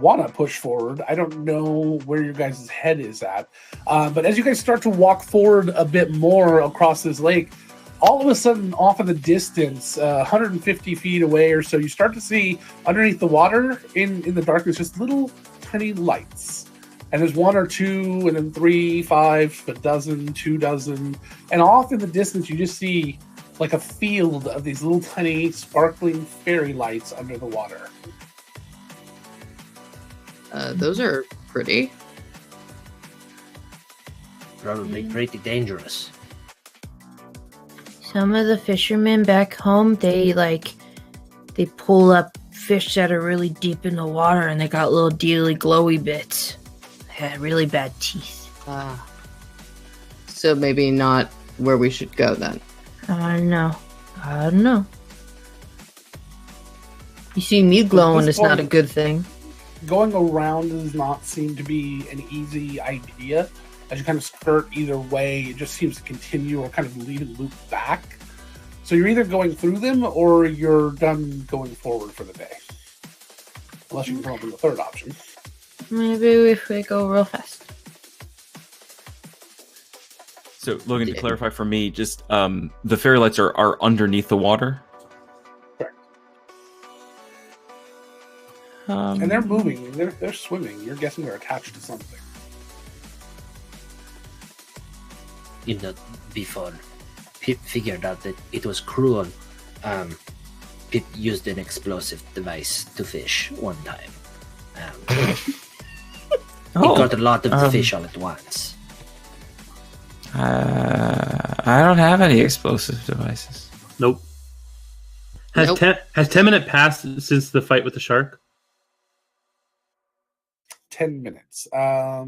want to push forward. I don't know where your guys' head is at, but as you guys start to walk forward a bit more across this lake, all of a sudden, off in the distance, 150 feet away or so, you start to see underneath the water in the darkness just little tiny lights. And there's 1 or 2, and then 3, 5, a dozen, 2 dozen. And off in the distance, you just see like a field of these little tiny sparkling fairy lights under the water. Those are pretty. Probably pretty dangerous. Some of the fishermen back home, they pull up fish that are really deep in the water, and they got little dealy glowy bits. They had really bad teeth. So maybe not where we should go then. I don't know. You see me glowing is not a good thing. Going around does not seem to be an easy idea. As you kind of skirt either way, it just seems to continue or kind of lead and loop back. So you're either going through them or you're done going forward for the day. Unless you can come up with a third option. Maybe if we go real fast. So, Logan, to clarify for me, just the fairy lights are underneath the water? Correct. And they're moving. They're swimming. You're guessing they're attached to something. You know, before Pip figured out that it was cruel, Pip used an explosive device to fish one time. He caught a lot of the fish all at once. I don't have any explosive devices. Nope. Has 10 minutes passed since the fight with the shark? 10 minutes. Yeah,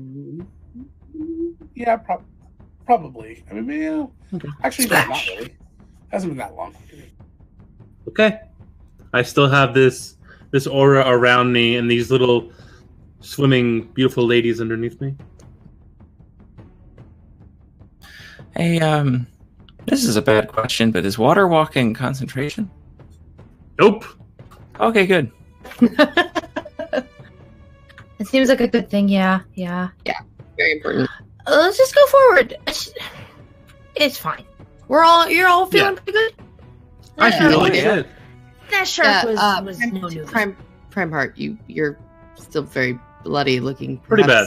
probably. I mean, yeah. Okay. Actually, no, not really. Hasn't been that long. Okay. I still have this aura around me and these little swimming beautiful ladies underneath me. Hey, this is a bad question, but is water walking concentration? Nope. Okay, good. It seems like a good thing, yeah. Very important. Let's just go forward. It's fine. You're all feeling pretty good? I feel really good. That shark was no news. Prime Heart, you're still very bloody looking. Pretty bad.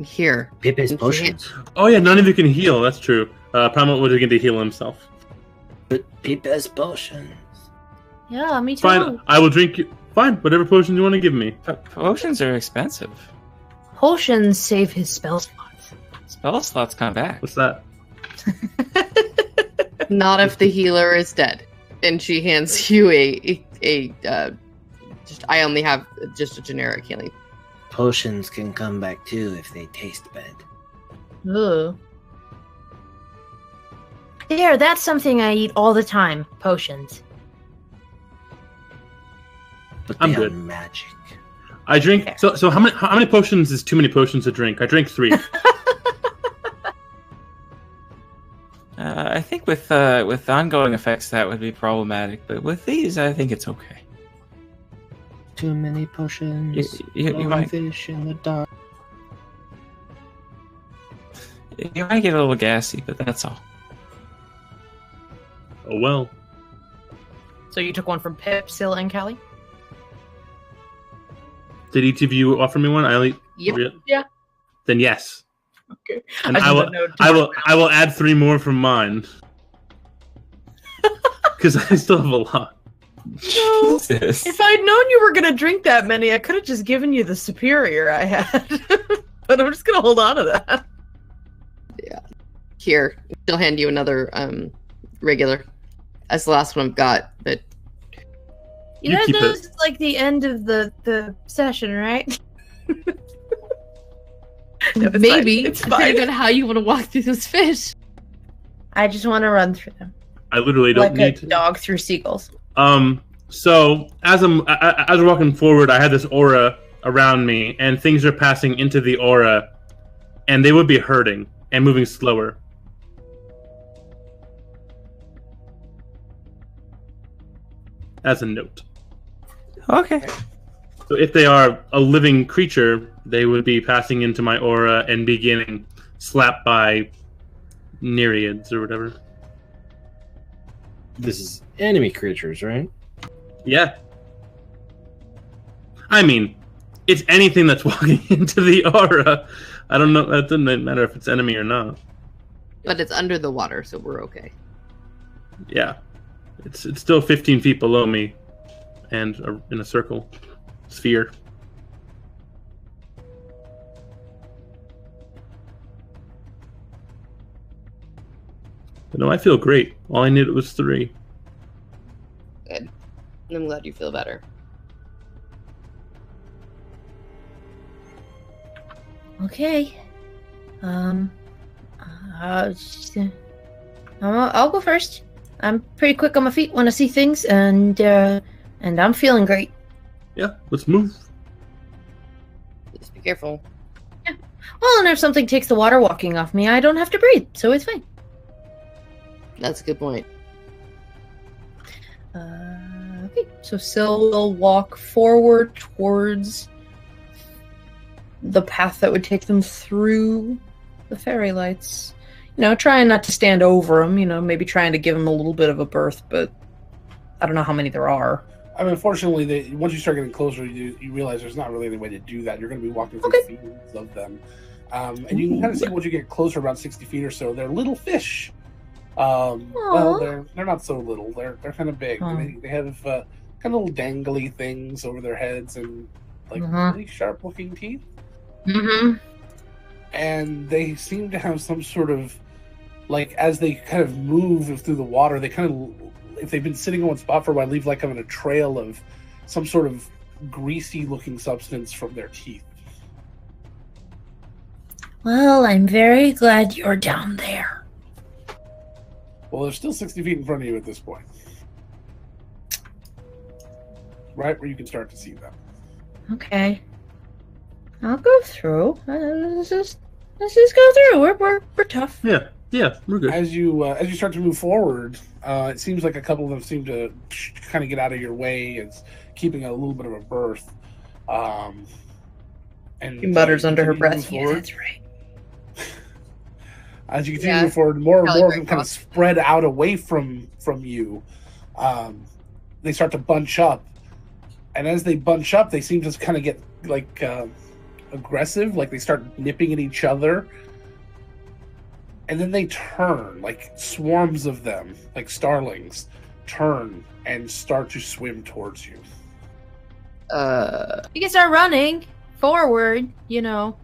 Here. Pip has potions. Oh yeah, none of you can heal, that's true. Prime Heart was going to heal himself. But Pip has potions. Yeah, me too. Fine, I will drink you. Fine, whatever potion you want to give me. Potions are expensive. Potions save his spell slots. Spell slots come back. What's that? Not if the healer is dead. And she hands you I only have just a generic healing. Potions can come back too if they taste bad. Ooh. There, that's something I eat all the time. Potions. But I'm they are good. magic. I drink. So how many potions is too many potions to drink? I drink 3. I think with ongoing effects that would be problematic, but with these, I think it's okay. Too many potions. You might fish in the dark. You might get a little gassy, but that's all. Oh well. So you took one from Pip, Scylla, and Callie? Did each of you offer me one? Yep. Yeah. Then yes. Okay. And I will add 3 more from mine. Because I still have a lot. Jesus. If I'd known you were gonna drink that many, I could have just given you the superior I had. But I'm just gonna hold on to that. Here, she'll hand you another regular. That's the last one I've got, but You You guys keep know it. this is like the end of the session, right? No, it's maybe fine. It's depending fine. on how you want to walk through those fish. I just want to run through them I literally don't like need a to. dog through seagulls. So as I'm walking forward, I had this aura around me, and things are passing into the aura, and they would be hurting and moving slower. As a note. Okay. So if they are a living creature, they would be passing into my aura and be getting slapped by nereids or whatever. This is enemy creatures, right? Yeah. I mean, it's anything that's walking into the aura. I don't know. That doesn't matter if it's enemy or not. But it's under the water, so we're okay. Yeah. It's still 15 feet below me and in a circle. Sphere. But no, I feel great. All I needed was 3. Good. I'm glad you feel better. Okay. I'll go first. I'm pretty quick on my feet when I see things, and I'm feeling great. Yeah, let's move. Just be careful. Well, and if something takes the water walking off me, I don't have to breathe, so it's fine. That's a good point. Okay, so Syl will walk forward towards the path that would take them through the fairy lights. You know, trying not to stand over them, you know, maybe trying to give them a little bit of a berth, but I don't know how many there are. I mean, unfortunately, once you start getting closer, you realize there's not really any way to do that. You're going to be walking through fields of them. And you can kind of see once you get closer, about 60 feet or so, they're little fish. Well, they're not so little. They're kind of big. They have kind of little dangly things over their heads and like really sharp looking teeth. Mm-hmm. And they seem to have some sort of, like, as they kind of move through the water, they kind of, if they've been sitting in one spot for a while, leave like kind of a trail of some sort of greasy looking substance from their teeth. Well, I'm very glad you're down there. Well, they're still 60 feet in front of you at this point. Right where you can start to see them. Okay. I'll go through. Let's just go through. We're tough. Yeah, we're good. As you start to move forward, it seems like a couple of them seem to kind of get out of your way. It's keeping a little bit of a berth. And She mutters under her continue to breath. move Yeah, forward. that's right. As you continue to move forward, more and Probably more of very them kind of cross. spread out away from you. They start to bunch up, and as they bunch up, they seem to kind of get like aggressive, like they start nipping at each other, and then they turn, like swarms of them, like starlings, turn and start to swim towards you. You can start running forward, you know.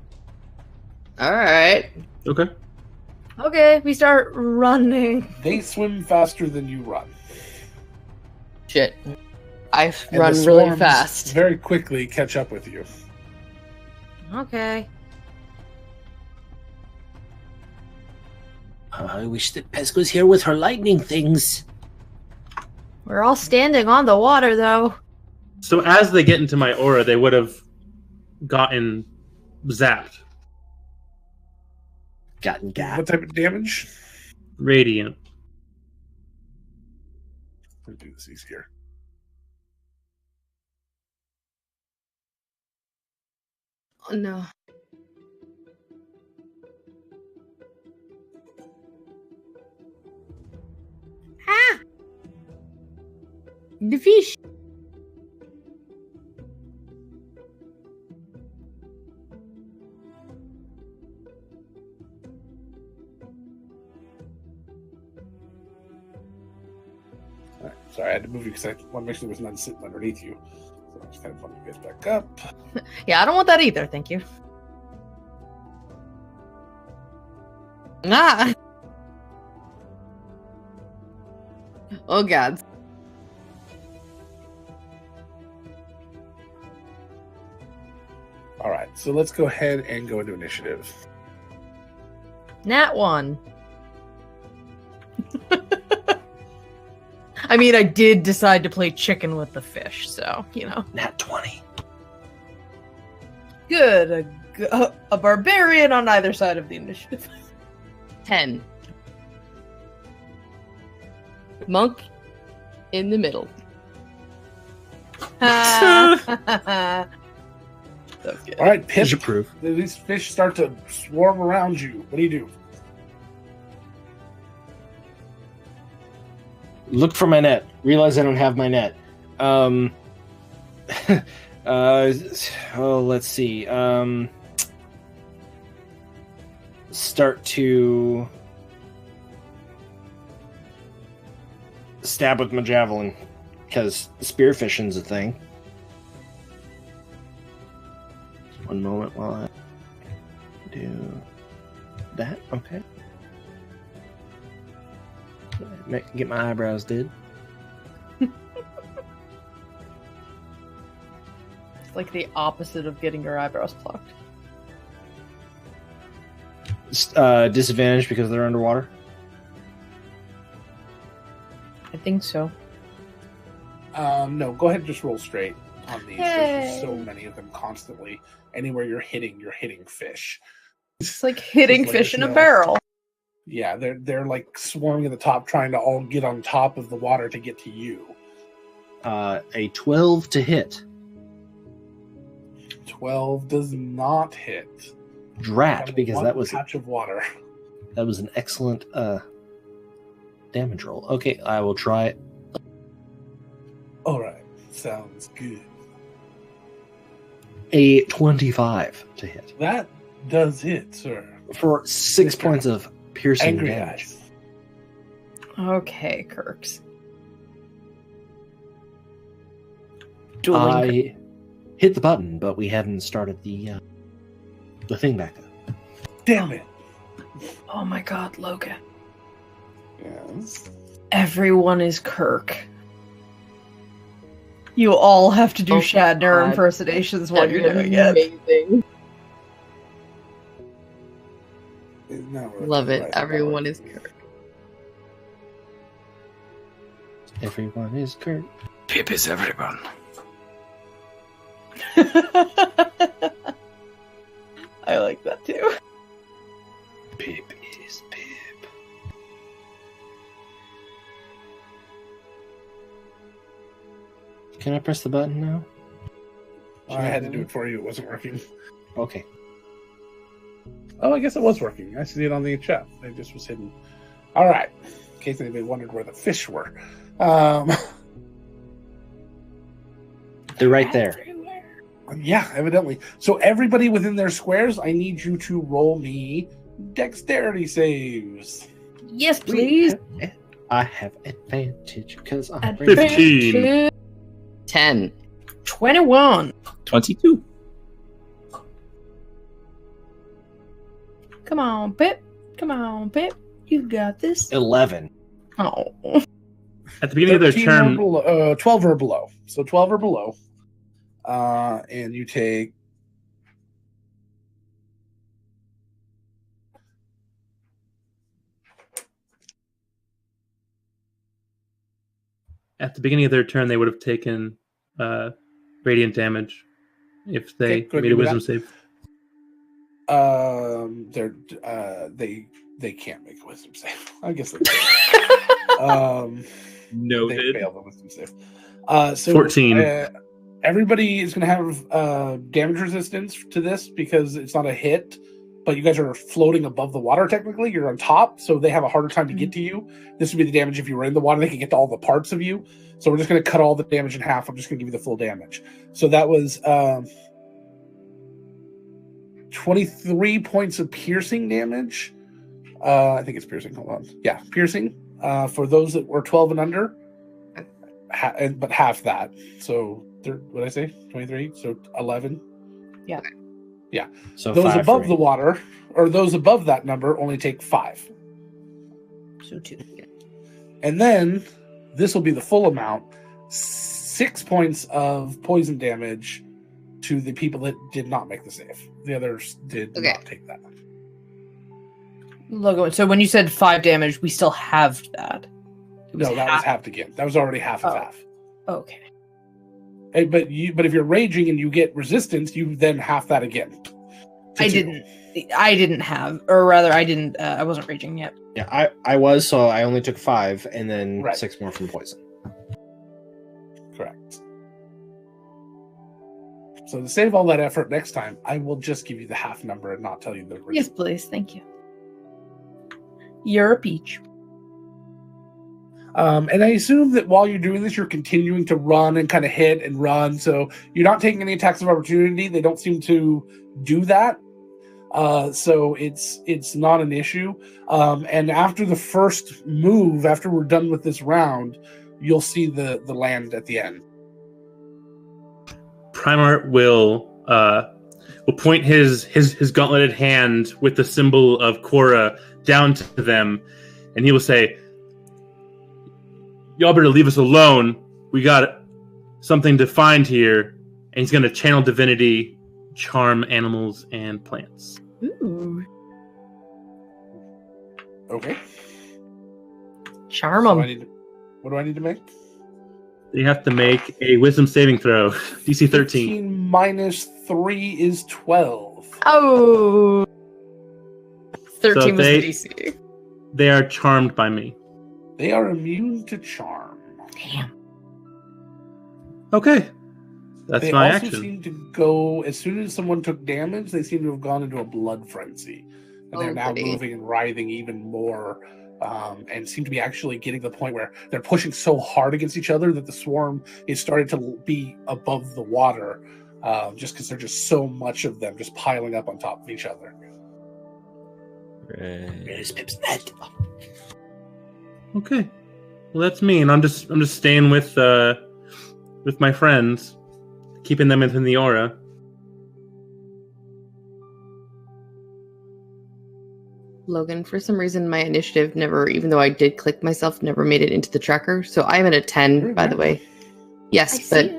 Alright. Okay. Okay, we start running. They swim faster than you run. Shit. I And run the really swarms fast. very quickly catch up with you. Okay. I wish that Pesca was here with her lightning things. We're all standing on the water, though. So as they get into my aura, they would have gotten zapped. Gotten gap. What type of damage? Radiant. Let me do this easier. Oh no. Ah! The fish. All right, sorry, I had to move you because I want to make sure there was none sitting underneath you. So I just kind of want you guys back up. Yeah, I don't want that either. Thank you. Ah. Oh God. All right, so let's go ahead and go into initiative. Nat 1. I mean, I did decide to play chicken with the fish, so, you know. Nat 20. Good. A barbarian on either side of the initiative. 10. Monk in the middle. That's good. All right, Pip. Fish approve. These fish start to swarm around you. What do you do? Look for my net. Realize I don't have my net. Let's see. Start to stab with my javelin because spearfishing's a thing. One moment while I do that. Okay. Get my eyebrows did. It's like the opposite of getting your eyebrows plucked. Disadvantage because they're underwater. I think so. No, go ahead and just roll straight on these. There's so many of them constantly. Anywhere you're hitting fish. It's like hitting Just let fish us in a know. barrel. Yeah, they're like swarming at the top, trying to all get on top of the water to get to you. A 12 to hit. 12 does not hit. Drat, because One that was patch of water. an excellent damage roll. Okay, I will try it. All right, sounds good. A 25 to hit That does hit, sir. for 6 Mr. points of piercing Angry damage. eyes. Okay, Kirks. Dueling. I hit the button, but we haven't started the thing back up. Damn it. Oh my god, Logan. Yes. Everyone is Kirk. You all have to do Oh Shatner God. impersonations while you're That'd doing be it. amazing. It's not working Love it. right. Everyone is Kirk. Everyone is Kurt. Pip is everyone. I like that too. Pip is Pip. Can I press the button now? I had to do it for you. It wasn't working. Okay. Oh, I guess it was working. I see it on the chat. It just was hidden. All right. In case anybody wondered where the fish were. They're right there. Yeah, evidently. So everybody within their squares, I need you to roll me dexterity saves. Yes, please. I have advantage because I'm Advantage. 15. 10. 21. 22. Come on, Pip. Come on, Pip. You got this. 11. Oh. At the beginning of their 13 turn, or below, 12 or below. So 12 or below. And you take at the beginning of their turn, they would have taken radiant damage if they Okay, go ahead made a and do wisdom that. save. they can't make a wisdom save. I guess they can. They Noted. failed the wisdom save. So 14. Everybody is going to have damage resistance to this because it's not a hit, but you guys are floating above the water technically. You're on top, so they have a harder time to get to you. This would be the damage if you were in the water. They can get to all the parts of you. So we're just going to cut all the damage in half. I'm just going to give you the full damage. So that was 23 points of piercing damage. I think it's piercing. Hold on. Yeah, piercing for those that were 12 and under. but half that. So what did I say? 23. So 11. So Those 5 above for the me. water, or those above that number, only take 5. So 2. And then this will be the full amount: 6 points of poison damage to the people that did not make the save. The others did Okay. not take that. Logo. So when you said 5 damage, we still halved that. It No, that was half- halved again. That was already half of Oh. half. Okay. Hey, but if you're raging and you get resistance, you then half that again. to I 2. didn't have, or rather, I didn't. I wasn't raging yet. Yeah, I was, so I only took 5, and then Right. 6 more from poison. Correct. So to save all that effort next time, I will just give you the half number and not tell you the Yes, please. Thank you. You're a peach. And I assume that while you're doing this, you're continuing to run and kind of hit and run. So you're not taking any attacks of opportunity. They don't seem to do that. So it's not an issue. And after the first move, after we're done with this round, you'll see the land at the end. Primart will point his gauntleted hand with the symbol of Korra down to them, and he will say, "Y'all better leave us alone. We got something to find here." And he's going to channel divinity, charm animals and plants. Ooh. Okay. Charm So them. what do I need to make? You have to make a wisdom saving throw, DC 13. 15 minus 3 is 12. Oh. 13 was they- the DC. They are charmed by me. They are immune to charm. Damn. Okay. That's They my also action. seem to go, as soon as someone took damage, they seem to have gone into a blood frenzy. And they're Oh, now goody. moving and writhing even more, and seem to be actually getting to the point where they're pushing so hard against each other that the swarm is starting to be above the water, just because there's just so much of them just piling up on top of each other. Where is Pip's net? Okay. Well, that's me, and I'm just staying with my friends, keeping them within the aura. Logan, for some reason, my initiative never, even though I did click myself, never made it into the tracker. So I'm at a 10, by the way. Yes, but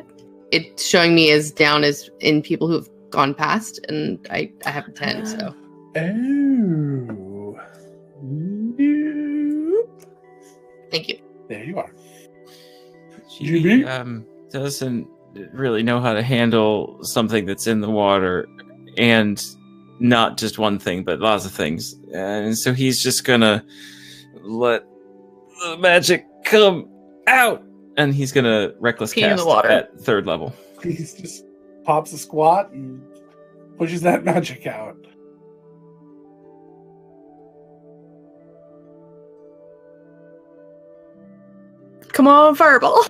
it's showing me as down as in people who have gone past, and I have a 10, so. Oh. Nope. Thank you. There you are. She GB? doesn't really know how to handle something that's in the water, and not just one thing, but lots of things. And so he's just gonna let the magic come out, and he's gonna reckless Pee in the cast water. at 3rd level. He just pops a squat and pushes that magic out. Come on, Fireball.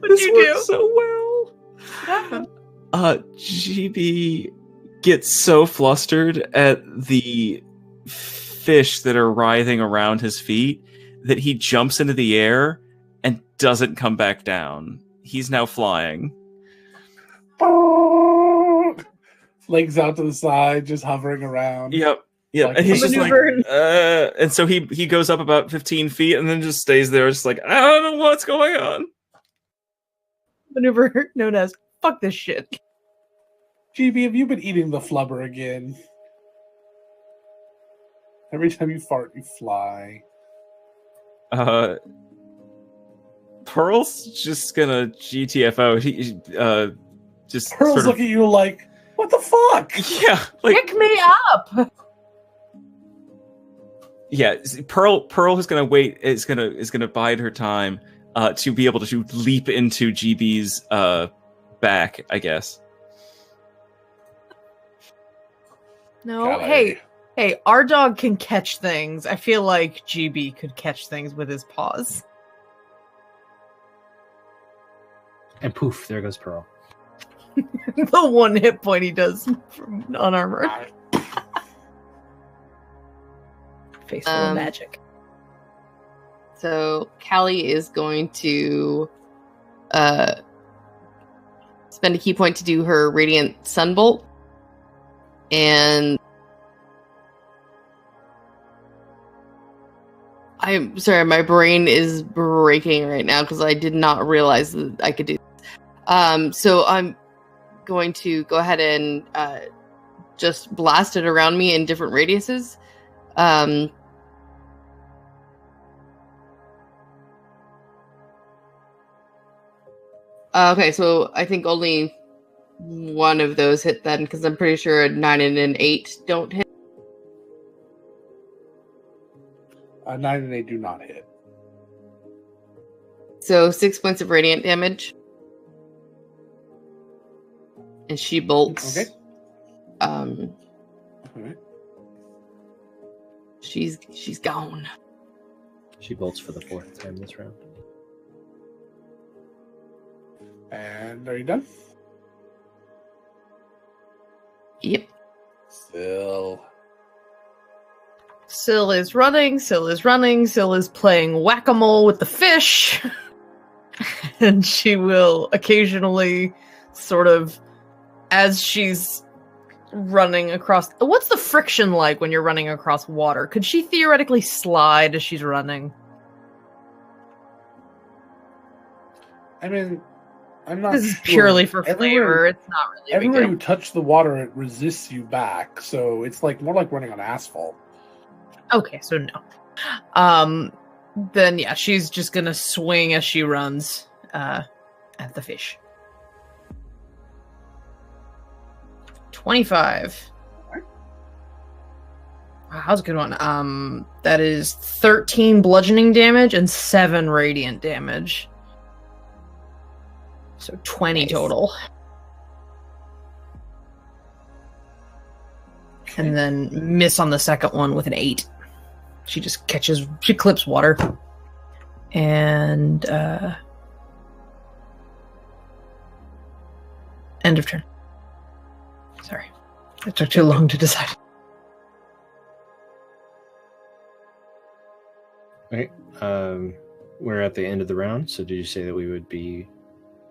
What'd you do? Worked so well. What happened? GB gets so flustered at the fish that are writhing around his feet that he jumps into the air and doesn't come back down. He's now flying. Legs out to the side, just hovering around. Yep. Yep. Like And he's just like, maneuver. and so he goes up about 15 feet and then just stays there, just like, I don't know what's going on. Maneuver known as fuck this shit. GB, have you been eating the flubber again? Every time you fart, you fly. Pearl's just gonna GTFO. He just Pearl's sort of, looking at you like, what the fuck? yeah, like Pick me up. yeah. Pearl is gonna wait. Is gonna bide her time to be able to leap into GB's back, I guess. No, God, hey, our dog can catch things. I feel like GB could catch things with his paws. And poof, there goes Pearl. The 1 hit point he does from unarmored. Face full of magic. So Callie is going to spend a key point to do her Radiant Sunbolt. And I'm sorry, my brain is breaking right now because I did not realize that I could do this. So I'm going to go ahead and just blast it around me in different radiuses. Okay, so I think only one of those hit then, because I'm pretty sure a 9 and an 8 don't hit. 9 and 8 do not hit. So 6 points of radiant damage. And she bolts. Okay. Um, Alright. she's gone. She bolts for the 4th time this round. And are you done? Yep. Still. Syl is running, Syl is running, Syl is playing whack-a-mole with the fish. And she will occasionally sort of, as she's running across... What's the friction like when you're running across water? Could she theoretically slide as she's running? I mean, I'm not This is sure. purely for flavor. It's not really a big Everywhere deal. you touch the water, it resists you back. So it's like more like running on asphalt. Okay, so no. Then yeah, she's just gonna swing as she runs at the fish. 25. Alright. Wow, that was a good one. That is 13 bludgeoning damage and 7 radiant damage. So 20 Nice. total. And then miss on the second one with an 8. She just she clips water. And end of turn. Sorry. It took too long to decide. Okay. We're at the end of the round, so did you say that we would be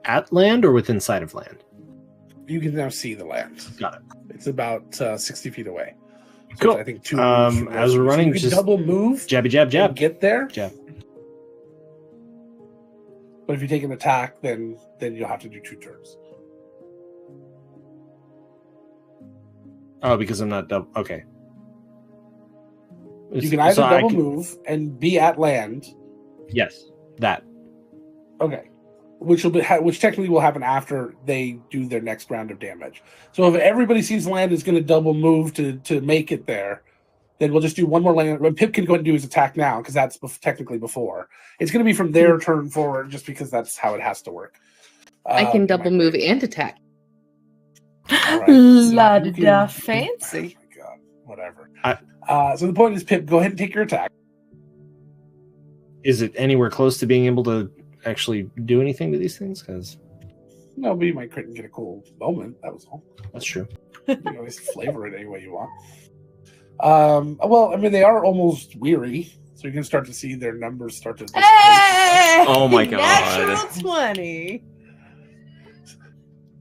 at land or within sight of land? You can now see the land. Got it. It's about 60 feet away. So Cool. it's, I think 2 moves from as there. we're So running, you can just double move, Jabby jab and jab. get there. Jab. But if you take an attack, then you'll have to do 2 turns. Oh, because I'm not double. Okay. You can either So I double can- move and be at land. Yes, that. Okay. Which technically will happen after they do their next round of damage. So if everybody sees land is going to double move to make it there, then we'll just do one more land. When Pip can go ahead and do his attack now, because that's technically before. It's going to be from their turn forward, just because that's how it has to work. I can double move and attack. All right. So La you da can- fancy. Oh my god! Whatever. I- So the point is, Pip, go ahead and take your attack. Is it anywhere close to being able to actually do anything to these things? Because No, but you might crit and get a cool moment. That was all. that's true. You can always flavor it any way you want. Well, I mean, they are almost weary, so you're gonna start to see their numbers start to dissipate. Oh my God. Natural 20.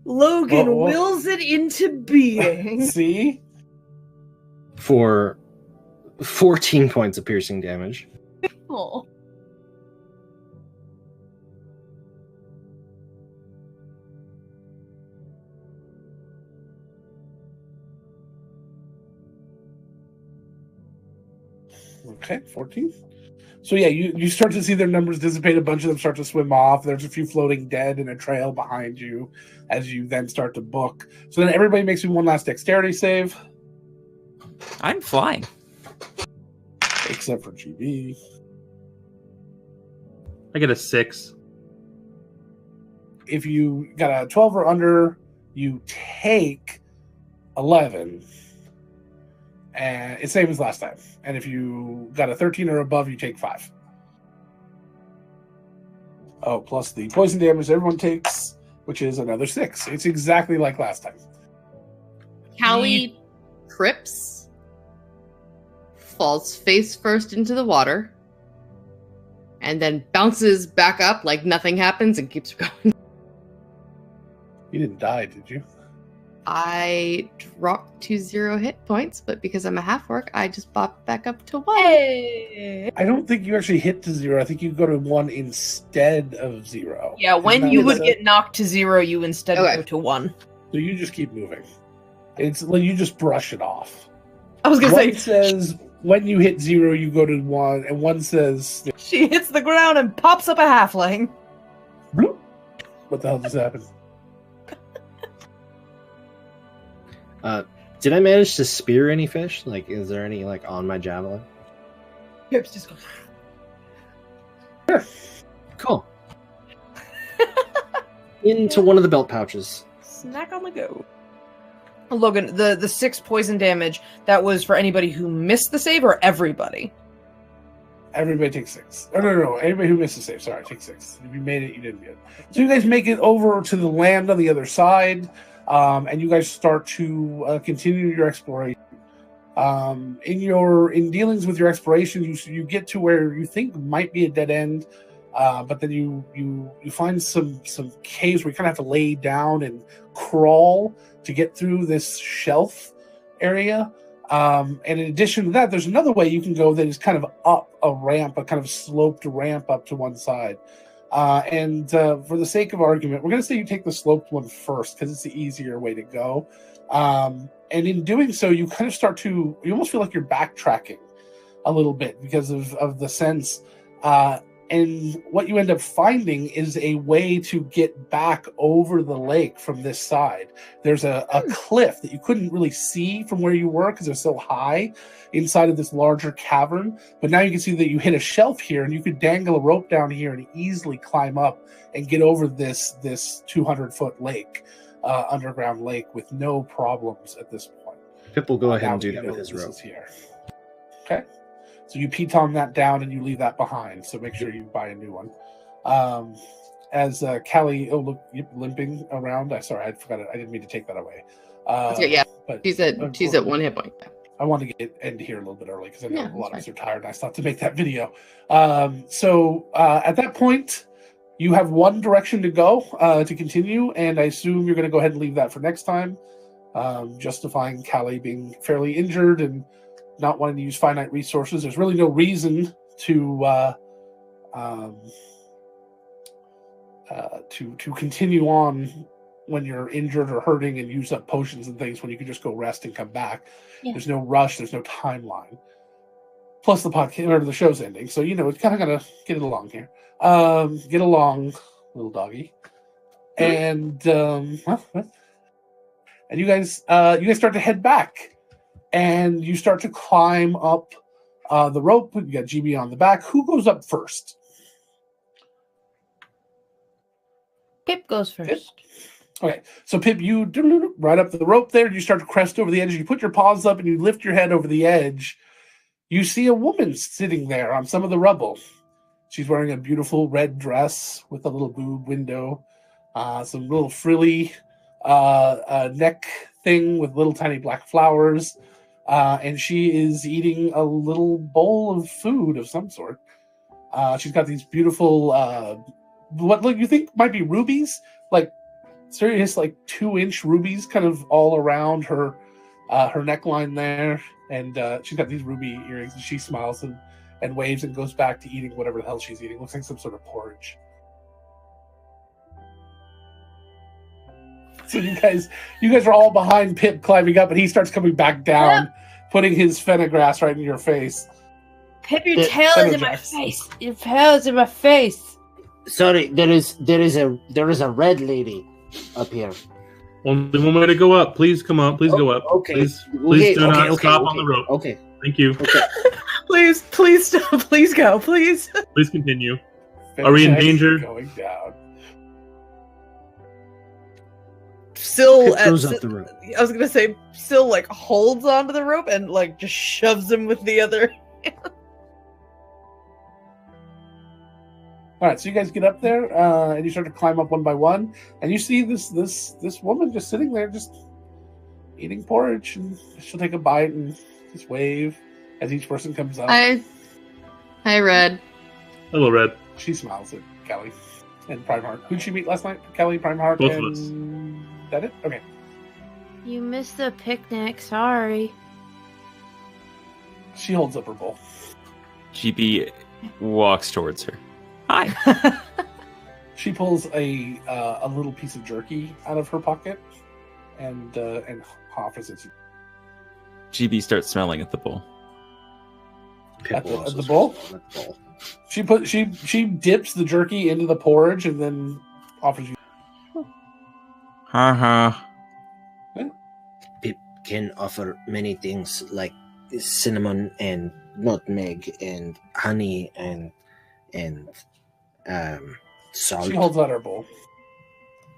Logan Uh-oh. wills it into being. See? For 14 points of piercing damage. Oh. Okay, 14. So yeah, you start to see their numbers dissipate. A bunch of them start to swim off. There's a few floating dead in a trail behind you as you then start to book. So then everybody makes me one last dexterity save, I'm flying. except for GB. I get a 6. If you got a 12 or under, you take 11. And it's same as last time. And if you got a 13 or above, you take 5. Oh, plus the poison damage everyone takes, which is another 6. It's exactly like last time. Callie trips, falls face first into the water, and then bounces back up like nothing happens and keeps going. You didn't die, did you? I dropped to 0 hit points, but because I'm a half orc, I just popped back up to 1. Hey. I don't think you actually hit to 0. I think you go to 1 instead of 0. Yeah, when Isn't that you what would it said? get knocked to 0, you instead Okay. go to 1. So you just keep moving. It's like you just brush it off. I was gonna One say says when you hit 0, you go to 1, and one says, she hits the ground and pops up a halfling. bloop. What the hell just happened? Did I manage to spear any fish? Like, is there any like on my javelin? Pips just goes. Cool. Into one of the belt pouches. Snack on the go. Logan, the 6 poison damage, that was for anybody who missed the save or everybody? Everybody takes 6. Oh, no. Anybody who missed a save, sorry, take 6. If you made it, you didn't get it. So you guys make it over to the land on the other side, and you guys start to continue your exploration. In dealings with your exploration, you get to where you think might be a dead end, but then you find some caves where you kind of have to lay down and crawl to get through this shelf area. And in addition to that, there's another way you can go that is kind of up a ramp, a kind of sloped ramp up to one side. And for the sake of argument, we're going to say you take the sloped one first because it's the easier way to go. And in doing so, you kind of you almost feel like you're backtracking a little bit because of the sense. And what you end up finding is a way to get back over the lake from this side. There's a cliff that you couldn't really see from where you were because it was so high inside of this larger cavern. But now you can see that you hit a shelf here and you could dangle a rope down here and easily climb up and get over this 200-foot lake, underground lake, with no problems at this point. Pip will go ahead Now and do you that know with his this rope. is here. Okay. So you piton that down and you leave that behind. So make sure you buy a new one. As Callie, limping around. I forgot it. I didn't mean to take that away. Yeah, but she's at 1 hit point. I wanted to end here a little bit early because I know Yeah, a lot of that's us are tired. And I thought to make that video. So at that point, you have one direction to go to continue, and I assume you're going to go ahead and leave that for next time, justifying Callie being fairly injured and not wanting to use finite resources. There's really no reason to continue on when you're injured or hurting and use up potions and things when you can just go rest and come back. Yeah. There's no rush. There's no timeline. Plus the podcast or the show's ending, so it's kind of gonna get it along here. Get along, little doggy, and and you guys start to head back. And you start to climb up the rope. You got GB on the back. Who goes up first? Pip goes first. Okay, so Pip, you right up the rope there. You start to crest over the edge. You put your paws up and you lift your head over the edge. You see a woman sitting there on some of the rubble. She's wearing a beautiful red dress with a little boob window, some little frilly neck thing with little tiny black flowers. And she is eating a little bowl of food of some sort. She's got these beautiful, what you think might be rubies, like serious, like 2-inch rubies, kind of all around her neckline there. And she's got these ruby earrings. And she smiles and waves and goes back to eating whatever the hell she's eating. Looks like some sort of porridge. So you guys are all behind Pip climbing up, and he starts coming back down, putting his fennegrass right in your face. Pip, your tail is in my face. Your tail is in my face. Sorry, there is a red lady up here. Only one way to go up. Please come up. Please go up. Okay. Please do not stop on the rope. Okay. Thank you. Okay. Please stop. Please go. Please. Please continue. Are we in danger? Going down. Syl Pip goes up the rope. I was gonna say Syl like holds onto the rope and like just shoves him with the other. All right, so you guys get up there, and you start to climb up one by one, and you see this woman just sitting there, just eating porridge, and she'll take a bite and just wave as each person comes up. Hi, Red. Hello, Red. She smiles at Kelly and Primeheart. Who'd she meet last night? Kelly, Primeheart, Both of and... us. That it? Okay. You missed the picnic. Sorry. She holds up her bowl. GB walks towards her. Hi. She pulls a little piece of jerky out of her pocket and offers it to you. GB starts smelling at the bowl. At the bowl? She dips the jerky into the porridge and then offers you. Pip can offer many things like cinnamon and nutmeg and honey and salt. She holds out her bowl.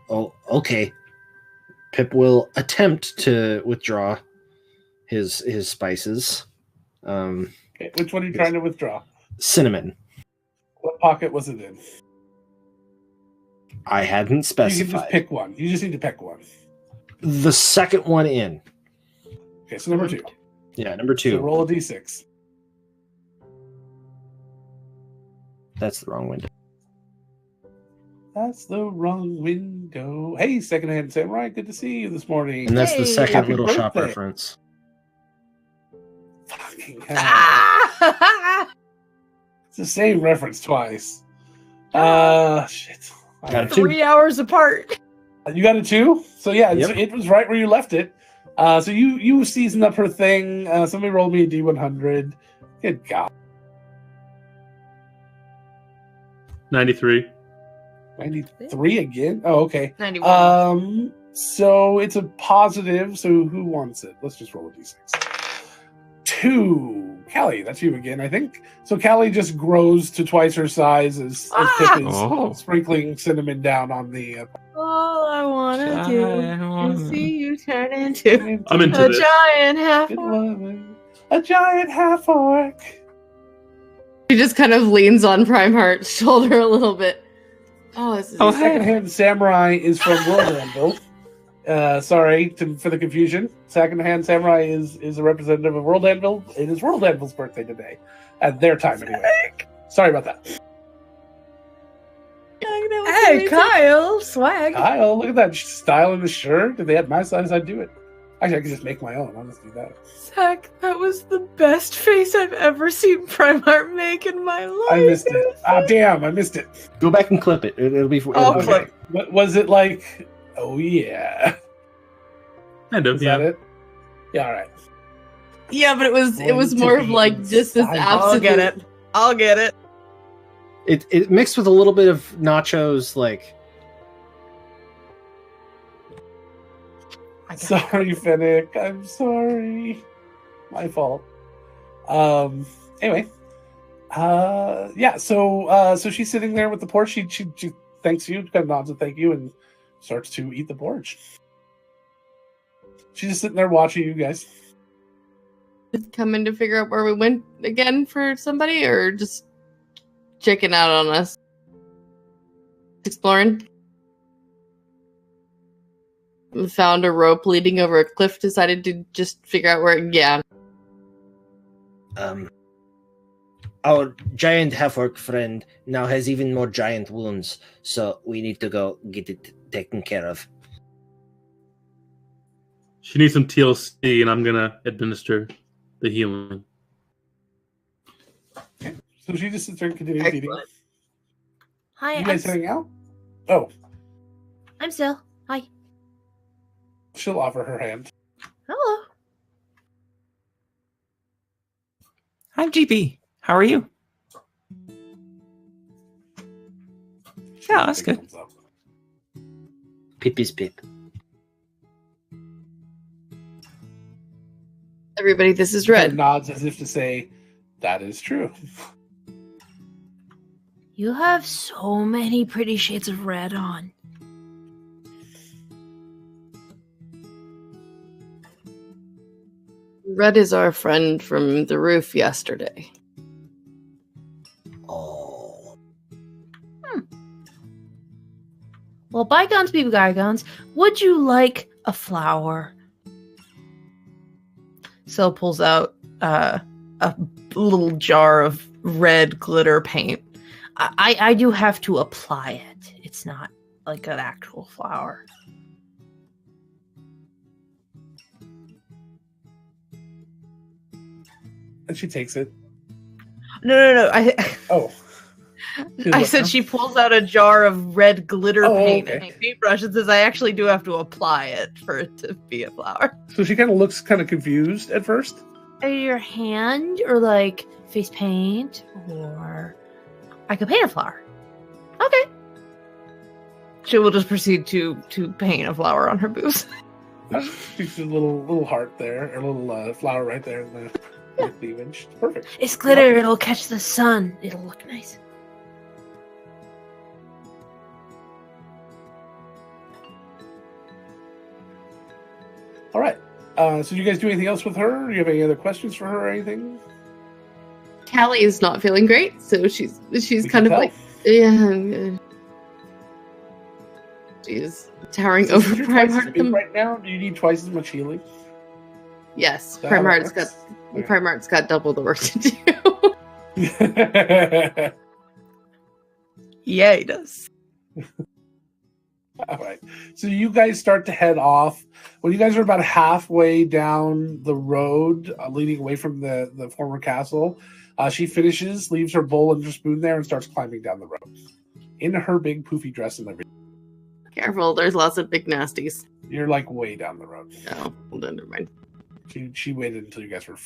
Oh, okay. Pip will attempt to withdraw his spices. Okay, which one are you trying to withdraw? Cinnamon. What pocket was it in? I hadn't You specified. can just pick one. You just need to pick one. The second one in. Okay, so number 2. Yeah, number So 2. roll a d6. That's the wrong window. That's the wrong window. Hey, Secondhand Samurai, good to see you this morning. And that's the Hey, second happy little shop birthday. reference. Fucking hell. Ah! It's the same reference twice. Shit. Got a 2. 3 hours apart. You got a 2? So yeah, Yep. it was right where you left it. So you seasoned up her thing. Somebody rolled me a d100. Good God. 93. 93 again? Oh, okay. 91. So it's a positive. So who wants it? Let's just roll a d6. 2. Callie, that's you again, I think. So Callie just grows to twice her size as Pip is Oh. sprinkling cinnamon down on the. All I want to do is see you turn into I'm into a this. giant half It orc. was a giant half orc. She just kind of leans on Primeheart's shoulder a little bit. Oh, this is Oh, The Secondhand Samurai is from World Anvil. Sorry for the confusion. Secondhand Samurai is a representative of World Anvil. It is World Anvil's birthday today, at their time anyway. Sorry about that. Hey, Kyle, swag. Kyle, look at that style in the shirt. If they had my size, I'd do it. Actually, I could just make my own. I'll just do that. Zach, that was the best face I've ever seen Primeheart make in my life. I missed it. Ah, damn, I missed it. Go back and clip it. It'll be. I'll it'll be clip. What was it like? Oh yeah. Kind of, Is yeah. that it? Yeah. All right. Yeah, but it was Going to more of be like just this inside. absolute. I'll get it. It mixed with a little bit of nachos, like. Sorry, Fennec. I'm sorry. My fault. Anyway. Yeah, so she's sitting there with the porridge. She thanks you, kind of nods and thank you, and starts to eat the porridge. She's just sitting there watching you guys. Coming to figure out where we went again for somebody, or just checking out on us? Exploring. We found a rope leading over a cliff. Decided to just figure out where. Yeah. Our giant half-orc friend now has even more giant wounds, so we need to go get it taken care of. She needs some TLC, and I'm gonna administer the healing. So she just sits there and continues eating. Excellent. Hi, You guys heading out? Oh, I'm Sil. Hi. she'll offer her hand. Hello. I'm GB. How are you? Yeah, that's good. Thumbs up. Pip is Pip. Everybody, this is Red Red. nods as if to say, "That is true." You have so many pretty shades of red on. Red is our friend from the roof yesterday. Oh. Well, bygones be bygones. Would you like a flower? Sil pulls out a little jar of red glitter paint. I do have to apply it. It's not like an actual flower. And she takes it. No. Oh. I said she pulls out a jar of red glitter paint and a paintbrush and says, I actually do have to apply it for it to be a flower. So she kind of looks kind of confused at first. Your hand or like face paint or I could paint a flower. Okay. She will just proceed to paint a flower on her boobs. She's a little heart there, or a little flower right there in the cleavage. Perfect. It's glitter. It'll catch the sun. It'll look nice. All right. So you guys do anything else with her? Do you have any other questions for her or anything? Callie is not feeling great, so she's kind of tell. like, yeah. She's towering over Since you're twice as Primeheart. big right now, do you need twice as much healing? Yes, that how that Primeheart's got double the work to do. Yeah, he does. All right. So you guys start to head off. When you guys are about halfway down the road, leading away from the former castle, she finishes, leaves her bowl and her spoon there, and starts climbing down the road in her big poofy dress and everything. Careful, there's lots of big nasties. You're like way down the road. Oh, well, then never mind. She waited until you guys were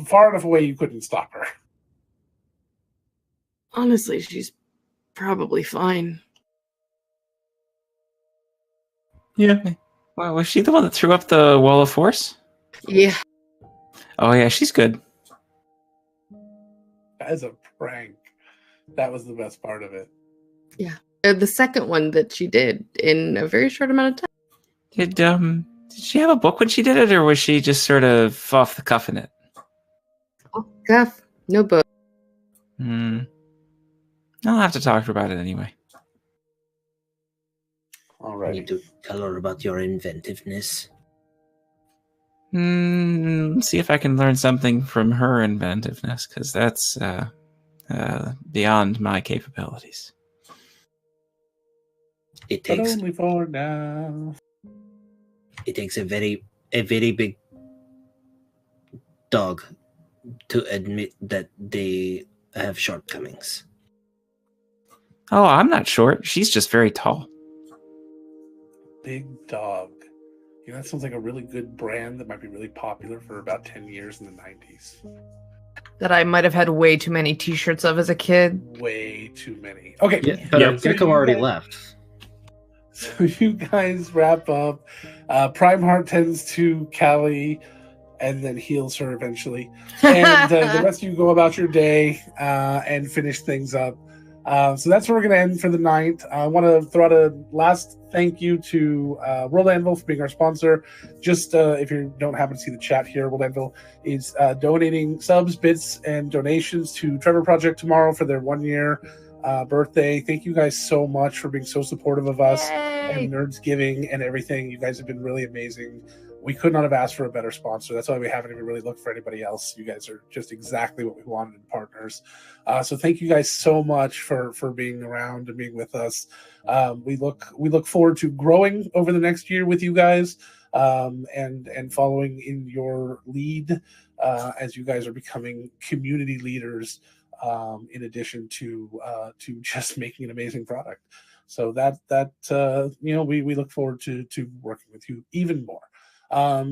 far enough away you couldn't stop her. Honestly, she's probably fine. Yeah. Well, was she the one that threw up the wall of force? Yeah. Oh yeah, she's good. As a prank. That was the best part of it. The second one that she did in a very short amount of time. Did she have a book when she did it, or was she just sort of off the cuff in it? Oh, Guff, no book. I'll have to talk to her about it anyway. All You right. need to tell her about your inventiveness. See if I can learn something from her inventiveness, because that's beyond my capabilities. It But takes only for now. it takes a very big dog to admit that they have shortcomings. Oh, I'm not short. She's just very tall. Big dog. You know, that sounds like a really good brand that might be really popular for about 10 years in the 90s. That I might have had way too many t-shirts of as a kid. Way too many. Okay. Yeah, but Yeah. Gecko already left. So you guys wrap up. Primeheart tends to Callie and then heals her eventually. And the rest of you go about your day and finish things up. So that's where we're going to end for the night. I want to throw out a last thank you to World Anvil for being our sponsor. Just if you don't happen to see the chat here, World Anvil is donating subs, bits, and donations to Trevor Project tomorrow for their 1 year birthday. Thank you guys so much for being so supportive of us and Nerds Giving and everything. You guys have been really amazing. We could not have asked for a better sponsor. That's why we haven't even really looked for anybody else. You guys are just exactly what we wanted in partners. So thank you guys so much for being around and being with us. We look forward to growing over the next year with you guys and following in your lead as you guys are becoming community leaders. In addition to just making an amazing product, so we look forward to working with you even more.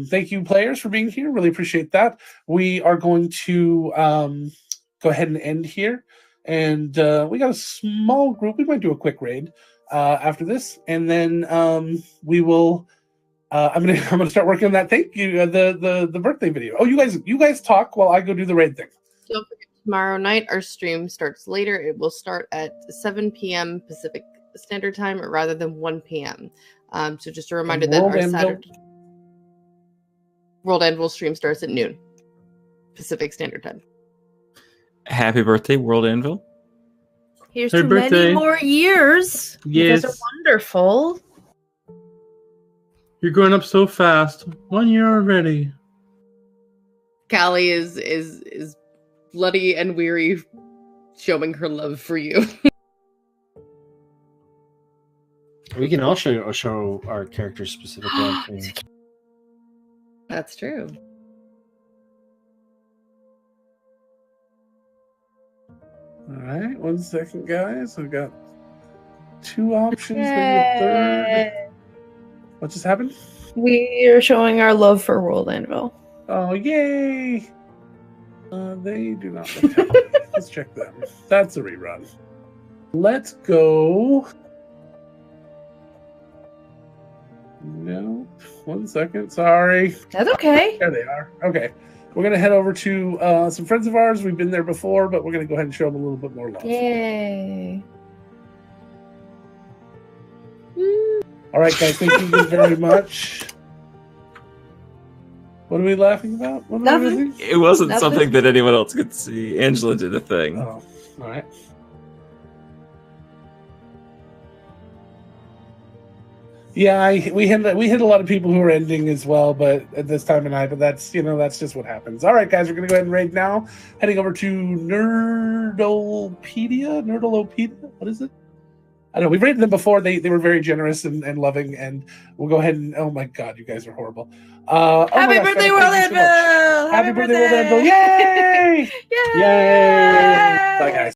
Thank you, players, for being here. Really appreciate that. We are going to go ahead and end here, and we got a small group. We might do a quick raid after this, and then we will. I'm gonna start working on that. Thank you, the birthday video. Oh, you guys talk while I go do the raid thing. Don't forget, tomorrow night our stream starts later. It will start at 7 p.m. Pacific Standard Time rather than 1 p.m. So just a reminder that our Saturday World Anvil stream starts at noon Pacific Standard Time. Happy birthday, World Anvil. Here's Happy to birthday. many more years. Yes. You guys are wonderful. You're growing up so fast. 1 year already. Callie is bloody and weary, showing her love for you. We can all show our character specific love. Too. That's true. All right, 1 second, guys. I've got 2 options, maybe a third. What just happened? We are showing our love for World Anvil. Oh, yay! They do not look happy. Let's check them. That's a rerun. Let's go. No, 1 second. Sorry. That's okay. There they are. Okay. We're going to head over to some friends of ours. We've been there before, but we're going to go ahead and show them a little bit more love. Yay. All right, guys. Thank you very much. What are we laughing about? What am I Nothing. missing? It wasn't Nothing. something that anyone else could see. Angela did a thing. Oh, all right. Yeah, we hit a lot of people who are ending as well, but at this time of night. But that's just what happens. All right, guys, we're gonna go ahead and raid now. Heading over to Nerdolopedia. What is it? I don't know. We've rated them before. They were very generous and loving, and we'll go ahead and. Oh my God, you guys are horrible. Happy birthday, World Anvil! Happy birthday, World Anvil! Yay! Yay!